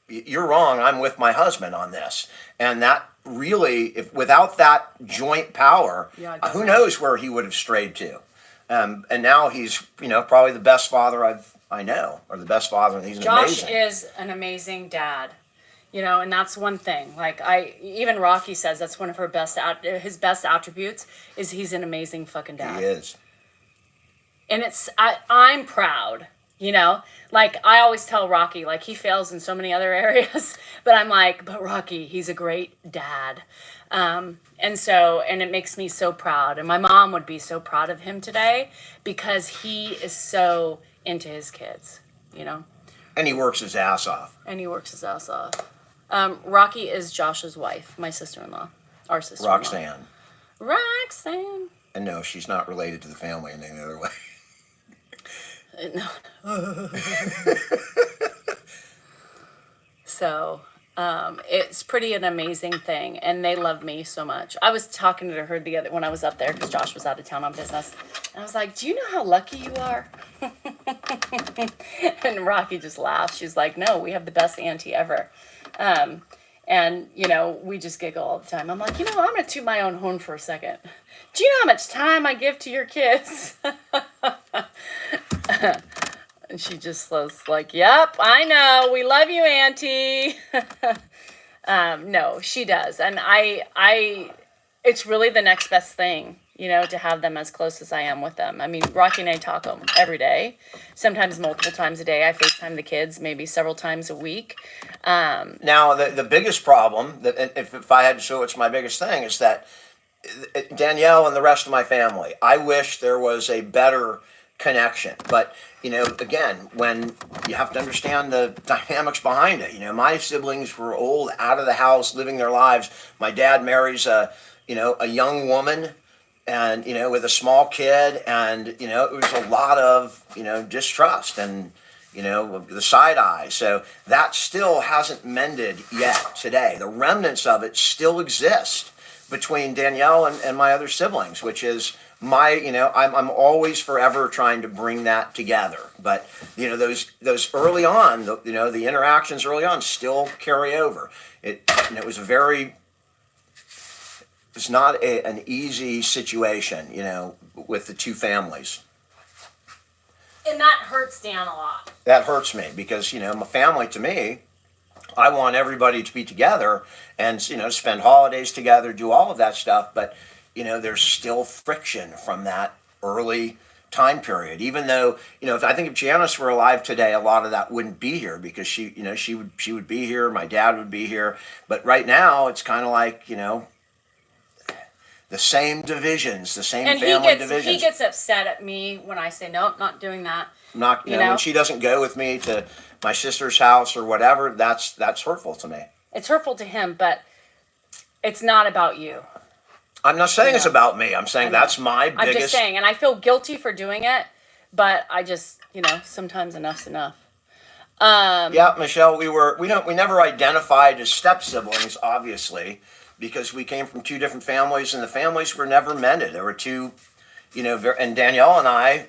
you're wrong. I'm with my husband on this. And that really, if without that joint power, who knows where he would have strayed to. And now he's, you know, probably the best father I know, or the best father. He's Josh amazing. is an amazing dad. You know, and that's one thing. Like even Rocky says that's one of his best attributes is he's an amazing fucking dad. He is. And I'm proud, you know? Like I always tell Rocky, like he fails in so many other areas, but I'm like, but Rocky, he's a great dad. And it makes me so proud. And my mom would be so proud of him today because he is so into his kids, you know? And he works his ass off. Rocky is Josh's wife, my sister-in-law, our sister-in-law. Roxanne. And no, she's not related to the family in any other way. No. So, it's pretty an amazing thing, and they love me so much. I was talking to her when I was up there because Josh was out of town on business, and I was like, "Do you know how lucky you are?" And Rocky just laughed. She's like, "No, we have the best auntie ever." And, you know, we just giggle all the time. I'm like, you know, I'm going to toot my own horn for a second. Do you know how much time I give to your kids? And she just was like, yep, I know. We love you, Auntie. No, she does. And it's really the next best thing, you know, to have them as close as I am with them. I mean, Rocky and I talk every day, sometimes multiple times a day. I FaceTime the kids maybe several times a week. Now, the biggest problem, if I had to show what's my biggest thing, is that Danielle and the rest of my family, I wish there was a better connection. But, you know, again, when you have to understand the dynamics behind it. You know, my siblings were old, out of the house, living their lives. My dad marries a young woman, and, you know, with a small kid, and, you know, it was a lot of, you know, distrust and, you know, the side eye. So that still hasn't mended yet today. The remnants of it still exist between Danielle and my other siblings, which is I'm always forever trying to bring that together. But, you know, those early on, the interactions early on still carry over. It was not an easy situation, you know, with the two families. And that hurts Dan a lot. That hurts me because, you know, my family, to me, I want everybody to be together and, you know, spend holidays together, do all of that stuff. But, you know, there's still friction from that early time period. Even though, you know, I think if Janice were alive today, a lot of that wouldn't be here because she would be here. My dad would be here. But right now, it's kind of like, you know, the same divisions, the same family divisions. He gets upset at me when I say, nope, not doing that. Not, you know, when she doesn't go with me to my sister's house or whatever, that's hurtful to me. It's hurtful to him, but it's not about you. I'm not saying it's about me. I'm saying that's my biggest... I'm just saying, and I feel guilty for doing it, but I just, you know, sometimes enough's enough. Yeah, Michelle, we never identified as step siblings, obviously, because we came from two different families, and the families were never mended. There were two and Danielle and I,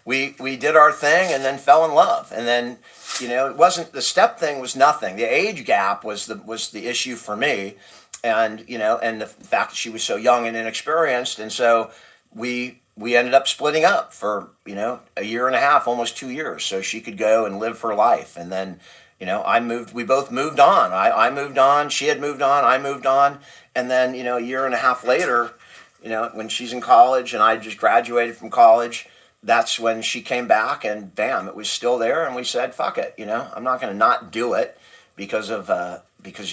we did our thing and then fell in love. And then, it wasn't, the step thing was nothing. The age gap was the issue for me. And, and the fact that she was so young and inexperienced. And so we ended up splitting up for, a year and a half, almost 2 years, so she could go and live her life. And then, we both moved on. I moved on, she had moved on, I moved on. And then, a year and a half later, when she's in college and I just graduated from college, that's when she came back and bam, it was still there. And we said, fuck it. I'm not going to not do it because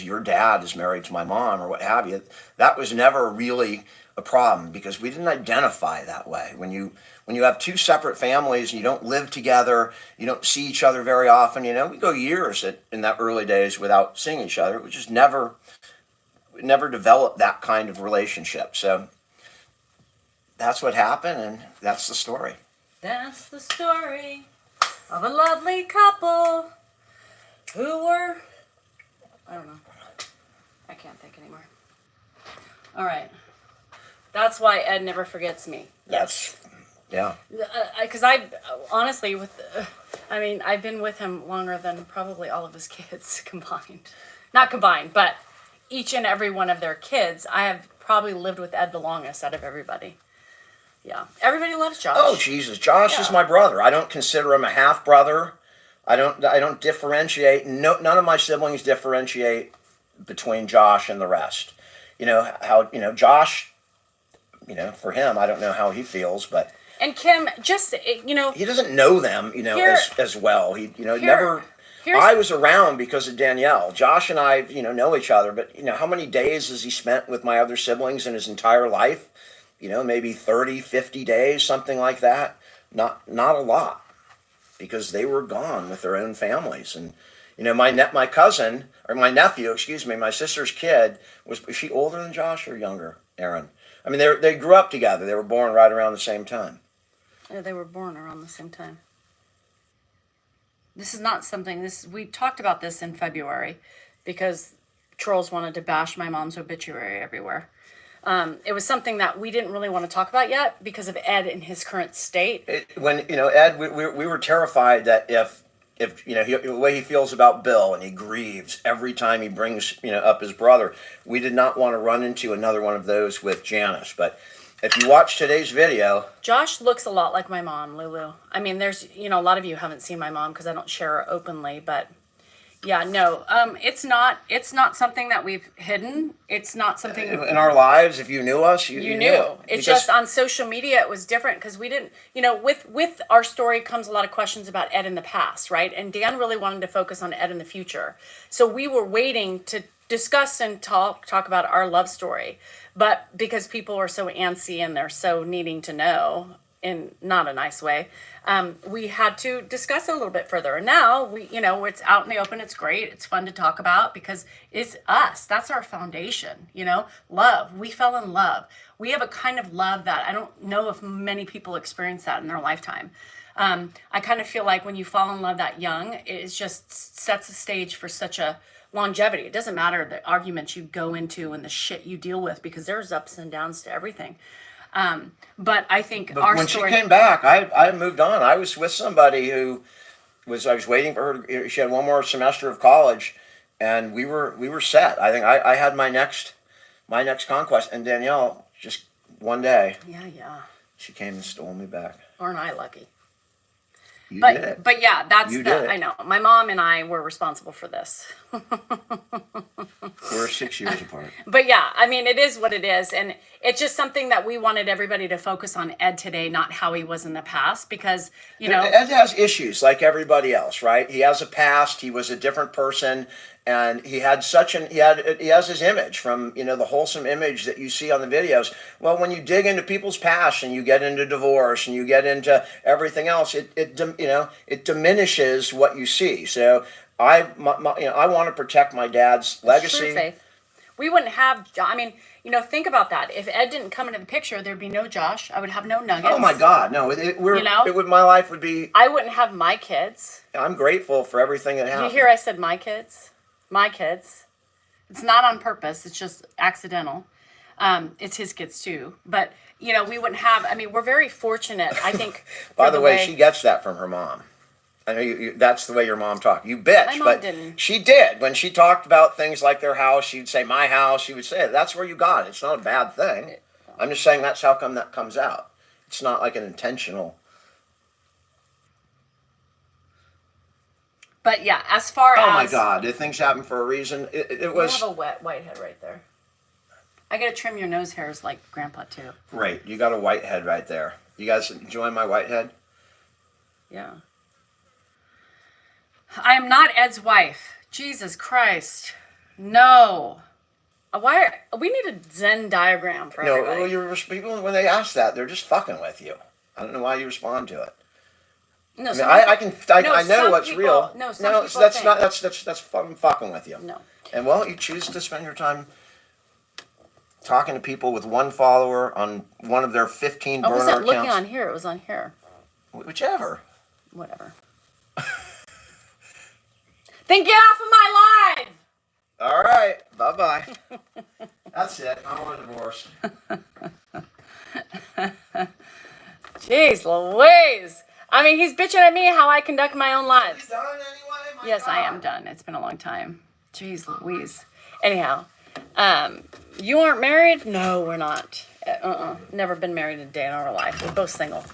your dad is married to my mom or what have you. That was never really a problem because we didn't identify that way. When you have two separate families and you don't live together, you don't see each other very often, we go years in that early days without seeing each other. We just never developed that kind of relationship. So that's what happened, and that's the story. That's the story of a lovely couple who were, I don't know. I can't think anymore. All right. That's why Ed never forgets me. Yeah. Because honestly, I've been with him longer than probably all of his kids combined. Not combined, but each and every one of their kids. I have probably lived with Ed the longest out of everybody. Yeah. Everybody loves Josh. Oh, Jesus. Josh is my brother. I don't consider him a half brother. I don't differentiate. No, none of my siblings differentiate between Josh and the rest. Josh, for him, I don't know how he feels, but. And Kim, just, he doesn't know them, as well. I was around because of Danielle. Josh and I, know each other, but, how many days has he spent with my other siblings in his entire life? Maybe 30, 50 days, something like that. Not a lot, because they were gone with their own families. And, my cousin, or my nephew, my sister's kid, was she older than Josh or younger, Aaron? I mean, they grew up together. They were born right around the same time. Yeah, they were born around the same time. This is not something, we talked about this in February because trolls wanted to bash my mom's obituary everywhere. It was something that we didn't really want to talk about yet because of Ed in his current state. Ed, we were terrified that if the way he feels about Bill and he grieves every time he brings up his brother, we did not want to run into another one of those with Janice. But if you watch today's video, Josh looks a lot like my mom, Lulu. I mean, there's a lot of you haven't seen my mom because I don't share her openly, but. Yeah, no, it's not something that we've hidden. It's not something in our lives. If you knew us, you knew. It's just on social media, it was different because we didn't, with our story comes a lot of questions about Ed in the past, right? And Dan really wanted to focus on Ed in the future. So we were waiting to discuss and talk about our love story. But because people are so antsy and they're so needing to know in not a nice way, we had to discuss it a little bit further. And now it's out in the open. It's great. It's fun to talk about because it's us. That's our foundation. Love. We fell in love. We have a kind of love that I don't know if many people experience that in their lifetime. I kind of feel like when you fall in love that young, it just sets the stage for such a longevity. It doesn't matter the arguments you go into and the shit you deal with because there's ups and downs to everything. But I think when she came back, I moved on. I was with somebody I was waiting for her. She had one more semester of college, and we were set. I think I had my next conquest, and Danielle just one day. Yeah. She came and stole me back. Aren't I lucky? You did it. But yeah, I know. My mom and I were responsible for this. We're 6 years apart. But yeah, I mean, it is what it is. And it's just something that we wanted everybody to focus on Ed today, not how he was in the past, because, Ed has issues like everybody else, right? He has a past. He was a different person. And he had he has his image from, the wholesome image that you see on the videos. Well, when you dig into people's past and you get into divorce and you get into everything else, it diminishes what you see. So I want to protect my dad's legacy. True faith. We wouldn't have, think about that. If Ed didn't come into the picture, there'd be no Josh. I would have no Nuggets. Oh my God, no! My life would be. I wouldn't have my kids. I'm grateful for everything that happened. You hear I said my kids? My kids. It's not on purpose. It's just accidental. It's his kids too. But you know, we wouldn't have. I mean, we're very fortunate. I think. By for the way, she gets that from her mom. I know that's the way your mom talked. You bitch, My mom but didn't. she did. When she talked about things like their house, she'd say my house. She would say it. That's where you got it. It's not a bad thing. I'm just saying that's how come that comes out. It's not like an intentional. But yeah, as far as Oh my God! Did things happen for a reason? It you was have a wet white head right there. I gotta trim your nose hairs like Grandpa too. great. You got a white head right there. You guys enjoying my white head? Yeah. I am not Ed's wife. Jesus Christ. No. Why? We need a Zen diagram for No, everybody. well, people when they ask that, they're just fucking with you. I don't know why you respond to it. No, I mean, some I people- can. no, I know some what's people- real. no, some no, people that's think- not. That's fucking with you. No. And well, you choose to spend your time talking to people with one follower on one of their 15 I burner wasn't looking accounts. on here. It was on here. Whichever. Whatever. Then get off of my live. All right. Bye bye. That's it. I want a divorce. Jeez Louise. I mean, he's bitching at me how I conduct my own You lives. done anyway? My Yes, I God. am done. It's been a long time. Jeez Louise. Anyhow, you aren't married? No, we're not. Never been married a day in our life. We're both single.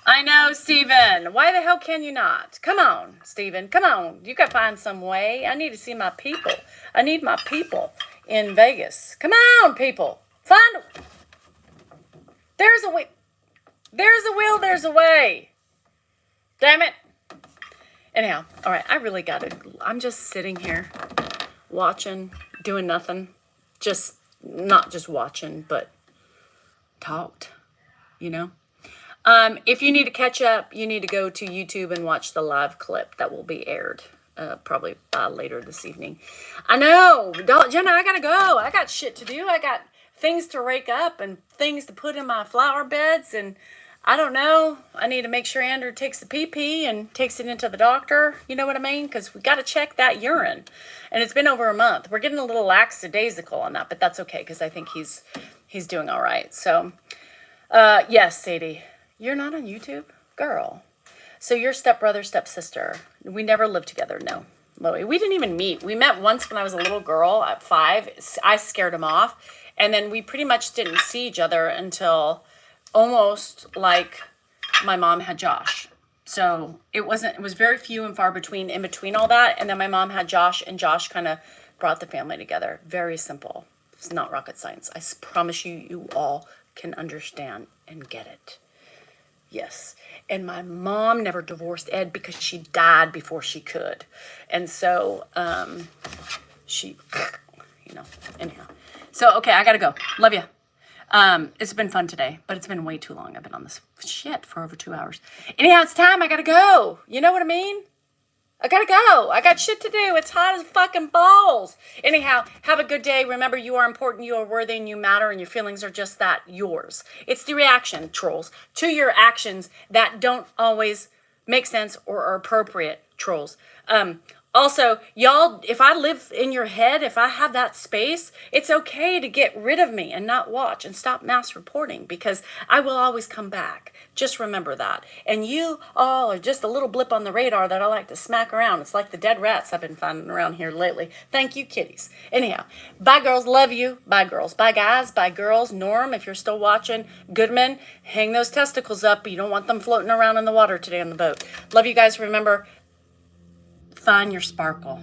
I know, Steven. Why the hell can you not? Come on, Steven. Come on. You got to find some way. I need to see my people. I need my people in Vegas. Come on, people. Find. There's a way. There's a will. There's a way. Damn it. Anyhow, all right. I really got to. I'm just sitting here watching, doing nothing. Just, not just watching, but talked, you know? If you need to catch up, you need to go to YouTube and watch the live clip that will be aired probably later this evening. I know, Jenna, I gotta go. I got shit to do. I got things to rake up and things to put in my flower beds, and I don't know. I need to make sure Andrew takes the pee and takes it into the doctor. You know what I mean? Because we got to check that urine, and it's been over a month. We're getting a little lackadaisical on that, but that's okay because I think he's doing all right. So, yes, Sadie. You're not on YouTube? Girl. So you're stepbrother, stepsister. We never lived together, no. Chloe. We didn't even meet. We met once when I was a little girl at 5. I scared him off. And then we pretty much didn't see each other until almost like my mom had Josh. So it was very few and far between in between all that. And then my mom had Josh, and Josh kind of brought the family together. Very simple. It's not rocket science. I promise you, you all can understand and get it. Yes. And my mom never divorced Ed because she died before she could. And so she, you know, anyhow. So, okay, I got to go. Love you. It's been fun today, but it's been way too long. I've been on this shit for over 2 hours. Anyhow, it's time. I got to go. You know what I mean? I got to go. I got shit to do. It's hot as fucking balls. Anyhow, have a good day. Remember, you are important, you are worthy, and you matter, and your feelings are just that, yours. It's the reaction, trolls, to your actions that don't always make sense or are appropriate, trolls. Also, y'all, if I live in your head, if I have that space, it's okay to get rid of me and not watch and stop mass reporting, because I will always come back. Just remember that. And you all are just a little blip on the radar that I like to smack around. It's like the dead rats I've been finding around here lately. Thank you, kitties. Anyhow, bye, girls. Love you. Bye, girls. Bye, guys. Bye, girls. Norm, if you're still watching. Goodman, hang those testicles up. You don't want them floating around in the water today on the boat. Love you guys. Remember, find your sparkle.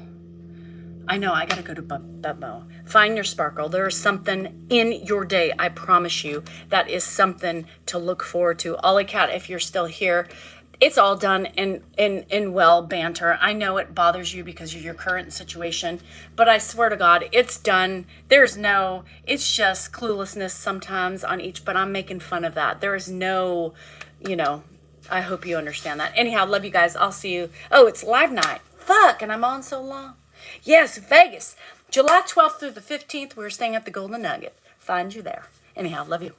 I know, I gotta go to Bubmo. Find your sparkle. There is something in your day, I promise you, that is something to look forward to. Ollie Cat, if you're still here, it's all done in well banter. I know it bothers you because of your current situation, but I swear to God, it's done. It's just cluelessness sometimes on each, but I'm making fun of that. There is no, I hope you understand that. Anyhow, love you guys. I'll see you. Oh, it's live night. Fuck, and I'm on so long. Yes, Vegas. July 12th through the 15th, we're staying at the Golden Nugget. Find you there. Anyhow, love you.